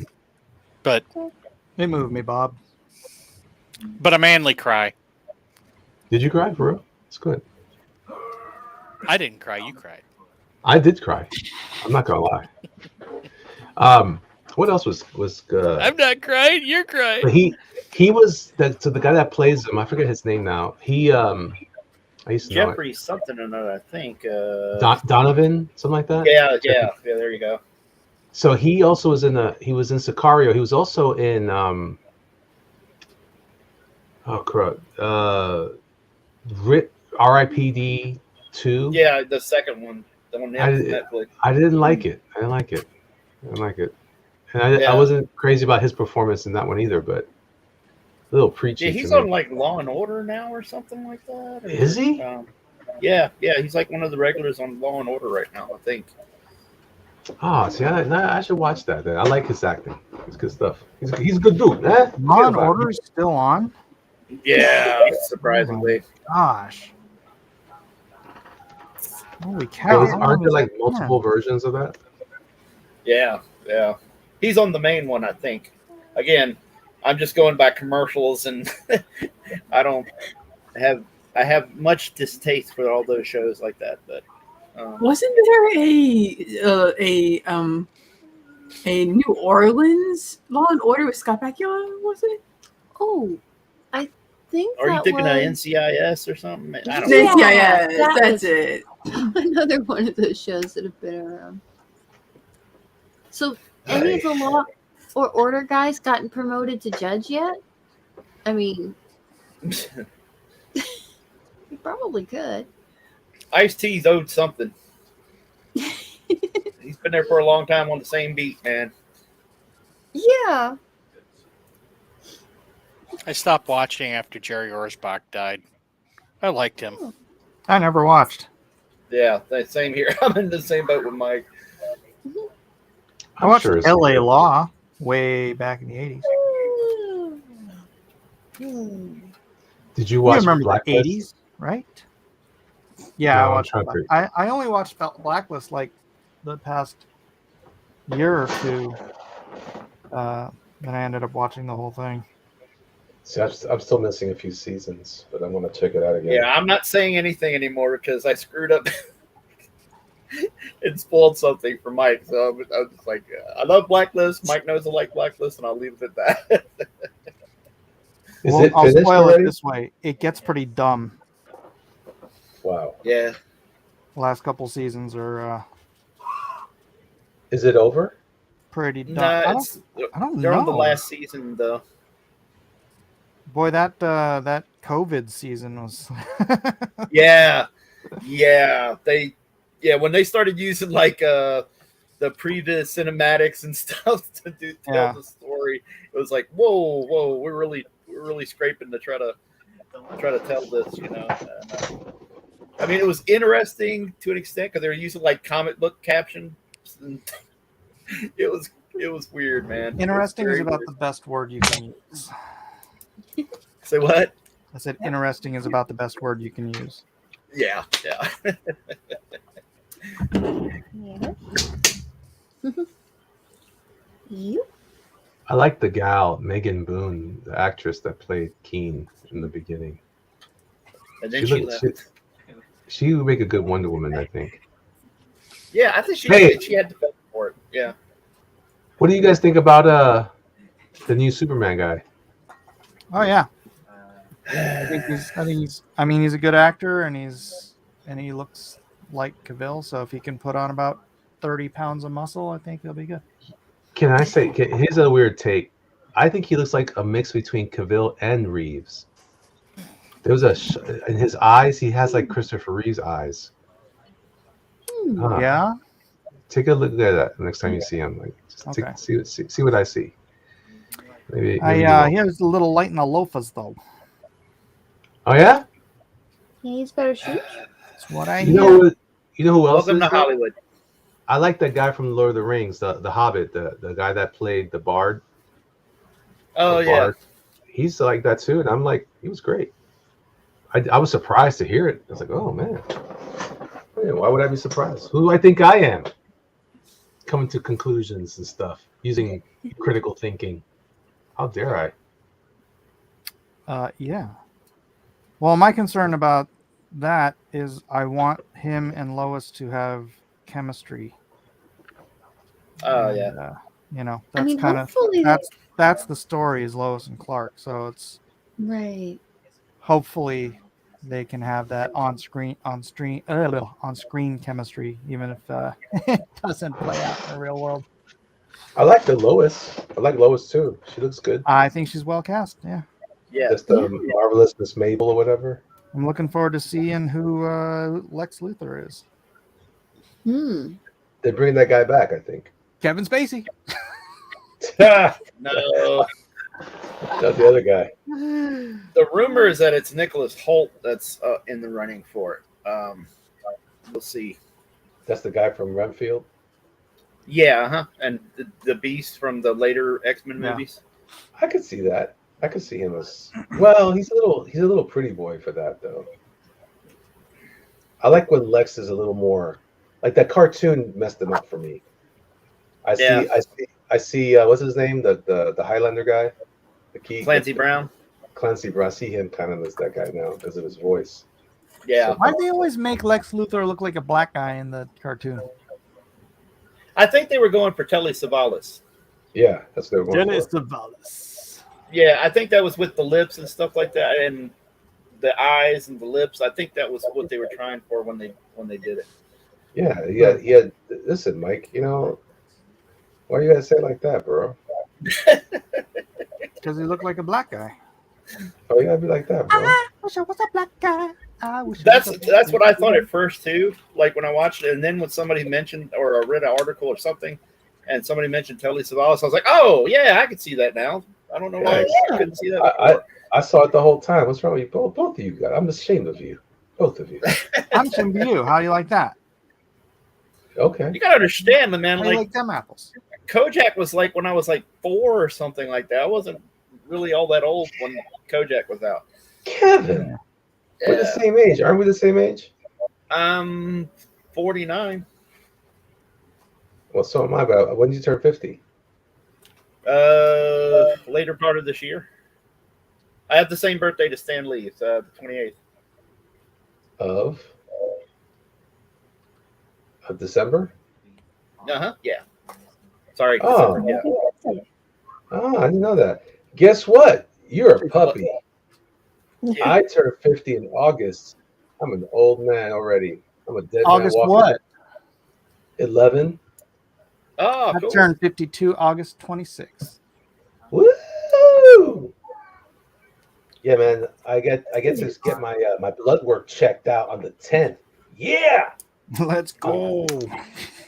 But
it moved me, Bob.
But a manly cry.
Did you cry for real? It's good.
I didn't cry. You cried.
I did cry. I'm not gonna lie. What else was good?
I'm not crying. You're crying.
But he was the guy that plays him. I forget his name now. I used to
Jeffrey something or another. I think
Donovan, something like that.
Yeah. There you go.
So he also was he was in Sicario. He was also in R.I.P.D. 2.
Yeah, the second one. The one Netflix.
I didn't like it. I didn't like it. And I wasn't crazy about his performance in that one either, but a little preachy.
Yeah, he's on like Law and Order now or something like that.
Is he?
Yeah, he's like one of the regulars on Law and Order right now, I think.
Oh, see, I should watch that then. I like his acting. It's good stuff. He's a good dude, man.
Law and Order is still on?
Yeah, surprisingly.
Oh gosh. Holy cow.
Aren't there like multiple versions of that?
Yeah. He's on the main one, I think. Again, I'm just going by commercials, and I have much distaste for all those shows like that, but
wasn't there a New Orleans Law and Order with Scott Bakula? Was it?
Oh, I think.
Are you thinking of NCIS or something? I don't
know. NCIS. That's it.
Another one of those shows that have been around. So, any of the Law or Order guys gotten promoted to judge yet? I mean, you probably could.
Ice-T's owed something. He's been there for a long time on the same beat, man.
Yeah.
I stopped watching after Jerry Orsbach died. I liked him.
I never watched.
Yeah, same here. I'm in the same boat with Mike.
I watched
sure it's
L.A.
good.
Law way back in the 80s.
Did you
You
watch
remember the
Blacklist?
80s, right? Yeah,
No,
I
I'm
watched.
trying to.
I only watched Blacklist like the past year or two. Then I ended up watching the whole thing.
See, I'm still missing a few seasons, but I'm gonna check it out again.
Yeah, I'm not saying anything anymore because I screwed up and spoiled something for Mike. So I was just like, I love Blacklist. Mike knows I like Blacklist, and I'll leave it at that.
Is it
I'll
finished
spoil
already?
it this way: it gets pretty dumb.
Wow.
Yeah.
The last couple seasons are
Is it over?
pretty dumb.
No,
I don't
they're
know.
on the last season though.
Boy, that COVID season was.
Yeah, when they started using like the previous cinematics and stuff to tell the story, it was like whoa, we're really scraping to try to tell this, you know. And, I mean, it was interesting to an extent because they were using like comic book captions. And it was weird, man.
Interesting is about the best word you can use.
Say what?
I said interesting is about the best word you can use.
Yeah.
You?
I like the gal Megan Boone, the actress that played Keen in the beginning.
And then she left.
She would make a good Wonder Woman, I think.
Yeah, I think she had the best for it. Yeah.
What do you guys think about the new Superman guy?
Oh yeah. I think he's a good actor, and he looks like Cavill. So if he can put on about 30 pounds of muscle, I think he'll be good.
Can I say? Here's a weird take. I think he looks like a mix between Cavill and Reeves. There was in his eyes. He has like Christopher Reeve's eyes. Huh.
Yeah.
Take a look at that next time you see him. Like, just see what I see. Maybe
He has a little light in the loafers, though.
Oh yeah.
Yeah, he's better shoot.
That's what I
hear. You know who else?
Welcome to Hollywood.
I like that guy from Lord of the Rings, the Hobbit, the guy that played the Bard.
Oh yeah.
Bard. He's like that too, and I'm like, he was great. I was surprised to hear it. I was like, oh man, why would I be surprised? Who do I think I am? Coming to conclusions and stuff using critical thinking. How dare
I? Yeah. Well, my concern about that is I want him and Lois to have chemistry.
Oh yeah.
That's kind of that's the story is Lois and Clark. So it's
right.
Hopefully, they can have that on screen chemistry, even if it doesn't play out in the real world.
I like the Lois. I like Lois too. She looks good.
I think she's well cast. Yeah.
Yeah.
Just the marvelous Miss Mabel or whatever.
I'm looking forward to seeing who Lex Luthor is.
They're bringing that guy back, I think.
Kevin Spacey.
No.
Not the other guy.
The rumor is that it's Nicholas Hoult that's in the running for it. We'll see.
That's the guy from Renfield.
Yeah, and the Beast from the later X-Men movies.
I could see that. I could see him as well. He's a little pretty boy for that though. I like when Lex is a little more like that cartoon messed him up for me. I see. What's his name? The Highlander guy.
Clancy Brown.
Clancy Brown. I see him kind of as that guy now because of his voice.
Yeah.
Why do they always make Lex Luthor look like a black guy in the cartoon?
I think they were going for Telly Savalas.
Yeah, that's what they were going
Telly
for.
Savalas.
Yeah, I think that was with the lips and stuff like that, and the eyes and the lips. I think that was what they were trying for when they did it.
Yeah. Listen, Mike. Why you gotta say it like that, bro?
Because he looked like a black guy.
Oh, you gotta be like that, bro.
I wish I was a black guy.
That's what I thought at first too. Like when I watched it, and then when somebody mentioned or I read an article or something, and somebody mentioned Telly Savalas, I was like, oh yeah, I can see that now. I don't know why I couldn't see that.
I saw it the whole time. What's wrong with you? Both of you guys. I'm ashamed of you. Both of you.
I'm Tim to you. How do you like that?
Okay.
You gotta understand, the man.
How do you
Like
like them apples?
Kojak was like when I was like 4 or something like that. I wasn't really all that old when Kojak was out.
Kevin, we're the same age. Aren't we the same age?
I'm 49.
Well, so am I. But when did you turn 50?
Later part of this year. I have the same birthday to Stan Lee. It's the 28th.
Of December?
Yeah. Sorry.
Oh.
December, yeah.
Oh, I didn't know that. Guess what? You're a puppy.
Yeah.
I turned 50 in August. I'm an old man already. I'm a dead
August
man walking.
what?
11.
Oh,
I
cool.
turned 52 August 26th.
Woo! Yeah, man. I get to get my my blood work checked out on the 10th. Yeah.
Let's go.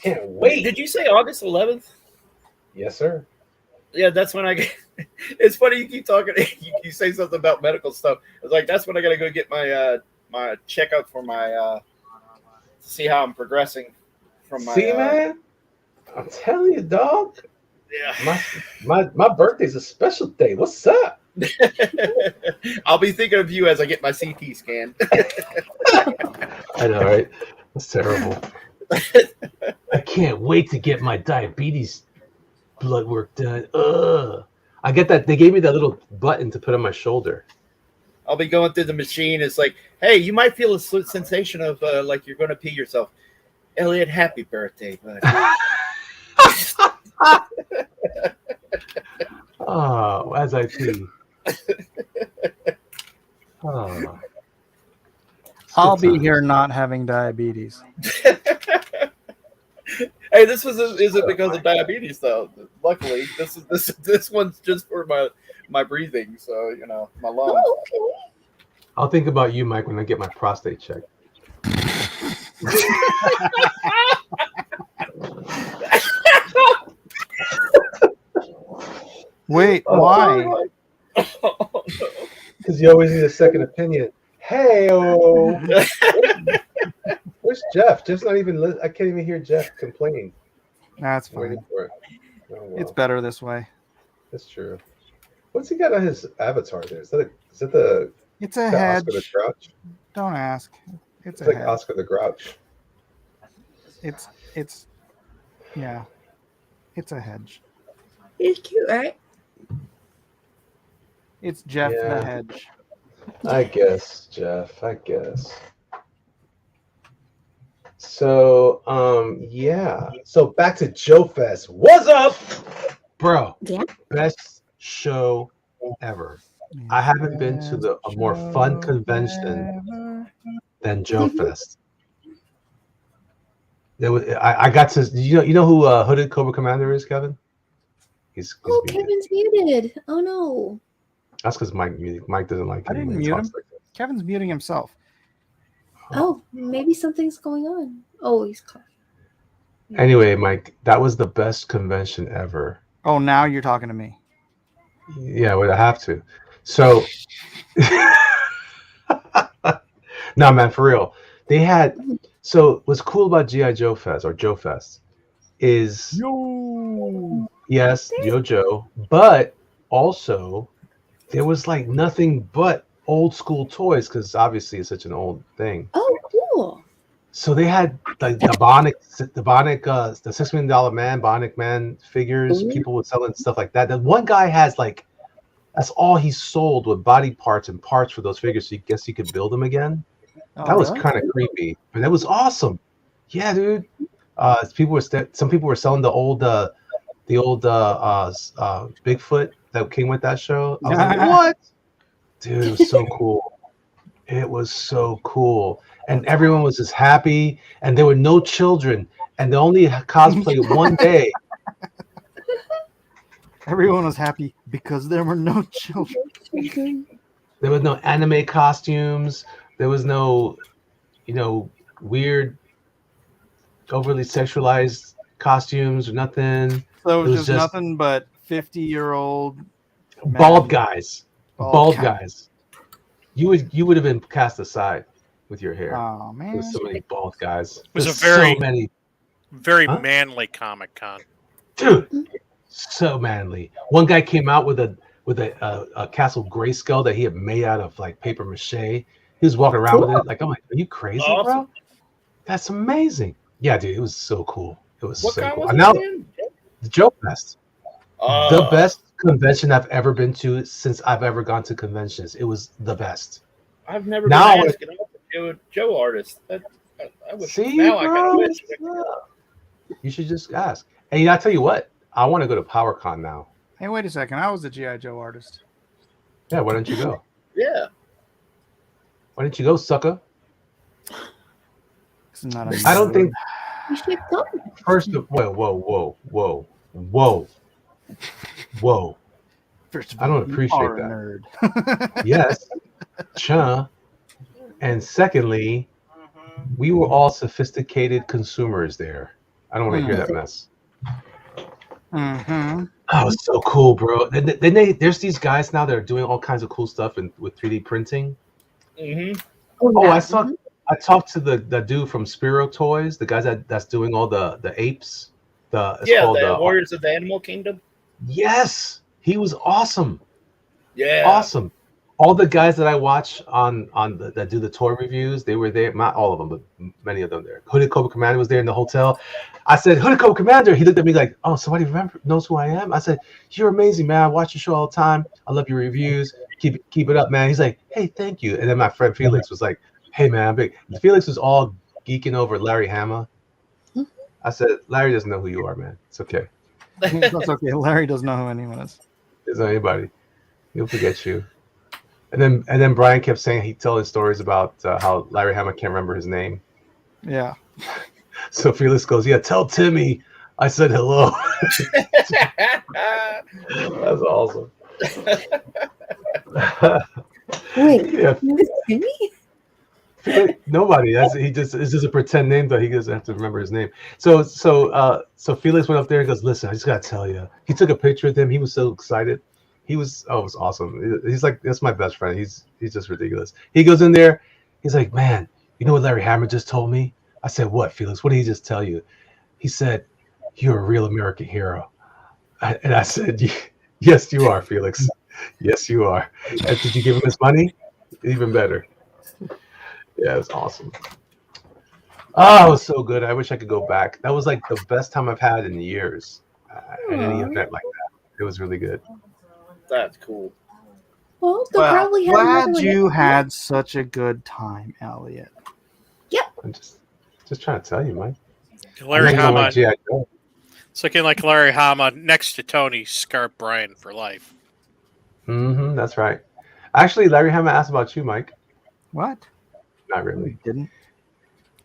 Can't wait.
Did you say August 11th?
Yes, sir.
Yeah, that's when I get. It's funny you keep talking. You say something about medical stuff. It's like that's when I got to go get my my checkup for my see how I'm progressing from my.
See, man. I'm telling you, dog.
Yeah.
My birthday's a special day. What's up?
I'll be thinking of you as I get my CT scan.
I know, right? That's terrible. I can't wait to get my diabetes blood work done. Ugh. I get that. They gave me that little button to put on my shoulder.
I'll be going through the machine. It's like, hey, you might feel a sensation of like you're going to pee yourself. Elliot, happy birthday, buddy.
Oh, as I pee. Oh.
I'll be here not having diabetes.
Hey, this isn't because of diabetes though. Luckily, this one's just for my breathing. So my lungs.
Oh, okay.
I'll think about you, Mike, when I get my prostate checked.
Wait, why?
Because you always need a second opinion. Hey, where's Jeff? Jeff's not even. I can't even hear Jeff complain.
That's
I'm waiting
fine.
for it. Oh, well.
It's better this way.
That's true. What's he got on his avatar there? Is that the?
It's a
is that
hedge.
Oscar the Grouch?
Don't ask.
It's
It's a
like
hedge.
Oscar the Grouch.
It's yeah. It's a hedge.
It's cute, right?
It's Jeff
Yeah.
the hedge.
I guess, Jeff. I guess. So, yeah. So back to Joe Fest. What's up, bro?
Yeah.
Best show ever. I haven't been to a more fun convention than Joe Fest. There was, I got to. You know who Hooded Cobra Commander is, Kevin? He's
Oh,
muted.
Kevin's muted. Oh no.
That's because Mike doesn't like.
I didn't
when he
mute
talks
him.
like that.
Kevin's muting himself.
Oh, maybe something's going on. Oh, he's coughing.
Anyway, Mike, that was the best convention ever.
Oh, now you're talking to me.
Yeah, well, I have to. So, no, man, for real. They had. So, what's cool about GI Joe Fest or Joe Fest is yes, Yo Joe, but also there was like nothing but old school toys because obviously it's such an old thing.
Oh, cool.
So they had like the Bionic, the $6 Million Man, Bionic Man figures.
Ooh.
People were selling stuff like that. That one guy has like, that's all he sold with body parts and parts for those figures. So you guess he could build them again.
Oh,
That was
really?
kind of creepy, but that was awesome. Yeah, dude. Some people were selling the old Bigfoot that came with that show. I was like, what? Dude, it was so cool. It was so cool. And everyone was just happy. And there were no children. And they only cosplayed one day.
Everyone was happy because there were no children.
There was no anime costumes. There was no, weird, overly sexualized costumes or nothing.
So it was just nothing but 50-year-old
bald guys.
Bald
Bald guys. You would have been cast aside. with your hair.
Oh man,
There's so many bald guys.
It was
There's
a very,
so many,
very
Huh?
manly Comic Con.
dude. So manly. One guy came out with a Castle Grayskull that he had made out of like paper mache. He was walking around with it. Like, I'm like, are you crazy,
Awesome.
bro? That's amazing. Yeah, dude, it was so cool. It was
What
so
kind
cool.
was
And
it
now
again?
the Joe Fest, the
Uh,
best convention I've ever been to since I've ever gone to conventions. It was the best.
I've never
Now I
been
wanna-
asking about the Joe artist. I wish.
See,
Now I kind
bro?
of wish.
You should just ask. And I tell you what, I want to go to PowerCon now.
hey, wait a second. I was the GI Joe artist.
Yeah, why don't you go?
Yeah.
Why don't you go, sucker?
It's not a
I don't think.
You should go.
First of whoa.
First of
I don't
all, you
appreciate
are a
that.
nerd.
Yes, and secondly, we were all sophisticated consumers there. I don't want to hear that mess.
Mm-hmm.
Oh, it's so cool, bro. Then there's these guys now that are doing all kinds of cool stuff with 3D printing.
Mm-hmm.
Oh, I talked to the dude from Spiro Toys, the guys that's doing all the apes. It's
Yeah,
called
the Warriors of the Animal Kingdom.
Yes, he was awesome.
Yeah.
Awesome. All the guys that I watch that do the toy reviews, they were there. Not all of them, but many of them there. Hooded Cobra Commander was there in the hotel. I said, Hooded Cobra Commander. He looked at me like, oh, somebody knows who I am? I said, you're amazing, man. I watch your show all the time. I love your reviews. Keep it up, man. He's like, hey, thank you. And then my friend Felix was like, hey, man, I'm big. Felix was all geeking over Larry Hama. I said, Larry doesn't know who you are, man. It's okay.
That's okay. Larry doesn't know who anyone is.
There's not anybody. He'll forget you. And then Brian kept saying he'd tell his stories about how Larry Hama can't remember his name.
Yeah.
So Felix goes, yeah, tell Timmy I said hello. That's awesome.
Wait,
Yeah.
Timmy?
Nobody. It's just a pretend name that he doesn't have to remember his name. So Felix went up there and goes, listen, I just gotta tell you. He took a picture with him. He was so excited. It was awesome. He's like, that's my best friend. He's just ridiculous. He goes in there. He's like, man, you know what Larry Hammer just told me? I said, what, Felix? What did he just tell you? He said, you're a real American hero. And I said, yes, you are, Felix. Yes, you are. And did you give him his money? Even better. Yeah, it was awesome. Oh, it was so good. I wish I could go back. That was like the best time I've had in years at any event like that. It was really good.
That's cool.
Well, they'll probably have
glad
another one.
you had such a good time, Elliot.
I'm just trying to tell you, Mike.
Larry
I'm not gonna
Hama.
like G.I. Joe.
It's looking like Larry Hama next to Tony Scarp Bryan for life.
Mm-hmm, that's right. Actually, Larry Hama asked about you, Mike.
What?
Not really.
He didn't.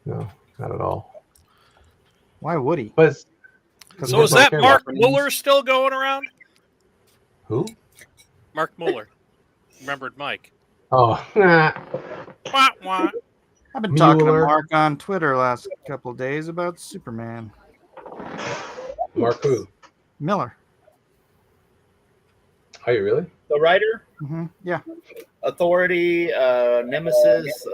No, not at all.
Why would he?
But
So is that Mark Muller still going around?
Who?
Mark Muller. Remembered Mike.
Oh,
Wah, wah.
I've been talking to
Mueller.
Mark on Twitter last couple of days about Superman.
Mark who?
Miller.
Are you really?
The writer,
Mm-hmm. Yeah.
Authority, Nemesis.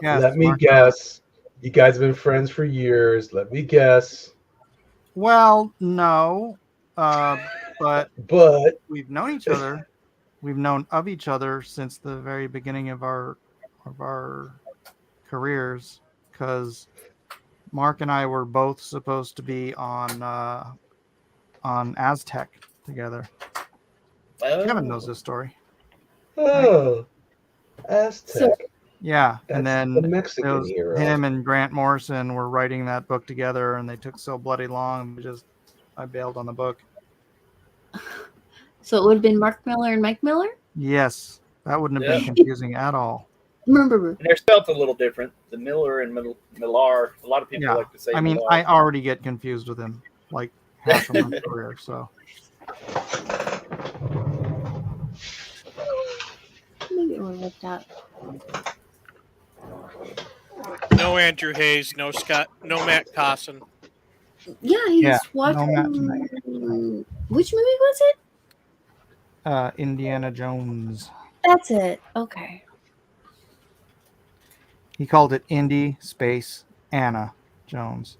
Yeah.
Let me
Mark.
guess. You guys have been friends for years. Let me guess.
Well, no. But
But
we've known each other. We've known of each other since the very beginning of our careers, because Mark and I were both supposed to be on Aztec together. Kevin knows this story.
oh, Aztec.
Yeah,
That's
and then
the
it
Mexican
was
hero.
him and Grant Morrison were writing that book together, and they took so bloody long. I bailed on the book.
So it would have been Mark Miller and Mike Miller?
Yes, that wouldn't have
Yeah.
been confusing at all.
Remember.
And they're spelled a little different. The Miller and Millar. A lot of people
Yeah,
like to say.
I mean,
Millar.
I already get confused with him like half of my career. So
Maybe it would have worked out.
No Andrew Hayes, no Matt Cosson.
Yeah, he's
Yeah, no
watching.
Matt tonight.
Which movie was it?
Indiana Jones.
That's it. Okay.
He called it Indy Space Anna Jones.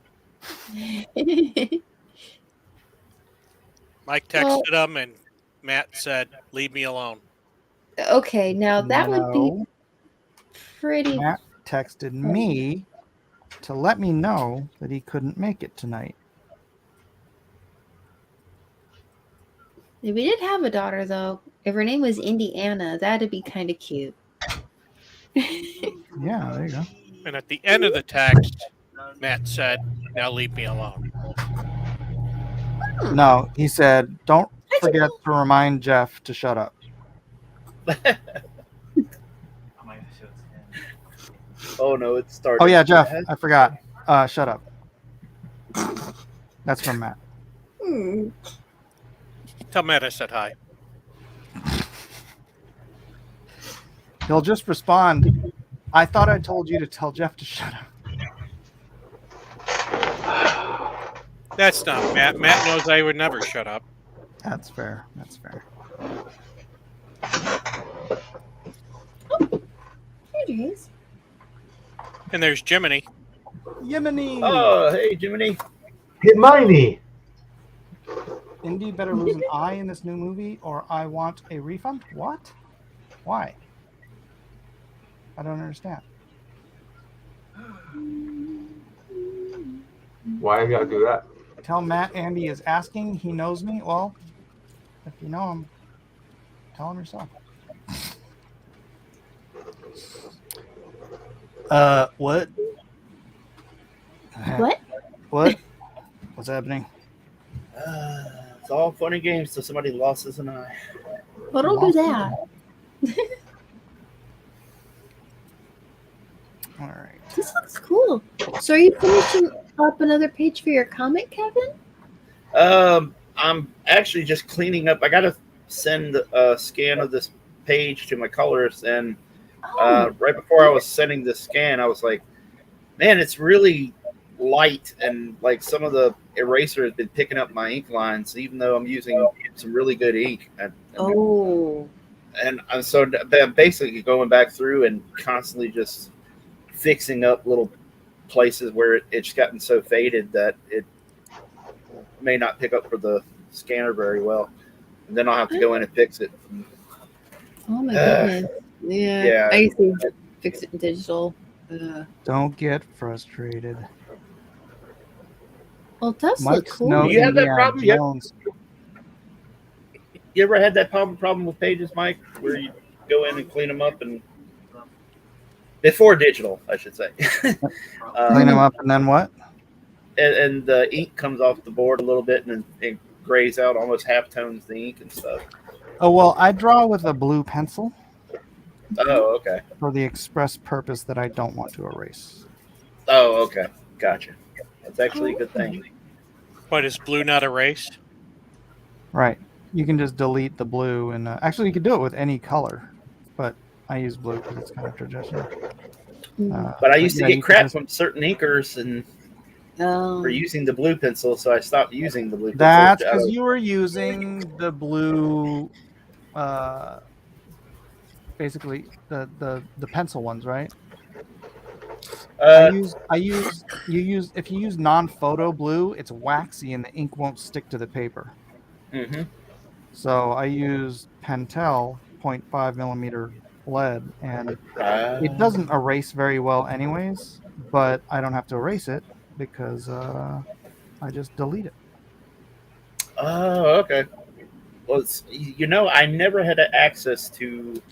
Mike texted him, and Matt said, "Leave me alone."
Okay, now that would be
No.
pretty.
Matt texted me to let me know that he couldn't make it tonight.
We did have a daughter, though. If her name was Indiana, that'd be kind of cute.
Yeah, there you go.
And at the end of the text, Matt said, "Now leave me alone."
No, he said, don't forget to remind Jeff to shut up.
Oh no, it started.
Oh yeah, Jeff, I forgot. Shut up. That's from Matt.
Tell Matt I said hi.
He'll just respond, I thought I told you to tell Jeff to shut up.
That's not Matt. Matt knows I would never shut up.
That's fair. That's fair.
Here it is.
And there's Jiminy.
Yemeni.
Oh, hey, Jiminy.
Hermione.
Indy better lose an eye in this new movie, or I want a refund? What? Why? I don't understand.
Why you gotta do that?
Tell Matt Andy is asking. He knows me. Well, if you know him, tell him yourself. What?
What?
What? What's happening?
It's all fun and games till somebody loses an eye.
Well, don't do that.
All right.
This looks cool. So are you finishing up another page for your comic, Kevin?
I'm actually just cleaning up. I gotta send a scan of this page to my colorist, and right before I was sending the scan, I was like, man, it's really light, and like some of the eraser has been picking up my ink lines, even though I'm using some really good ink. And so I'm basically going back through and constantly just fixing up little places where it's gotten so faded that it may not pick up for the scanner very well, and then I'll have to go in and fix it.
Oh my goodness. Yeah. I used to fix it in digital.
Don't get frustrated.
Well, it does look
Mike's
cool.
no
Do you have that
Indiana
problem?
Jones.
You ever had that problem with pages, Mike, where you go in and clean them up, and before digital, I should say.
Clean them up and then what?
And the ink comes off the board a little bit, and it grays out, almost half tones the ink and stuff.
Oh, well, I draw with a blue pencil.
Oh, okay.
For the express purpose that I don't want to erase.
Oh, okay. Gotcha. That's actually a good thing.
What, is blue not erased?
Right. You can just delete the blue, and actually you can do it with any color, but I use blue because it's kind of traditional.
But I used to get crap from certain inkers and for
Oh.
using the blue pencil, so I stopped using the blue pencil.
That's because you were using the blue, basically the pencil ones, right? If you use non-photo blue, it's waxy and the ink won't stick to the paper.
Mm-hmm.
So I use Pentel 0.5 millimeter lead, and it doesn't erase very well anyways, but I don't have to erase it because I just delete it.
Oh, okay. Well, I never had access to,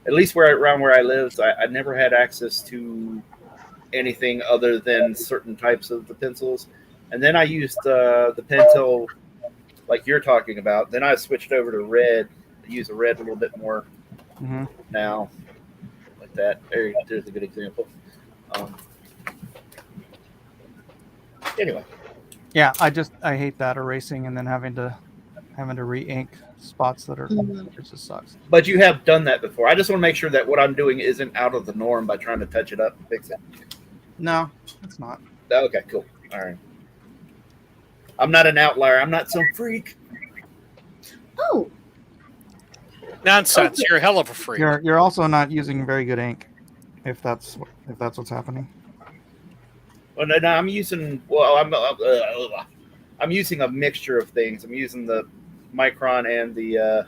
at least around where I lived, I never had access to anything other than certain types of the pencils. And then I used the Pentel like you're talking about. Then I switched over to red. I use a red a little bit more now. Like that. There's a good example. Anyway.
Yeah, I hate that erasing and then having to re-ink spots that are it just sucks.
But you have done that before. I just want to make sure that what I'm doing isn't out of the norm by trying to touch it up and fix it.
No, it's not.
Okay, cool. All right. I'm not an outlier. I'm not some freak.
Oh.
Nonsense. You're a hell of a freak.
You're also not using very good ink. if that's what's happening.
Well, no, I'm using. Well, I'm using a mixture of things. I'm using the Micron and the.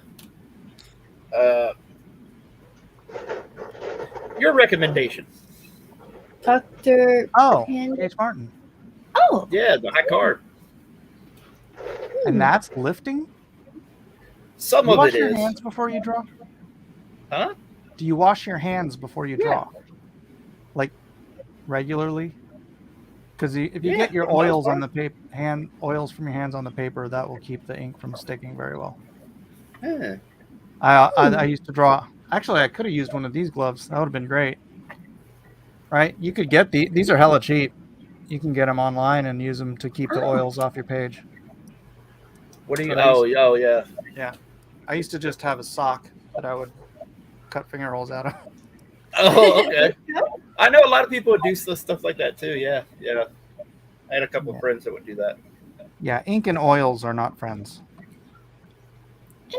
Your recommendation.
Dr.
Oh,
Panda.
H. Martin.
Oh,
Yeah, the high card.
And that's lifting?
Some
Do you
of
wash
it
your
is.
hands before you draw?
Huh?
Do you wash your hands before you draw? Like regularly? Because if you get your
for the most
oils on
part.
the paper, oils from your hands on the paper, that will keep the ink from sticking very well.
Yeah.
I used to draw. Actually, I could have used one of these gloves. That would have been great. Right? You could get these are hella cheap. You can get them online and use them to keep the oils off your page.
What do you?
But I used-
Oh, yeah.
Yeah. I used to just have a sock that I would cut finger holes out of.
Oh, okay. I know a lot of people would do stuff like that too. Yeah. I had a couple of friends that would do that.
Yeah, ink and oils are not friends.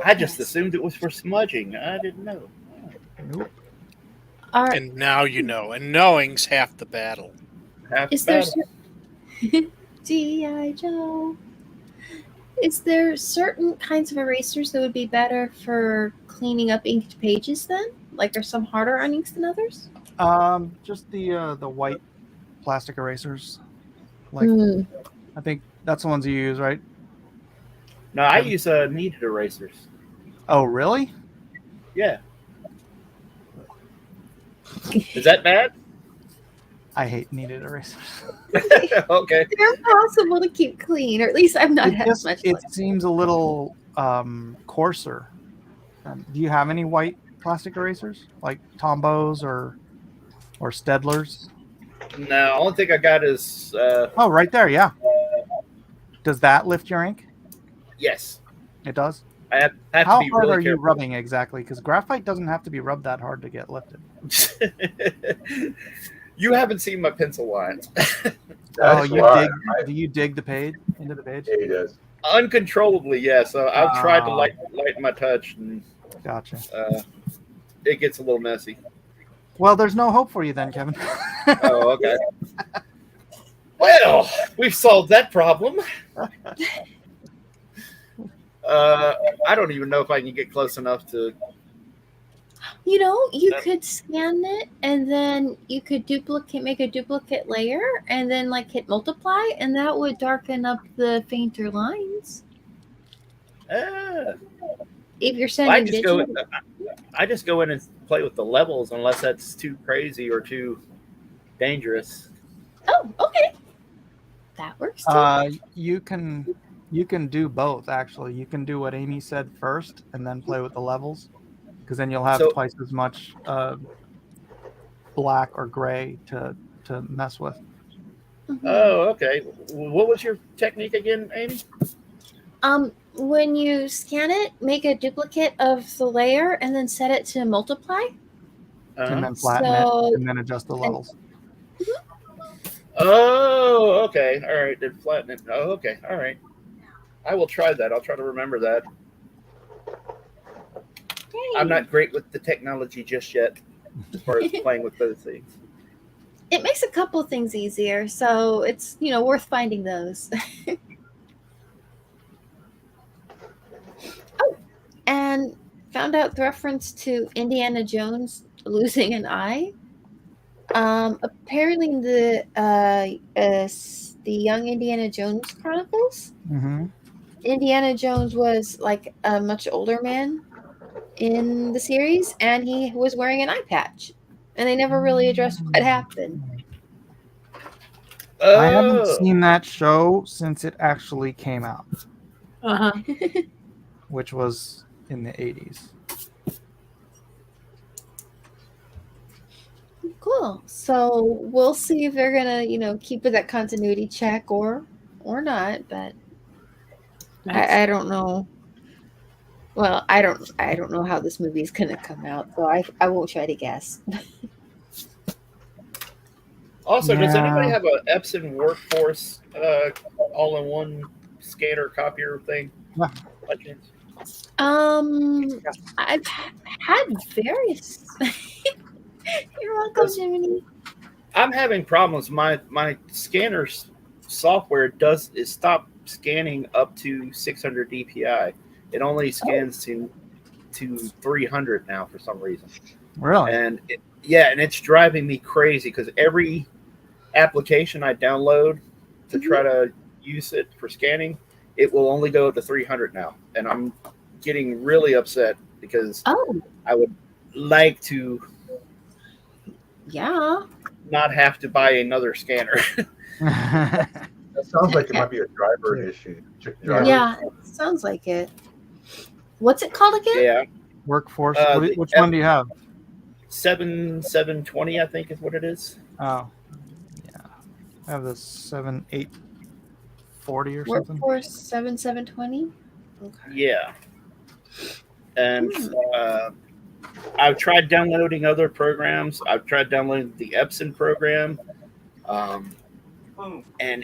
I just assumed it was for smudging. I didn't know.
Nope.
And now you know. And knowing's half the battle.
Is there G.I. Joe? Is there certain kinds of erasers that would be better for cleaning up inked pages then? Like, are some harder on inks than others?
Just the white plastic erasers. Like, I think that's the ones you use, right?
No, I use kneaded erasers.
Oh, really?
Yeah. Is that bad?
I hate kneaded erasers.
Okay.
They're impossible to keep clean, or at least I've not had much
It
luck.
seems a little coarser. Do you have any white plastic erasers like Tombows or Stedlers?
No, only thing I got is.
Oh, right there, yeah. Does that lift your ink?
Yes.
It does?
I have
How
to be
hard
really
are you
careful.
rubbing exactly? Because graphite doesn't have to be rubbed that hard to get lifted.
You haven't seen my pencil lines.
Do you dig the page into the page?
Yeah, he does.
Uncontrollably, yeah. So I've tried to lighten my touch, and
Gotcha.
It gets a little messy.
Well, there's no hope for you then, Kevin.
Oh, okay. Well, we've solved that problem. I don't even know if I can get close enough to.
You know, you could scan it and then you could make a duplicate layer and then like hit multiply, and that would darken up the fainter lines. If you're sending
I just go in and play with the levels unless that's too crazy or too dangerous.
Oh, okay. That works too.
You can do both actually. You can do what Amy said first and then play with the levels, because then you'll have twice as much black or gray to mess with.
Oh, okay. What was your technique again, Amy?
When you scan it, make a duplicate of the layer and then set it to multiply.
And then flatten it and then adjust the levels.
Oh, okay. All right. Then flatten it. Oh, okay. All right. I will try that. I'll try to remember that. I'm not great with the technology just yet as far as playing with those things.
It makes a couple of things easier, so it's worth finding those. Oh, and found out the reference to Indiana Jones losing an eye. Apparently, in the Young Indiana Jones Chronicles, Indiana Jones was like a much older man in the series, and he was wearing an eye patch, and they never really addressed what happened.
I haven't seen that show since it actually came out, which was in the 80s.
Cool. So we'll see if they're gonna, keep with that continuity check or not. But I don't know. Well, I don't know how this movie is gonna come out, so I won't try to guess.
Also, does anybody have a Epson Workforce all-in-one scanner copier thing?
Yeah.
By chance?
I've had various. You're welcome, Jiminy.
I'm having problems. My scanner's software is stop scanning up to 600 DPI. It only scans to 300 now for some reason.
Really?
And and it's driving me crazy because every application I download to try to use it for scanning, it will only go to 300 now, and I'm getting really upset because I would like to not have to buy another scanner.
That sounds like it might be a driver issue. Check the driver.
Yeah, it sounds like it. What's it called again?
Yeah.
Workforce. Which one do you have?
720, I think is what it is.
Oh, yeah. I have the 7840 or something.
Workforce 7720. Okay.
Yeah. And I've tried downloading other programs. I've tried downloading the Epson program, and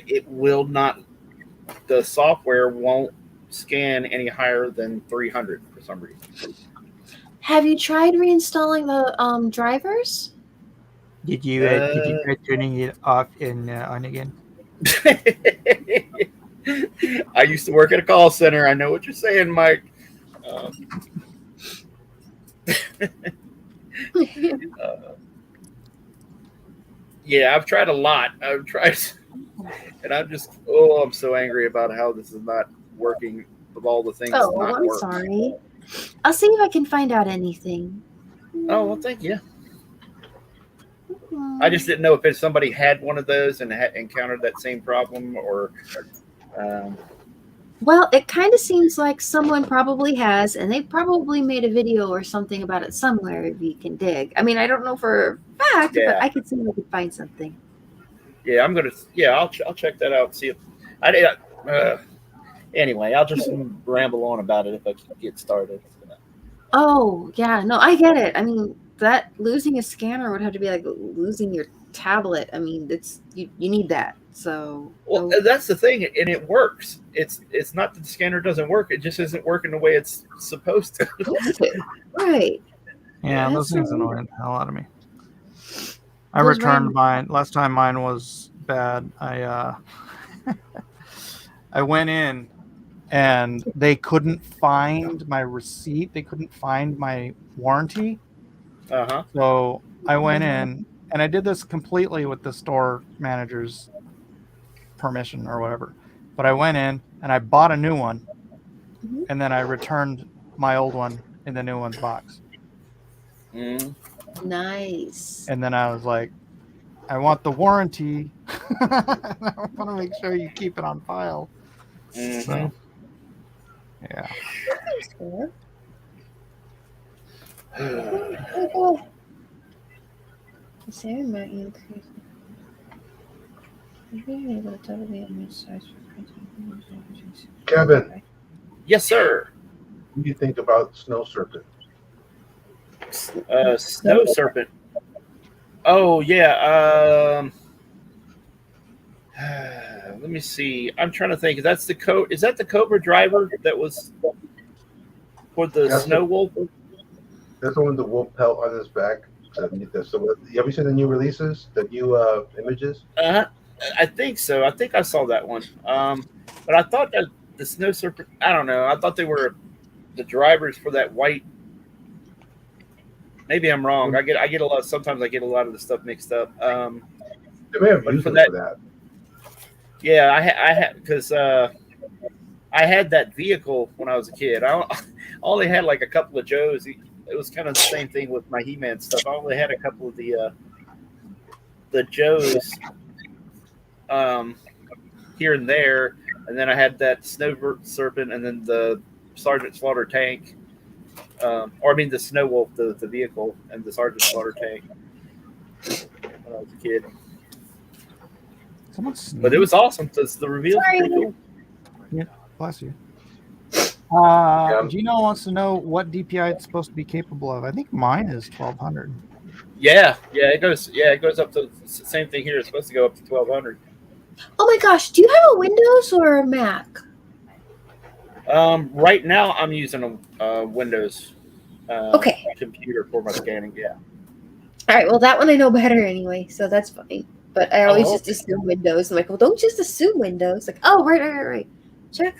it will not. The software won't scan any higher than 300 for some reason.
Have you tried reinstalling the drivers?
Did you try turning it off and on again?
I used to work at a call center. I know what you're saying, Mike. Yeah, I've tried a lot. I've tried, and I'm so angry about how this is not working of all the things.
Oh, I'm sorry. I'll see if I can find out anything.
Oh, well, thank you. I just didn't know if somebody had one of those and had encountered that same problem, or.
Well, it kind of seems like someone probably has, and they probably made a video or something about it somewhere if you can dig. I mean, I don't know for a fact, but I could see if I could find something.
Yeah, I'm gonna. Yeah, I'll check that out. See if I did. Anyway, I'll just ramble on about it if I can get started.
Oh yeah, no, I get it. I mean, that losing a scanner would have to be like losing your tablet. I mean, it's you need that. So
that's the thing, and it works. It's not that the scanner doesn't work; it just isn't working the way it's supposed to.
Right.
Yeah, those things annoy the hell out of me. I returned mine last time. Mine was bad. I went in, and they couldn't find my receipt. They couldn't find my warranty. So I went in, and I did this completely with the store manager's permission or whatever. But I went in and I bought a new one, and then I returned my old one in the new one's box.
Nice.
And then I was like, I want the warranty. I want to make sure you keep it on file. So, yeah.
Kevin.
Yes, sir.
What do you think about Snow Serpent?
Snow Serpent. Oh yeah. Let me see. I'm trying to think. Is that the Cobra driver that was for the Snow Wolf?
That's the one with the wolf pelt on his back. So, have you seen the new releases? The new images?
I think so. I think I saw that one. But I thought that the Snow Serpent. I don't know. I thought they were the drivers for that white. Maybe I'm wrong. I get a lot. Sometimes I get a lot of the stuff mixed up.
They may have used for that.
Yeah, I had because I had that vehicle when I was a kid. I only had like a couple of Joes. It was kind of the same thing with my He-Man stuff. I only had a couple of the Joes here and there, and then I had that Snow Serpent, and then the Sergeant Slaughter tank, or I mean the Snow Wolf, the vehicle, and the Sergeant Slaughter tank when I was a kid. But it was awesome. The reveal was pretty cool.
Yeah, bless you. Gino wants to know what DPI it's supposed to be capable of. I think mine is 1200.
Yeah, it goes up to the same thing here. It's supposed to go up to 1200.
Oh my gosh, do you have a Windows or a Mac?
Right now I'm using a Windows
okay.
computer for my scanning. Yeah.
All right, well, that one I know better anyway, so that's fine. But I always just assume Windows. I'm like, well, don't just assume Windows. Like, oh, right. Check.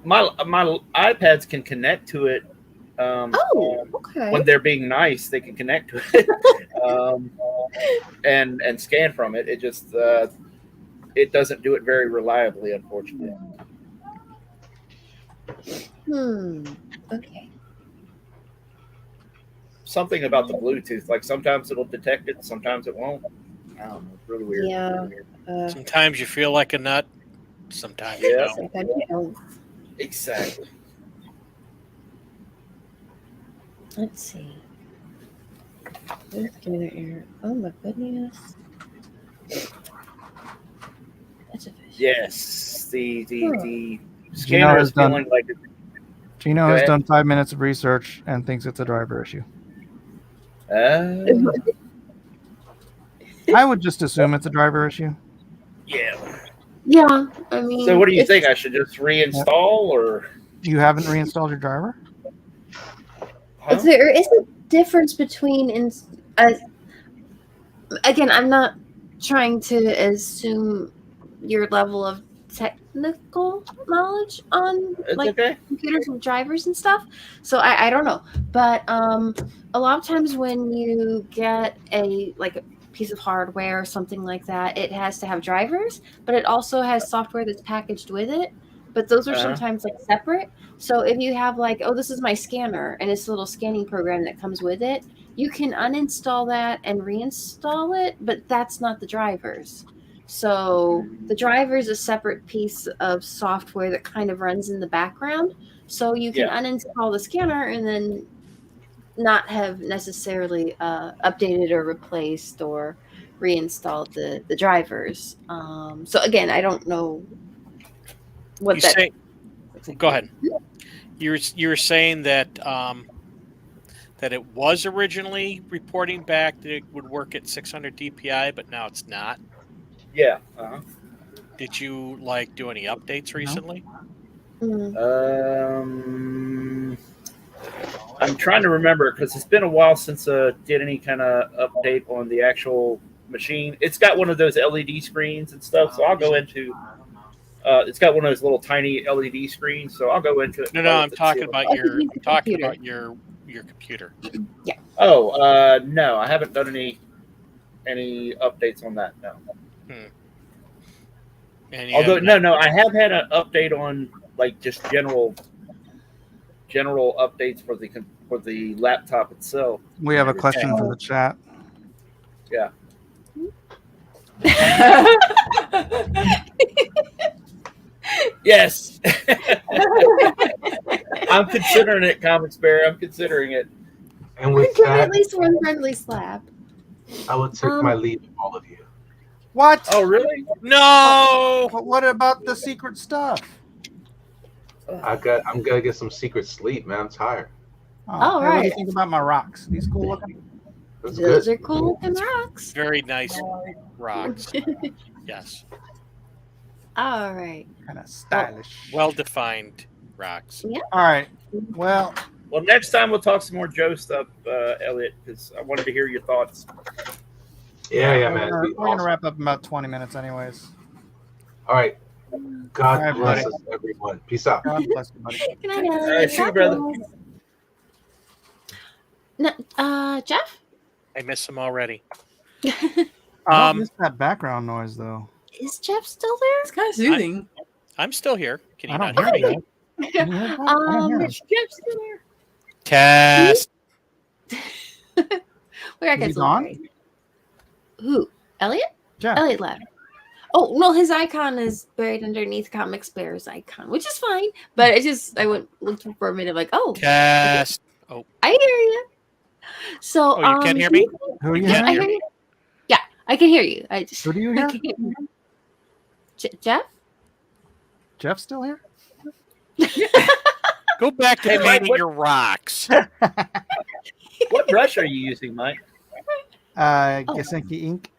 My iPads can connect to it.
Okay.
When they're being nice, they can connect to it and scan from it. It just it doesn't do it very reliably, unfortunately.
Okay.
Something about the Bluetooth, like sometimes it'll detect it, sometimes it won't. I don't know. It's really weird.
Yeah.
Sometimes you feel like a nut. Sometimes you
Yeah.
don't.
Sometimes you don't.
Exactly.
Let's see. Scanner error. Oh my goodness. That's a fish.
Yes. The
Gino
scanner
has
is feeling like it.
Gino
Go
has
ahead.
done 5 minutes of research and thinks it's a driver issue. I would just assume it's a driver issue.
Yeah.
Yeah, I mean.
So what do you think? I should just reinstall or?
You haven't reinstalled your driver?
Huh?
There is a difference between. Again, I'm not trying to assume your level of technical knowledge on computers and drivers and stuff. So I don't know, but a lot of times when you get a piece of hardware or something like that, it has to have drivers, but it also has software that's packaged with it. But those are sometimes separate. So if you have this is my scanner and it's a little scanning program that comes with it, you can uninstall that and reinstall it, but that's not the drivers. So the driver is a separate piece of software that kind of runs in the background. So you can uninstall the scanner and then not have necessarily updated or replaced or reinstalled the drivers. So again, I don't know what
Go ahead. You were saying that that it was originally reporting back that it would work at 600 DPI, but now it's not.
Yeah.
Did you do any updates recently?
I'm trying to remember because it's been a while since I did any kind of update on the actual machine. It's got one of those LED screens and stuff, so I'll go into. It's got one of those little tiny LED screens, so I'll go into it.
No, I'm talking about your. I'm talking about your computer.
Yeah.
Oh, no, I haven't done any updates on that. No. Although no, I have had an update on just general updates for the laptop itself.
We have a question for the chat.
Yeah. Yes. I'm considering it, Comics Bear. I'm considering it.
And with
give
that,
at least one friendly slap.
I will take my leave of all of you.
What?
Oh, really?
No.
But what about the secret stuff?
I'm gonna get some secret sleep, man. I'm tired.
Oh,
hey, what do you
right.
think about my rocks? These cool looking?
Those are cool looking rocks.
Very nice rocks. Yes.
All right.
Kind of stylish.
Well defined rocks.
Yeah.
All right. Well,
next time we'll talk some more Joe stuff, Elliot, because I wanted to hear your thoughts.
Yeah, man.
We're gonna wrap up in about 20 minutes, anyways.
All right. God
All right,
bless
buddy.
us, everyone. Peace out.
God bless you, buddy.
Good night, guys.
All right, see you, brother.
Jeff?
I miss them already.
I don't miss that background noise though.
Is Jeff still there?
It's kind of soothing.
I'm still here. Can you
I
not
don't
hear
hear
me?
that. Can you hear that? I don't hear it.
Is Jeff still there?
Test.
Where I
Is he
guess
gone?
Who? Elliot?
Jeff.
Elliot left. Oh no, his icon is buried underneath Comics Bear's icon, which is fine. But I went looked for a minute, like, oh,
Test. Oh,
I hear you. So,
you can hear me?
Who are you
I
hearing?
hear you. Yeah, I can hear you. I just
Who do you hear?
Jeff?
Jeff still here?
Go back to
Hey, Mike,
painting your rocks.
What brush are you using, Mike?
Gesenki ink.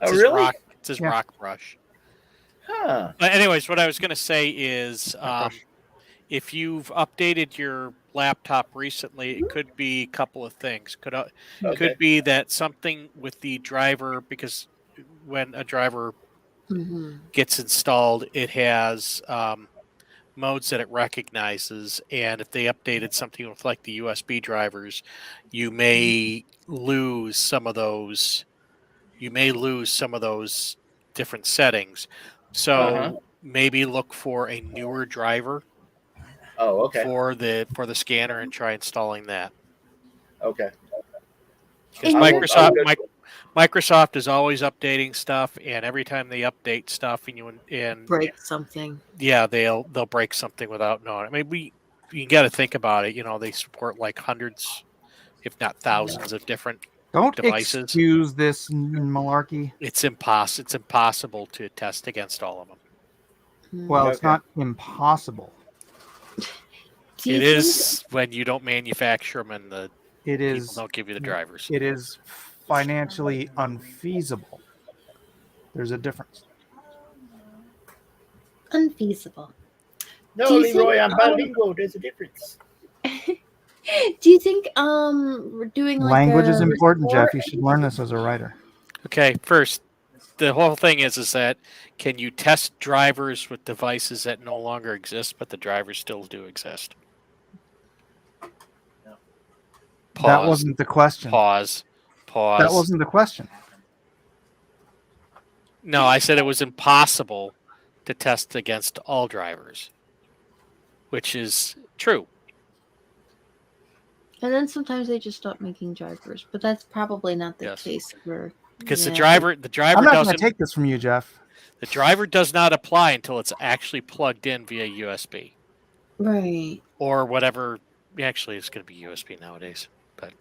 Oh, really?
It's his
Yeah.
rock brush.
Huh.
But anyways, what I was going to say is if you've updated your laptop recently, it could be a couple of things.
Okay.
Could be that something with the driver, because when a driver
Mhm.
gets installed, it has modes that it recognizes, and if they updated something with like the USB drivers, you may lose some of those. You may lose some of those different settings. So maybe look for a newer driver
Oh, okay.
for the scanner and try installing that.
Okay.
Because
And you're-
Microsoft is always updating stuff, and every time they update stuff, and
break something.
yeah, they'll break something without knowing. I mean, you got to think about it. You know, they support like hundreds, if not thousands, of different
Don't
devices.
excuse this malarkey.
It's impossible to test against all of them.
Well, it's not impossible.
It is when you don't manufacture them and the
It
people
is.
don't give you the drivers.
It is financially unfeasible. There's a difference.
Unfeasible.
No,
Do you
Leroy,
think,
I'm bilingual. There's a difference.
Do you think we're doing like
Language is
a
important,
report?
Jeff. You should learn this as a writer.
Okay, first, the whole thing is that can you test drivers with devices that no longer exist, but the drivers still do exist? Pause.
That wasn't the question.
Pause.
That wasn't the question.
No, I said it was impossible to test against all drivers, which is true.
And then sometimes they just stop making drivers, but that's probably not the case for
Because
yeah.
the driver
I'm not going
doesn't
to take this from you, Jeff.
the driver does not apply until it's actually plugged in via USB
Right.
or whatever. Actually, it's going to be USB nowadays, but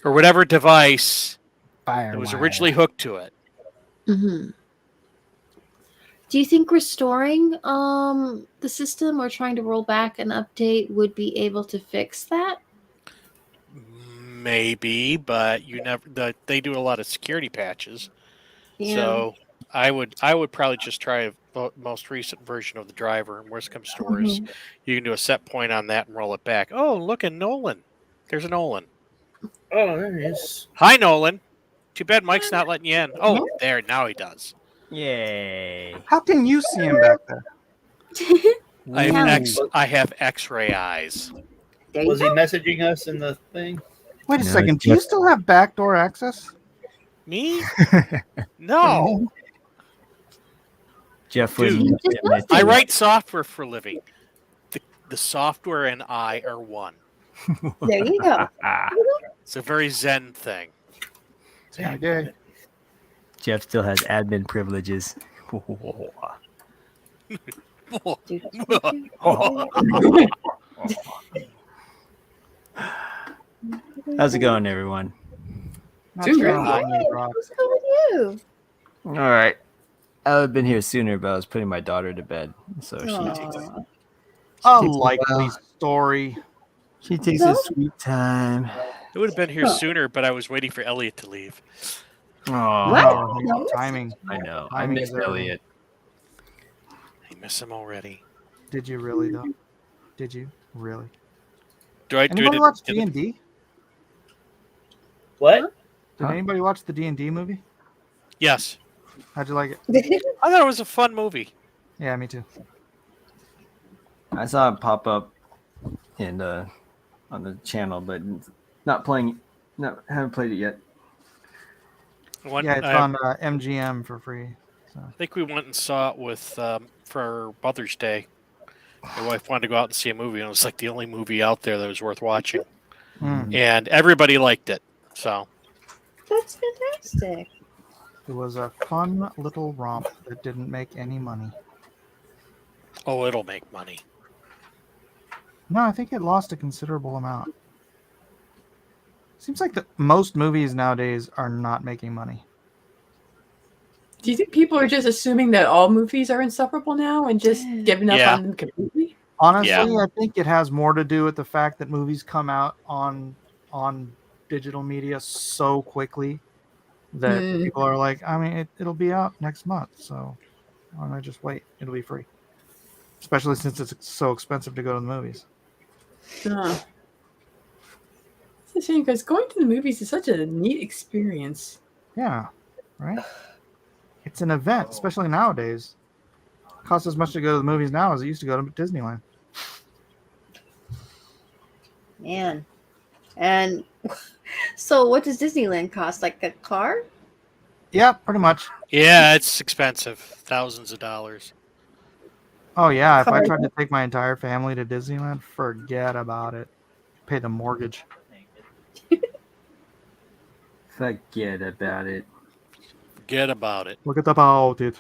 or whatever device that was originally hooked to it.
Mm-hmm. Do you think restoring the system or trying to roll back an update would be able to fix that?
Maybe, but you never. They do a lot of security patches,
Yeah.
so I would probably just try the most recent version of the driver. And worst comes to worst, you can do a set point on that and roll it back. Oh, look at Nolan. There's a Nolan.
Oh, there he is.
Hi, Nolan. Too bad Mike's not letting you in. Oh, there. Now he does.
Yay.
How can you see him back there?
I have X-ray eyes.
Was he messaging us in the thing?
Wait a second. Do you still have backdoor access?
Me? No.
Jeff
Dude,
was.
I write software for a living. The software and I are one.
There you go.
It's a very Zen thing.
Okay.
Jeff still has admin privileges. How's it going, everyone?
Doing great.
Rock.
What's going with you?
All right. I would have been here sooner, but I was putting my daughter to bed, so she takes.
A likely story.
She takes a sweet time.
It would have been here sooner, but I was waiting for Elliot to leave.
Oh,
What?
Timing.
I know. I
Timing
miss
is everything.
Elliot.
I miss him already.
Did you really though? Did you really?
Do I do
Anybody
it?
watch D&D?
What?
Did anybody watch the D&D movie?
Yes.
How'd you like it?
I thought it was a fun movie.
Yeah, me too.
I saw it pop up in on the channel, but not playing. No, haven't played it yet.
Yeah, it's on MGM for free. So.
I think we went and saw it with for Mother's Day. My wife wanted to go out and see a movie, and it was like the only movie out there that was worth watching. And everybody liked it. So
That's fantastic.
It was a fun little romp that didn't make any money.
Oh, it'll make money.
No, I think it lost a considerable amount. Seems like most movies nowadays are not making money.
Do you think people are just assuming that all movies are insufferable now and just giving up on them completely?
Honestly, I think it has more to do with the fact that movies come out on digital media so quickly that people are like, I mean, it'll be out next month, so why don't I just wait? It'll be free. Especially since it's so expensive to go to the movies.
It's a shame because going to the movies is such a neat experience.
Yeah, right. It's an event, especially nowadays. It costs as much to go to the movies now as it used to go to Disneyland.
Man. And so, what does Disneyland cost? Like a car?
Yeah, pretty much.
Yeah, it's expensive. Thousands of dollars.
Oh yeah, if I
Car.
tried to take my entire family to Disneyland, forget about it. Pay the mortgage.
Forget about it.
Forget about it.
Look at about it.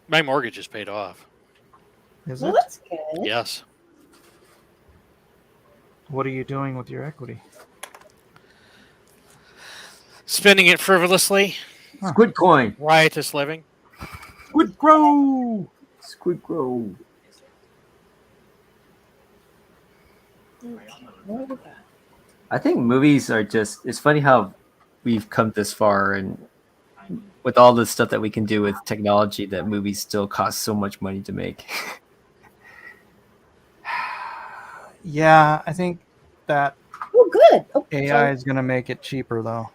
My mortgage is paid off.
Is
Well,
it?
that's good.
Yes.
What are you doing with your equity?
Spending it frivolously.
Squid coin.
Riotous living.
Squid grow.
Squid grow. I think movies are just. It's funny how we've come this far, and with all the stuff that we can do with technology, that movies still cost so much money to make.
Yeah, I think that
Oh, good. Oh,
AI
sorry.
is going to make it cheaper, though.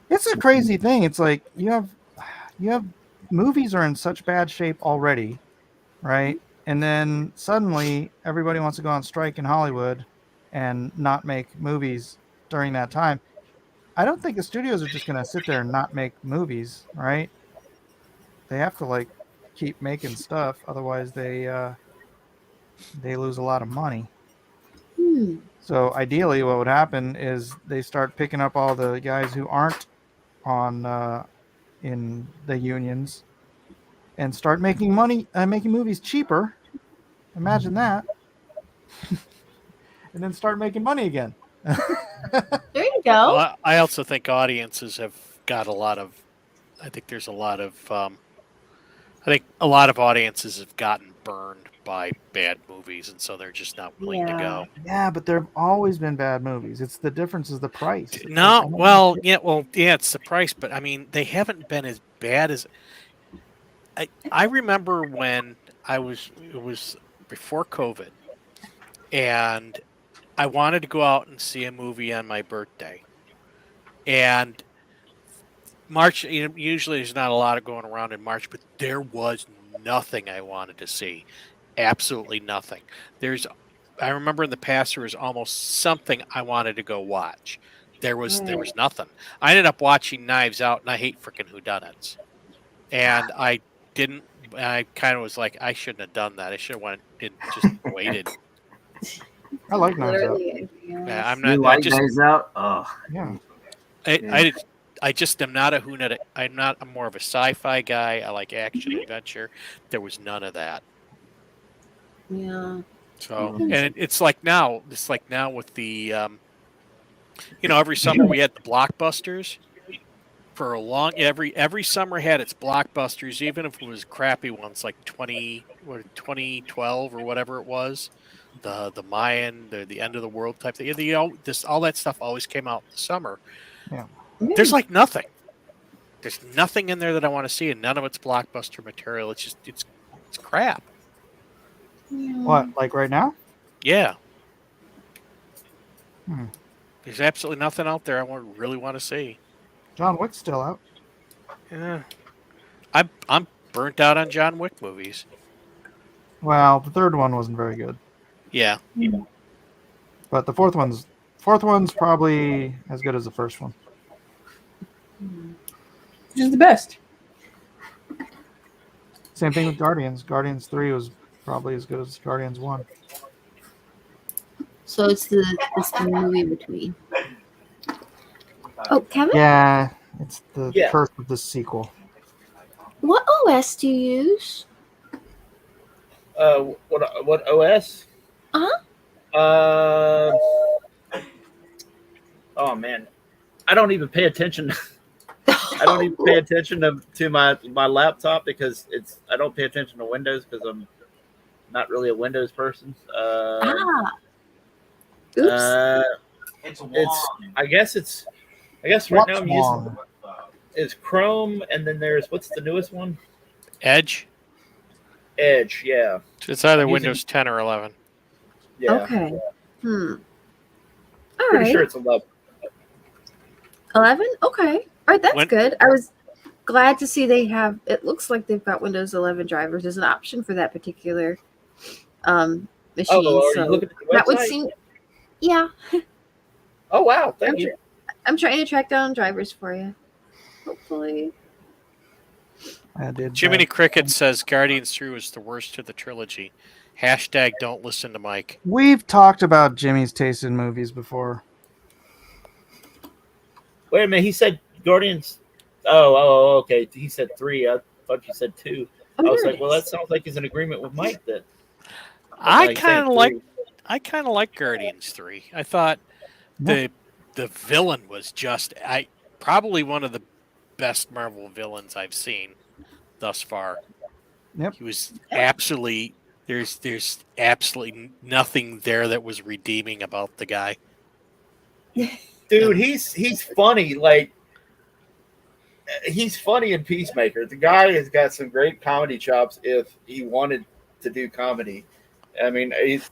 It's a crazy thing. It's like you have movies are in such bad shape already, right? And then suddenly everybody wants to go on strike in Hollywood and not make movies during that time. I don't think the studios are just going to sit there and not make movies, right? They have to like keep making stuff, otherwise they lose a lot of money. So ideally, what would happen is they start picking up all the guys who aren't on in the unions and start making money, making movies cheaper. Imagine that, and then start making money again.
There you go.
Well, I also think audiences have got a lot of. I think there's a lot of. I think a lot of audiences have gotten burned by bad movies, and so they're just not willing to go.
Yeah, but there have always been bad movies. It's the difference is the price.
No, well, yeah, it's the price, but I mean, they haven't been as bad as. I remember when it was before COVID, and I wanted to go out and see a movie on my birthday, and March, usually there's not a lot of going around in March, but there was nothing I wanted to see. Absolutely nothing. I remember in the past there was almost something I wanted to go watch. There was nothing. I ended up watching Knives Out, and I hate freaking whodunits. And I didn't. I kind of was like, I shouldn't have done that. I should have went and just waited.
I like Knives Out.
Yeah, I'm
You
not.
like Knives Out? Oh,
yeah.
I just am not a whodunit. I'm more of a sci-fi guy. I like action adventure. There was none of that.
Yeah.
So, and it's like now with the, every summer we had the blockbusters. For a long every summer had its blockbusters, even if it was crappy ones like 2012 or whatever it was, the Mayan, the end of the world type thing. All that stuff always came out in the summer.
Yeah.
There's like nothing. There's nothing in there that I want to see, and none of it's blockbuster material. It's just it's crap.
What, like right now?
Yeah. There's absolutely nothing out there I really want to see.
John Wick's still out.
Yeah. I'm burnt out on John Wick movies.
Well, the third one wasn't very good.
Yeah.
But the fourth one's probably as good as the first one.
Which is the best.
Same thing with Guardians. Guardians 3 was probably as good as Guardians 1.
So it's the movie between. Oh, Kevin?
Yeah, it's the curse of the sequel.
What OS do you use?
What OS?
Uh-huh.
Oh man, I don't even pay attention. I don't even pay attention to my laptop because I don't pay attention to Windows because I'm not really a Windows person.
Oops.
I guess right now I'm using is Chrome, and then there's what's the newest one?
Edge.
Edge, yeah.
It's either Windows 10 or 11.
Yeah.
Okay. All
Pretty
right.
sure it's 11.
11? Okay. All right, that's
When-
good. I was glad to see they have, it looks like they've got Windows 11 drivers as an option for that particular machine.
Oh, are
so
you looking at the
that would
website?
seem, yeah.
Oh, wow. Thank you.
I'm trying to track down drivers for you. Hopefully.
I did.
Jiminy Cricket says Guardians 3 was the worst of the trilogy. Hashtag don't listen to Mike.
We've talked about Jimmy's taste in movies before.
Wait a minute. He said Guardians. Oh, okay. He said 3. I thought you said 2.
Oh,
I was
there
like,
it
well,
is.
that sounds like he's in agreement with Mike then.
I kind of like Guardians 3. I thought the villain was just probably one of the best Marvel villains I've seen thus far.
Yep.
He was absolutely there's absolutely nothing there that was redeeming about the guy.
Dude, he's funny. Like, he's funny in Peacemaker. The guy has got some great comedy chops if he wanted to do comedy. I mean, he's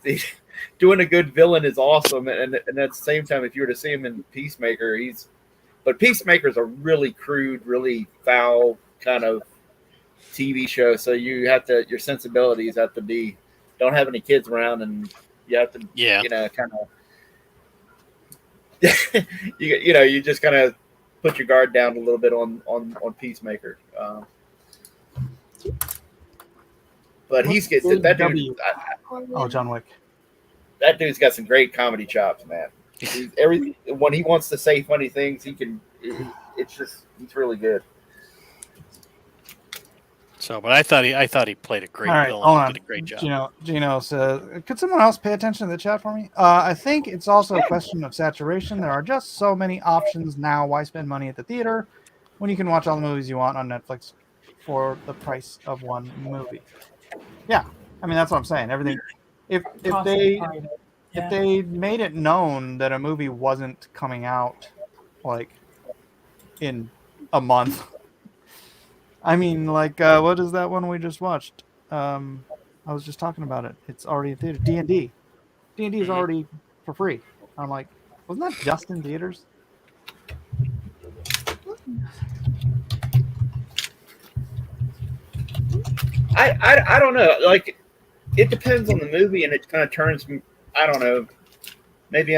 doing a good villain is awesome, and at the same time, if you were to see him in Peacemaker, but Peacemaker's a really crude, really foul kind of TV show. So you have to, your sensibilities have to be, don't have any kids around, and you have to, kind of, you just kind of put your guard down a little bit on Peacemaker. But he's getting that dude.
John Wick.
That dude's got some great comedy chops, man. When he wants to say funny things, he can. He's really good.
So, but I thought he played a great
All right,
villain.
hold
He
on.
did a great job.
Gino says, could someone else pay attention to the chat for me? I think it's also a question of saturation. There are just so many options now. Why spend money at the theater when you can watch all the movies you want on Netflix for the price of one movie? Yeah, I mean that's what I'm saying. Everything. If they made it known that a movie wasn't coming out like in a month. I mean, like, what is that one we just watched? I was just talking about it. It's already in theater. D&D. D&D is already for free. I'm like, wasn't that just in theaters?
I don't know. Like, it depends on the movie, and it kind of turns me. I don't know. Maybe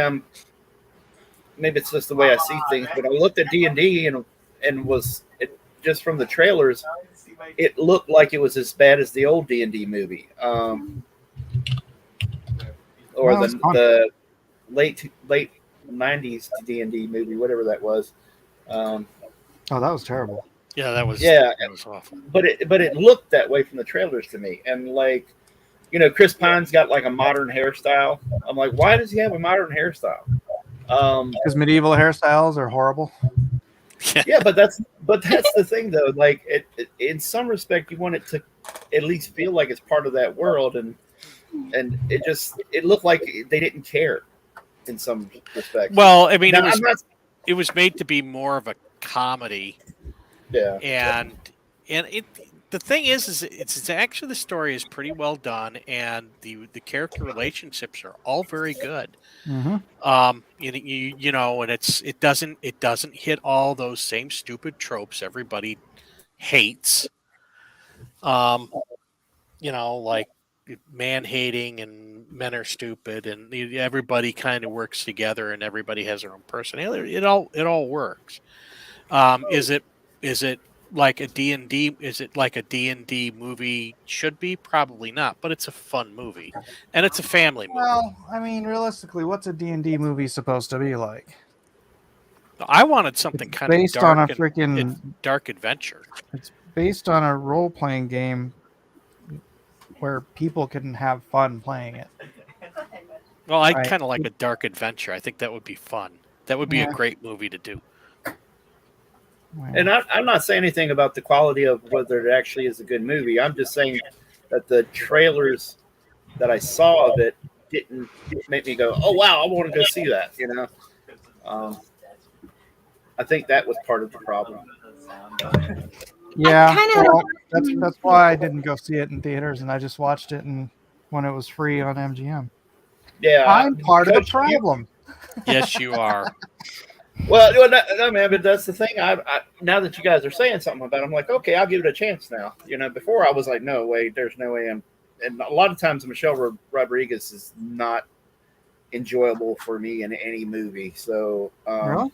it's just the way I see things. But I looked at D&D and was it just from the trailers. It looked like it was as bad as the old D&D movie, or the late '90s D&D movie, whatever that was.
Oh, that was terrible.
Yeah, that was awful.
But it looked that way from the trailers to me, and like, Chris Pine's got like a modern hairstyle. I'm like, why does he have a modern hairstyle?
Because medieval hairstyles are horrible.
Yeah, but that's the thing though. Like, in some respect, you want it to at least feel like it's part of that world, and it looked like they didn't care in some respects.
Well, I mean, it was made to be more of a comedy.
Yeah,
and the thing is it's actually, the story is pretty well done, and the character relationships are all very good.
Mm-hmm.
And it doesn't hit all those same stupid tropes everybody hates. Like man hating and men are stupid, and everybody kind of works together, and everybody has their own personality. It all works. Is it like a D&D? Is it like a D&D movie should be? Probably not, but it's a fun movie, and it's a family movie.
Well, I mean, realistically, what's a D&D movie supposed to be like?
I wanted something kind
based
of dark
on a freaking
dark adventure.
It's based on a role-playing game where people can have fun playing it.
Well, I kind of like a dark adventure. I think that would be fun. That would be a great movie to do.
And I'm not saying anything about the quality of whether it actually is a good movie. I'm just saying that the trailers that I saw of it didn't make me go, "Oh wow, I want to go see that." I think that was part of the problem.
Yeah, that's why I didn't go see it in theaters, and I just watched it when it was free on MGM.
Yeah,
I'm part of the
Coach, you-
problem.
Yes, you are.
well, no, man, but that's the thing. I now that you guys are saying something about it, I'm like, okay, I'll give it a chance now. Before I was like, no way, there's no way. And a lot of times Michelle Rodriguez is not enjoyable for me in any movie. So,
Really?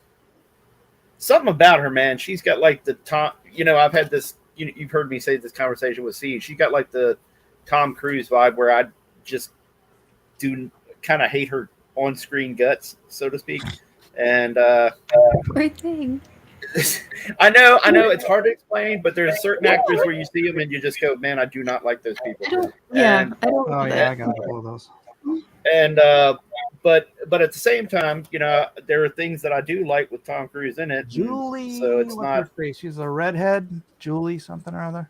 something about her, man. She's got like the Tom. I've had this. You've heard me say this conversation with C. She got like the Tom Cruise vibe, where I just do kind of hate her on-screen guts, so to speak. And
Great thing.
I know it's hard to explain, but there's certain actors where you see them and you just go, man, I do not like those people.
I don't.
Oh yeah, I got a couple of those.
And but at the same time, there are things that I do like with Tom Cruise in it.
Julie,
so it's
what's
not.
her face? She's a redhead. Julie something or other.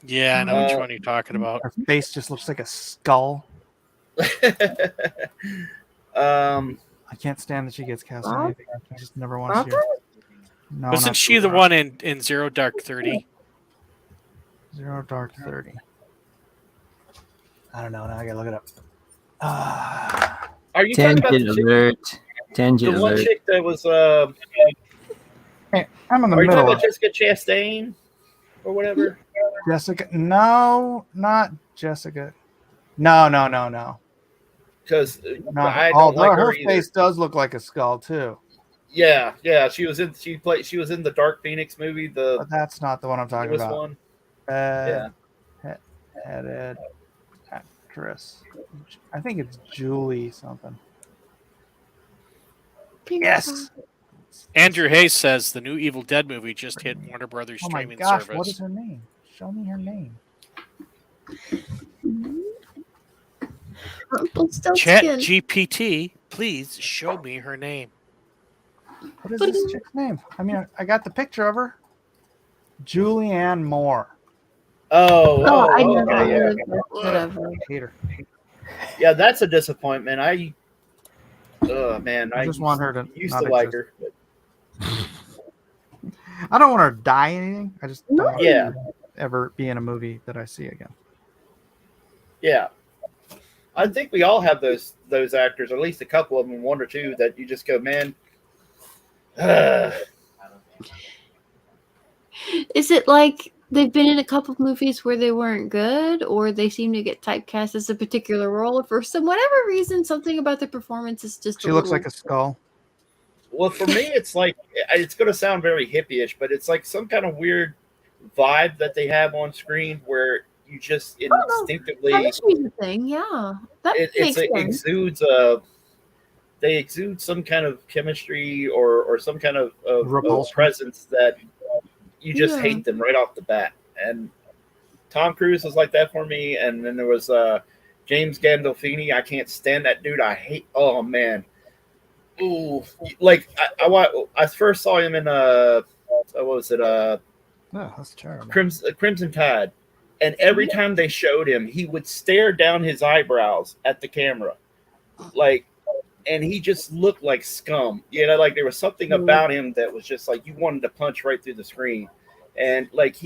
Yeah, I know which one you're talking about.
Her face just looks like a skull. I can't stand that she gets cast in anything. I just never want to see her. No,
Wasn't
not
she the one in Zero Dark 30?
Zero Dark 30. I don't know. Now I gotta look it up.
Are you talking about
Tangent alert. Tangent
the one
alert.
chick that was?
Hey, I'm in the
Are you
middle.
talking
Of
about Jessica Chastain or whatever?
Jessica? No, not Jessica. No.
Because
No,
I don't
although
like
her
her either.
face does look like a skull too.
Yeah. She was in the Dark Phoenix movie.
But that's not the one I'm talking
newest
about.
one.
Headed actress. I think it's Julie something. Yes.
Andrew Hayes says the new Evil Dead movie just hit Warner Brothers
Oh my
streaming
gosh,
service.
what is her name? Show me her name.
Chat GPT, please show me her name.
What is this chick's name? I mean, I got the picture of her. Julianne Moore.
I
okay,
never
yeah.
heard of whatever.
Hate her.
Yeah, that's a disappointment. I
just want her to
used
not
to like
exist.
her.
I don't want her to die in anything. I just don't want
Yeah.
her to ever be in a movie that I see again.
Yeah, I think we all have those actors, or at least a couple of them, one or two, that you just go, man.
Is it like they've been in a couple of movies where they weren't good, or they seem to get typecast as a particular role, or for whatever reason, something about the performance is just.
She looks like a skull.
Well, for me, it's like it's going to sound very hippie-ish, but it's like some kind of weird vibe that they have on screen where you just instinctively.
Chemistry's a thing, yeah. That makes sense.
Exudes they exude some kind of chemistry or some kind of presence that you just hate them right off the bat. And Tom Cruise was like that for me. And then there was James Gandolfini. I can't stand that dude. I hate. Oh man. Ooh, like I first saw him in what was it?
Oh, that's terrible.
Crimson Tide. And every time they showed him, he would stare down his eyebrows at the camera. And he just looked like scum. Like there was something about him that was just like you wanted to punch right through the screen. And like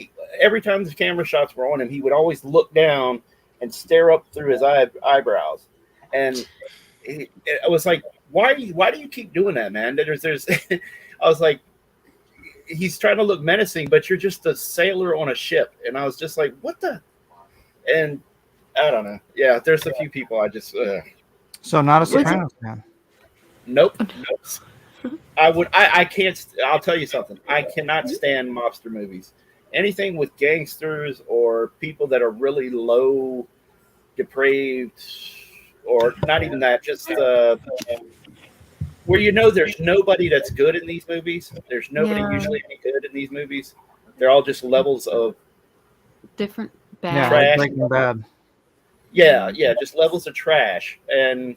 every time the camera shots were on him, he would always look down and stare up through his eyebrows. And I was like, why do you keep doing that, man? There's I was like, he's trying to look menacing, but you're just a sailor on a ship. And I was just like, what the? And I don't know. Yeah, there's a few people I just.
So not a Sopranos fan.
Nope. I can't. I'll tell you something. I cannot stand mobster movies. Anything with gangsters or people that are really low, depraved, or not even that. Just where there's nobody that's good in these movies. There's nobody usually any good in these movies. They're all just levels of
different bad.
Yeah,
trash.
like Breaking Bad.
Yeah, just levels of trash, and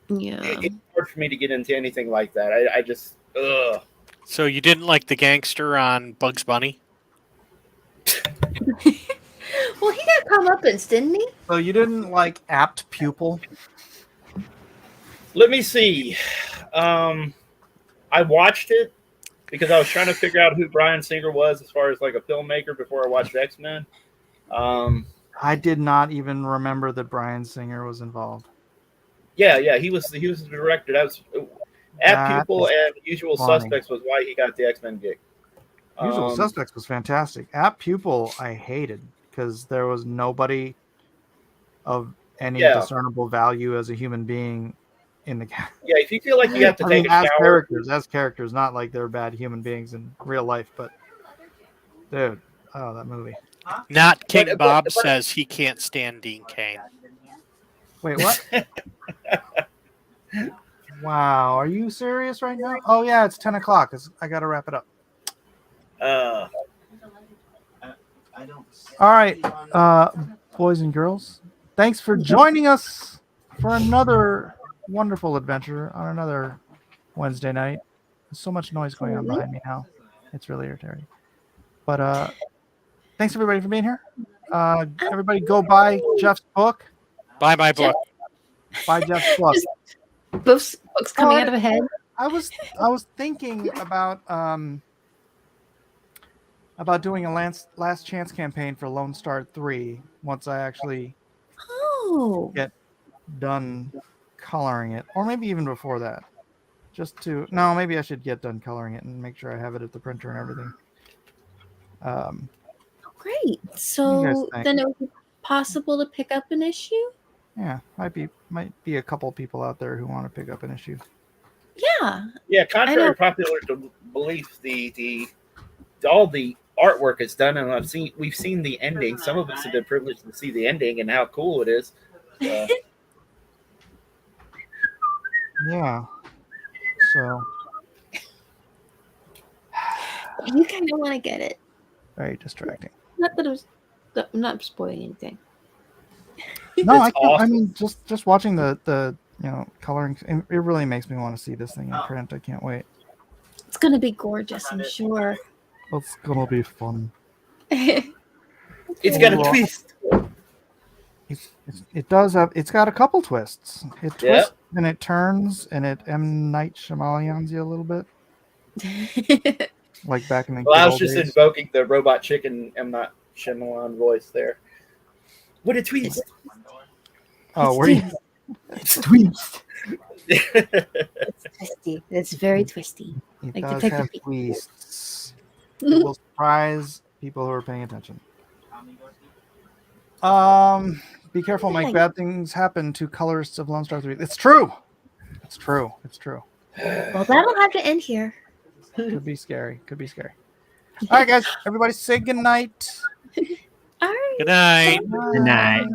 it's
hard for me to get into anything like that. I just ugh.
So you didn't like the gangster on Bugs Bunny?
Well, he got comeuppance, didn't he?
So you didn't like Apt Pupil?
Let me see. I watched it because I was trying to figure out who Bryan Singer was as far as like a filmmaker before I watched X-Men.
I did not even remember that Bryan Singer was involved.
Yeah, he was the director. That was At
That
Pupil
is
and Usual
funny.
Suspects was why he got the X-Men gig.
Usual Suspects was fantastic. At Pupil, I hated because there was nobody of any
Yeah.
discernible value as a human being in the cast.
Yeah, if you feel like you have to take a
as
shower,
characters, not like they're bad human beings in real life, but dude, oh, that movie.
Not King Bob says he can't stand Dean Cain.
Wait, what? Wow, are you serious right now? Oh yeah, it's 10 o'clock. I got to wrap it up. All right, boys and girls, thanks for joining us for another wonderful adventure on another Wednesday night. There's so much noise going on behind me now. It's really irritating. But thanks everybody for being here. Everybody go buy Jeff's book.
Buy my book.
Buy Jeff's book.
Books coming out of a head.
I was thinking about doing a last chance campaign for Lone Star 3 once I actually get done coloring it, or maybe even before that. Maybe I should get done coloring it and make sure I have it at the printer and everything.
Great. So then it would be possible to pick up an issue?
Yeah, might be a couple people out there who want to pick up an issue.
Yeah.
Yeah, contrary to popular belief, all the artwork is done, and we've seen the ending. Some of us have been privileged to see the ending and how cool it is.
Yeah. So
you kind of want to get it.
Very distracting.
Not that I'm not spoiling anything.
No, I can't. Awesome. I mean, just watching the coloring, it really makes me want to see this thing in print. I can't wait.
It's gonna be gorgeous, I'm sure.
It's gonna be fun.
It's got a twist.
It does have. It's got a couple twists. It twists and it turns and it M. Night Shyamalan's you a little bit. Like back in the.
Well, I was just invoking the Robot Chicken M. Night Shyamalan voice there. What a twist!
Oh, were you?
It's twist. It's twisty. It's very twisty.
It does have twists. It will surprise people who are paying attention. Be careful, Mike. Bad things happen to colorists of Lone Star 3. It's true. It's true. It's true.
Well, that'll have to end here.
Could be scary. Could be scary. All right, guys. Everybody say good night.
All right.
Good night.
Good night.